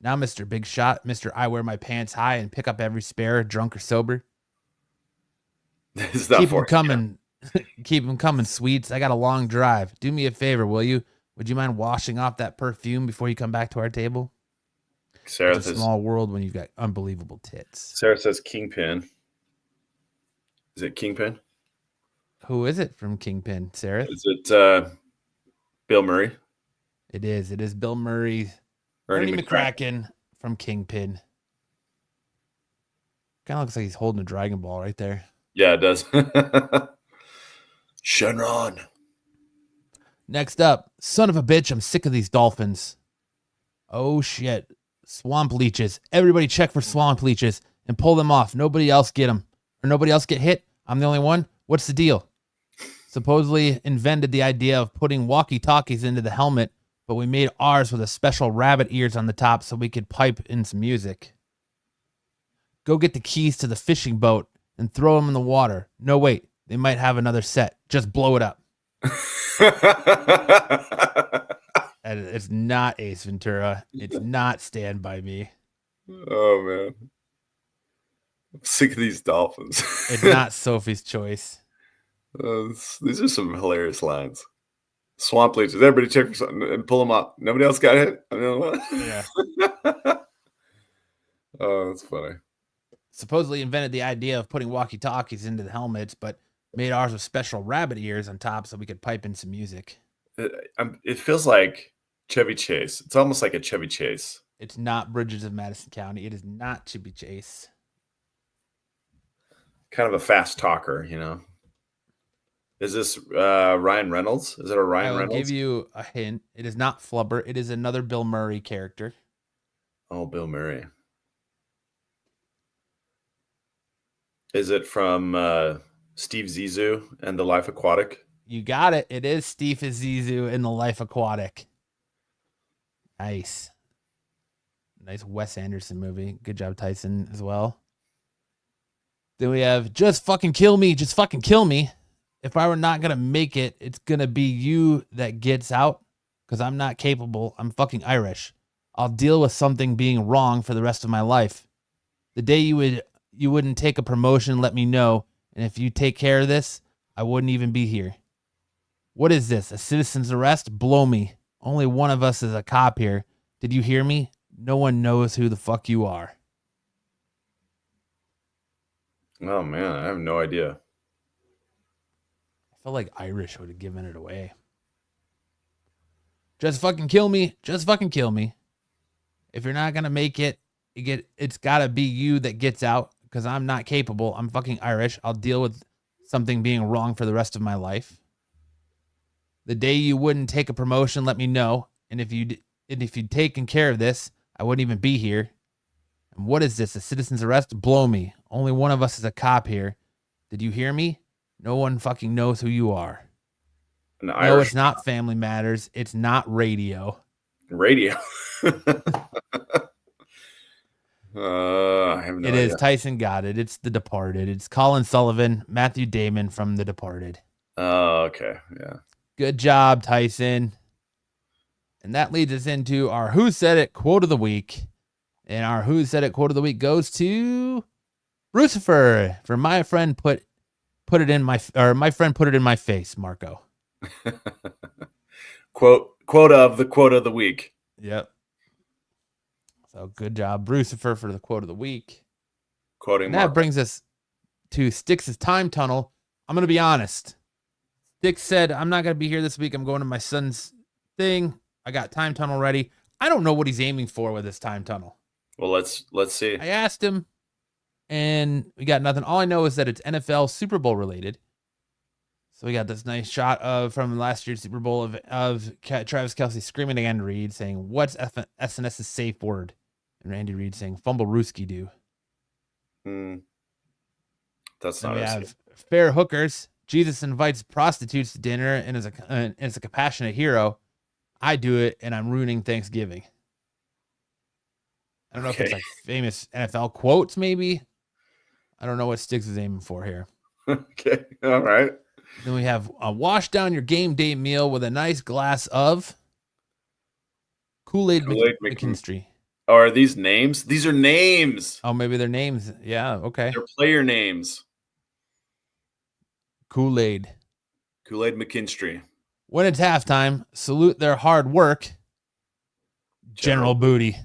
Now, Mr. Big Shot, Mr. I wear my pants high and pick up every spare, drunk or sober. Is that Keep for them coming. Keep them coming, sweets. I got a long drive. Do me a favor, will you? Would you mind washing off that perfume before you come back to our table? Sarah It's a says, small world when you've got unbelievable tits. Sarah says Kingpin. Is it Kingpin? Who is it from Kingpin, Sarah? Is it Bill Murray? It is. It is Bill Murray. Ernie McCracken from Kingpin. Kind of looks like he's holding a Dragon Ball right there. Yeah, it does. Shenron. Next up, son of a bitch, I'm sick of these dolphins. Oh, shit. Swamp leeches. Everybody check for swamp leeches and pull them off. Nobody else get them. Or nobody else get hit. I'm the only one. What's the deal? Supposedly invented the idea of putting walkie-talkies into the helmet, but we made ours with a special rabbit ears on the top so we could pipe in some music. Go get the keys to the fishing boat and throw them in the water. No, wait. They might have another set. Just blow it up. And it's not Ace Ventura. It's not Stand By Me. Oh, man. I'm sick of these dolphins. It's not Sophie's Choice. These are some hilarious lines. Swamp leeches. Everybody check for something and pull them up. Nobody else got hit? Yeah. Oh, that's funny. Supposedly invented the idea of putting walkie-talkies into the helmets, but made ours with special rabbit ears on top so we could pipe in some music. It feels like Chevy Chase. It's almost like a Chevy Chase. It's not Bridges of Madison County. It is not Chevy Chase. Kind of a fast talker, you know. Is this Ryan Reynolds? Is it a Ryan Reynolds? I'll give you a hint. It is not Flubber. It is another Bill Murray character. Oh, Bill Murray. Is it from Steve Zissou and The Life Aquatic? You got it. It is Steve Zissou in The Life Aquatic. Nice. Nice Wes Anderson movie. Good job, Tyson, as well. Then we have Just Fucking Kill Me. Just fucking kill me. If I were not going to make it, it's going to be you that gets out because I'm not capable. I'm fucking Irish. I'll deal with something being wrong for the rest of my life. The day you wouldn't take a promotion, let me know. And if you take care of this, I wouldn't even be here. What is this? A citizen's arrest? Blow me. Only one of us is a cop here. Did you hear me? No one knows who the fuck you are. Oh, man. I have no idea. I felt like Irish would have given it away. Just fucking kill me. Just fucking kill me. If you're not going to make it, it's got to be you that gets out because I'm not capable. I'm fucking Irish. I'll deal with something being wrong for the rest of my life. The day you wouldn't take a promotion, let me know. And if you'd taken care of this, I wouldn't even be here. And what is this? A citizen's arrest? Blow me. Only one of us is a cop here. Did you hear me? No one fucking knows who you are. No, it's not Family Matters. It's not Radio. Radio. I have no idea. It is. Tyson got it. It's The Departed. It's Colin Sullivan, Matthew Damon from The Departed. Oh, okay. Yeah. Good job, Tyson. And that leads us into our Who Said It quote of the week. And our Who Said It quote of the week goes to Lucifer for my friend put it in my face, Marco. Quote of the week. Yep. So good job, Lucifer, for the quote of the week. Quoting and that brings us to Styx's time tunnel. I'm going to be honest. Styx said, I'm not going to be here this week. I'm going to my son's thing. I got time tunnel ready. I don't know what he's aiming for with this time tunnel. Well, let's see. I asked him, and we got nothing. All I know is that it's NFL Super Bowl related. So we got this nice shot from last year's Super Bowl of Travis Kelce screaming at Andy Reid saying, what's SNS's safe word? And Andy Reid saying, fumble Rooski do. That's then not we it. have fair hookers. Jesus invites prostitutes to dinner and is a compassionate hero. I do it, and I'm ruining Thanksgiving. I don't know if it's like famous NFL quotes, maybe. I don't know what Styx is aiming for here. Okay. All right. Then we have wash down your game day meal with a nice glass of Kool-Aid McKinstry. Oh, are these names? These are names. Oh, maybe they're names. Yeah, okay. They're player names. Kool-Aid McKinstry. When it's halftime, salute their hard work. General Booty.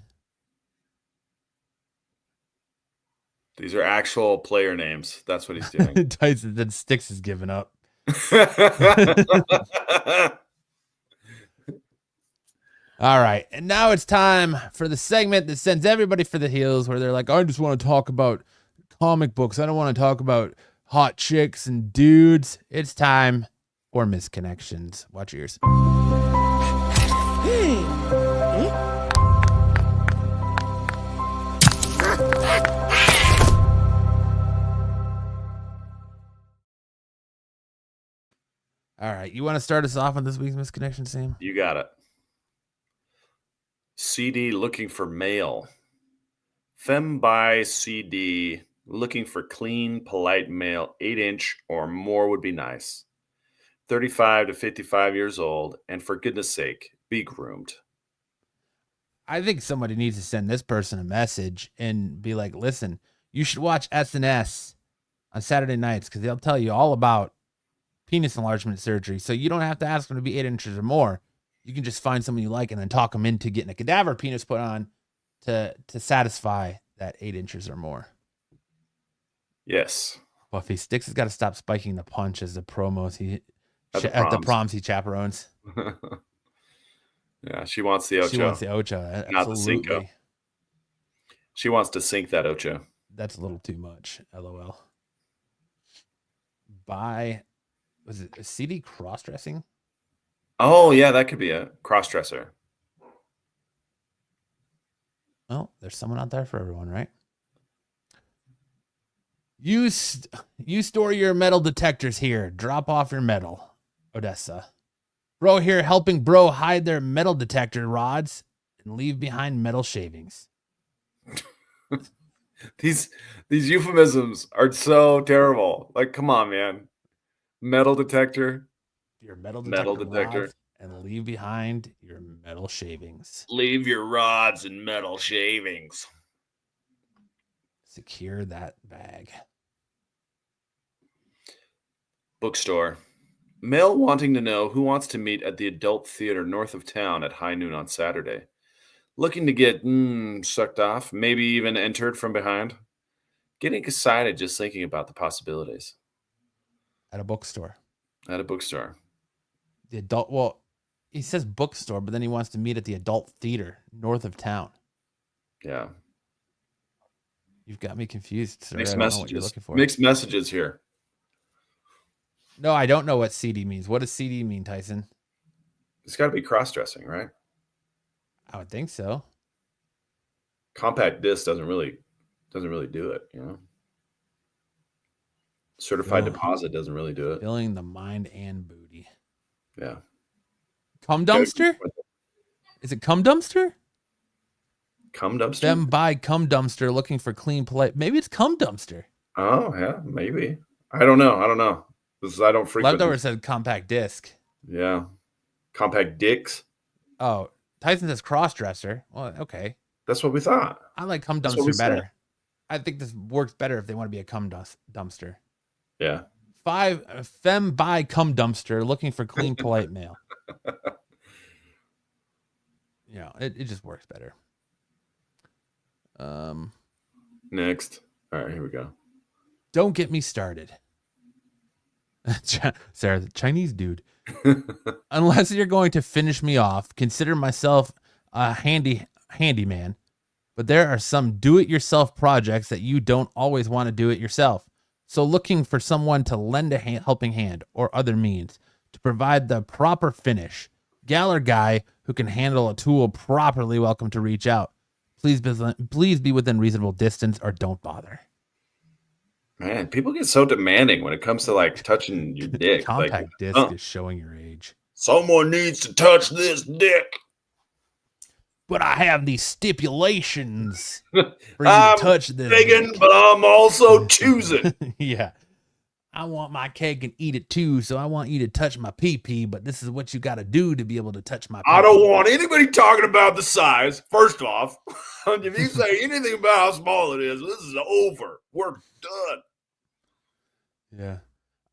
These are actual player names. That's what he's doing. Tyson said Styx is giving up. All right. And now it's time for the segment that sends everybody for the hills, where they're like, I just want to talk about comic books. I don't want to talk about hot chicks and dudes. It's time for misconnections. Watch yours. All right. You want to start us off on this week's misconnection, Sam? You got it. CD looking for male. Femme by CD looking for clean, polite male, 8-inch or more would be nice. 35 to 55 years old, and for goodness sake, be groomed. I think somebody needs to send this person a message and be like, listen, you should watch SNS on Saturday nights because they'll tell you all about penis enlargement surgery. So you don't have to ask them to be 8 inches or more. You can just find someone you like and then talk them into getting a cadaver penis put on to satisfy that 8 inches or more. Yes. Buffy Styx has got to stop spiking the punch as the promos At the proms he chaperones. Yeah, she wants the Ocho. She wants the Ocho. Not the Cinco. She wants to sink that Ocho. That's a little too much. LOL. Was it a CD cross-dressing? Oh, yeah, that could be a cross-dresser. Well, there's someone out there for everyone, right? You store your metal detectors here. Drop off your metal, Odessa. Bro here helping bro hide their metal detector rods and leave behind metal shavings. These euphemisms are so terrible. Like, come on, man. Metal detector. Your metal detector. Rods and leave behind your metal shavings. Leave your rods and metal shavings. Secure that bag. Bookstore. Male wanting to know who wants to meet at the adult theater north of town at high noon on Saturday. Looking to get sucked off, maybe even entered from behind. Getting excited just thinking about the possibilities. At a bookstore. At a bookstore. The adult, well, he says bookstore, but then he wants to meet at the adult theater north of town. Yeah. You've got me confused, sir. Mixed I don't know what you're looking for. Mixed messages here. No, I don't know what CD means. What does CD mean, Tyson? It's got to be cross-dressing, right? I would think so. Compact disc doesn't really do it, you know. Certified deposit doesn't really do it. Filling the mind and booty. Yeah. Cum dumpster? Is it cum dumpster? Cum dumpster? Them by cum dumpster looking for clean polite. Maybe it's cum dumpster. Oh, yeah, maybe. I don't know. I don't frequent. Leftover said compact disc. Yeah. Compact dicks. Oh, Tyson says cross-dresser. Well, okay. That's what we thought. I like cum dumpster better. I think this works better if they want to be a cum dumpster. Yeah. 5 femme by cum dumpster looking for clean polite male. You know, it just works better. Next. All right, here we go. Don't get me started. Sarah, the Chinese dude. Unless you're going to finish me off, consider myself a handyman. But there are some do-it-yourself projects that you don't always want to do it yourself. So looking for someone to lend a helping hand or other means to provide the proper finish. Gal or guy who can handle a tool properly, welcome to reach out. Please be within reasonable distance or don't bother. Man, people get so demanding when it comes to like touching your dick. Compact disc is showing your age. Someone needs to touch this dick. But I have these stipulations for you to touch this. Begging, but I'm also choosing. Yeah. I want my cake and eat it too, so I want you to touch my pee-pee, but this is what you got to do to be able to touch my pee-pee. I don't want anybody talking about the size. First off, if you say anything about how small it is, this is over. We're done. Yeah.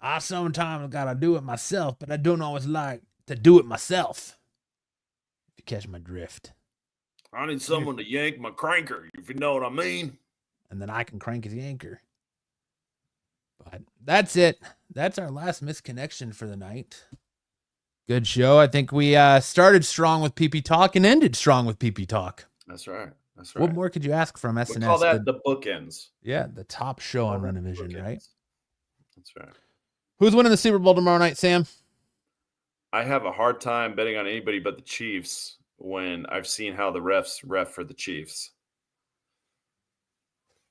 I sometimes got to do it myself, but I don't always like to do it myself. If you catch my drift. I need someone to yank my cranker, if you know what I mean. And then I can crank his yanker. But that's it. That's our last misconnection for the night. Good show. I think we started strong with PP Talk and ended strong with PP Talk. That's right. That's right. What more could you ask from SNS? We call that the bookends. Yeah, the top show on Renovision, right? That's right. Who's winning the Super Bowl tomorrow night, Sam? I have a hard time betting on anybody but the Chiefs when I've seen how the refs ref for the Chiefs.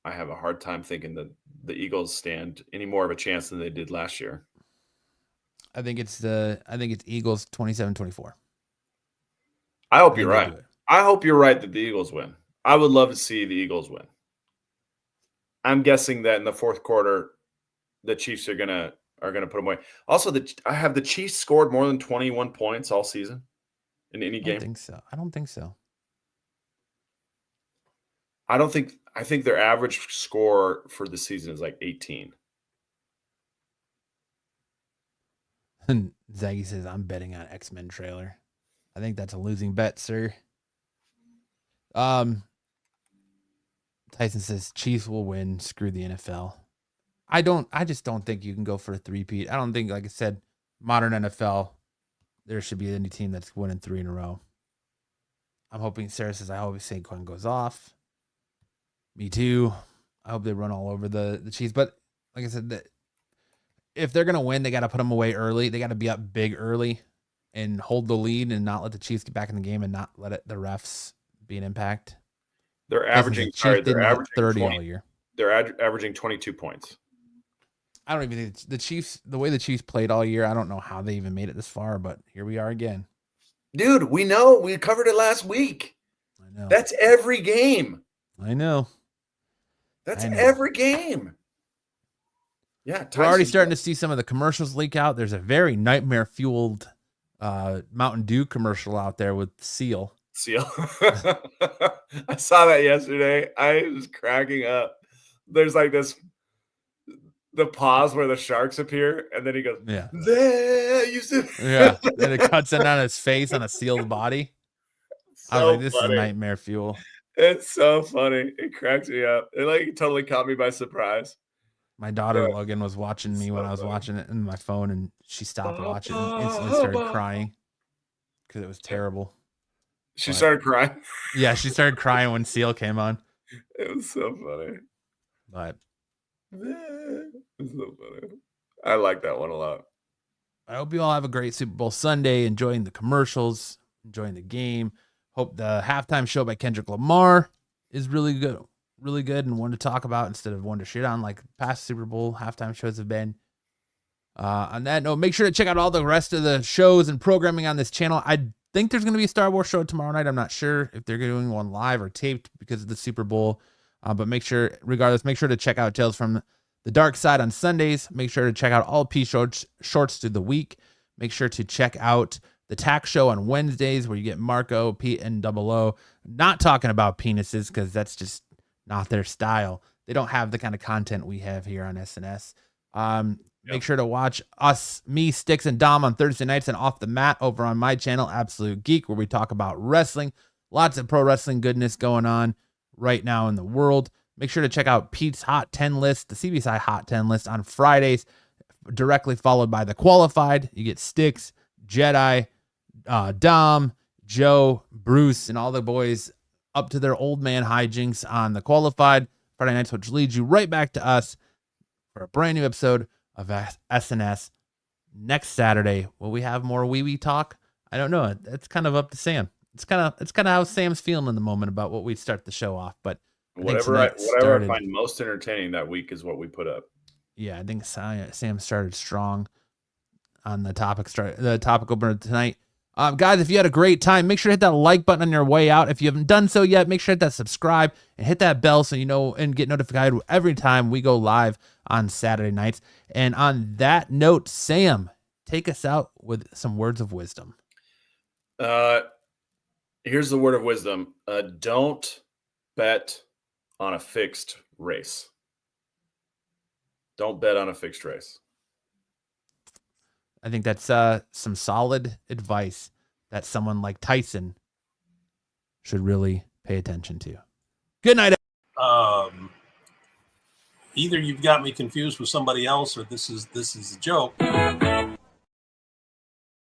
I have a hard time thinking that the Eagles stand any more of a chance than they did last year. I think it's Eagles 27-24. I hope you're right. I hope you're right that the Eagles win. I would love to see the Eagles win. I'm guessing that in the fourth quarter, the Chiefs are gonna put them away. Also, I have the Chiefs scored more than 21 points all season in any game. I don't think so. I think their average score for the season is like 18. And Zaggy says, I'm betting on X-Men trailer. I think that's a losing bet, sir. Tyson says Chiefs will win. Screw the NFL. I just don't think you can go for a three-peat. I don't think, like I said, modern NFL, there should be any team that's winning 3 in a row. I'm hoping, Sarah says, I hope Saquon goes off. Me too. I hope they run all over the Chiefs. But like I said, if they're going to win, they got to put them away early. They got to be up big early and hold the lead and not let the Chiefs get back in the game and not let the refs be an impact. They're averaging 30 all year. They're averaging 22 points. I don't even think the Chiefs, the way the Chiefs played all year, I don't know how they even made it this far, but here we are again. Dude, we know. We covered it last week. I know. That's every game. I know. That's every game. Yeah, we're already starting to see some of the commercials leak out. There's a very nightmare-fueled Mountain Dew commercial out there with Seal. I saw that yesterday. I was cracking up. There's like the pause where the sharks appear, and then he goes, yeah. There you see. Yeah. And it cuts in on his face on a sealed body. So I was like, this funny. is nightmare fuel. It's so funny. It cracks me up. It totally caught me by surprise. My daughter Logan was watching me when I was watching it in my phone, and she stopped watching and instantly started crying because it was terrible. She started crying? Yeah, she started crying when Seal came on. It was so funny. But it's so funny. I like that one a lot. I hope you all have a great Super Bowl Sunday, enjoying the commercials, enjoying the game. Hope the halftime show by Kendrick Lamar is really good and one to talk about instead of one to shit on like past Super Bowl halftime shows have been. On that note, make sure to check out all the rest of the shows and programming on this channel. I think there's going to be a Star Wars show tomorrow night. I'm not sure if they're doing one live or taped because of the Super Bowl. But make sure to check out Tales from the Dark Side on Sundays. Make sure to check out all P shorts through the week. Make sure to check out the Tax Show on Wednesdays where you get Marco, Pete, and Double O not talking about penises because that's just not their style. They don't have the kind of content we have here on SNS. Make sure to watch me, Styx, and Dom on Thursday nights and Off the Mat over on my channel, Absolute Geek, where we talk about wrestling. Lots of pro wrestling goodness going on right now in the world. Make sure to check out Pete's Hot 10 list, the CBSI Hot 10 list on Fridays, directly followed by the Qualified. You get Styx, Jedi, Dom, Joe, Bruce, and all the boys up to their old man hijinks on the Qualified Friday nights, which leads you right back to us for a brand new episode of SNS next Saturday. Will we have more wee talk? I don't know. It's kind of up to Sam. It's kind of how Sam's feeling in the moment about what we start the show off. But whatever I find most entertaining that week is what we put up. Yeah, I think Sam started strong on the topic opener tonight. Guys, if you had a great time, make sure to hit that like button on your way out. If you haven't done so yet, make sure to hit that subscribe and hit that bell so you know and get notified every time we go live on Saturday nights. And on that note, Sam, take us out with some words of wisdom. Here's the word of wisdom. Don't bet on a fixed race. Don't bet on a fixed race. I think that's some solid advice that someone like Tyson should really pay attention to. Good night. Either you've got me confused with somebody else, or this is a joke.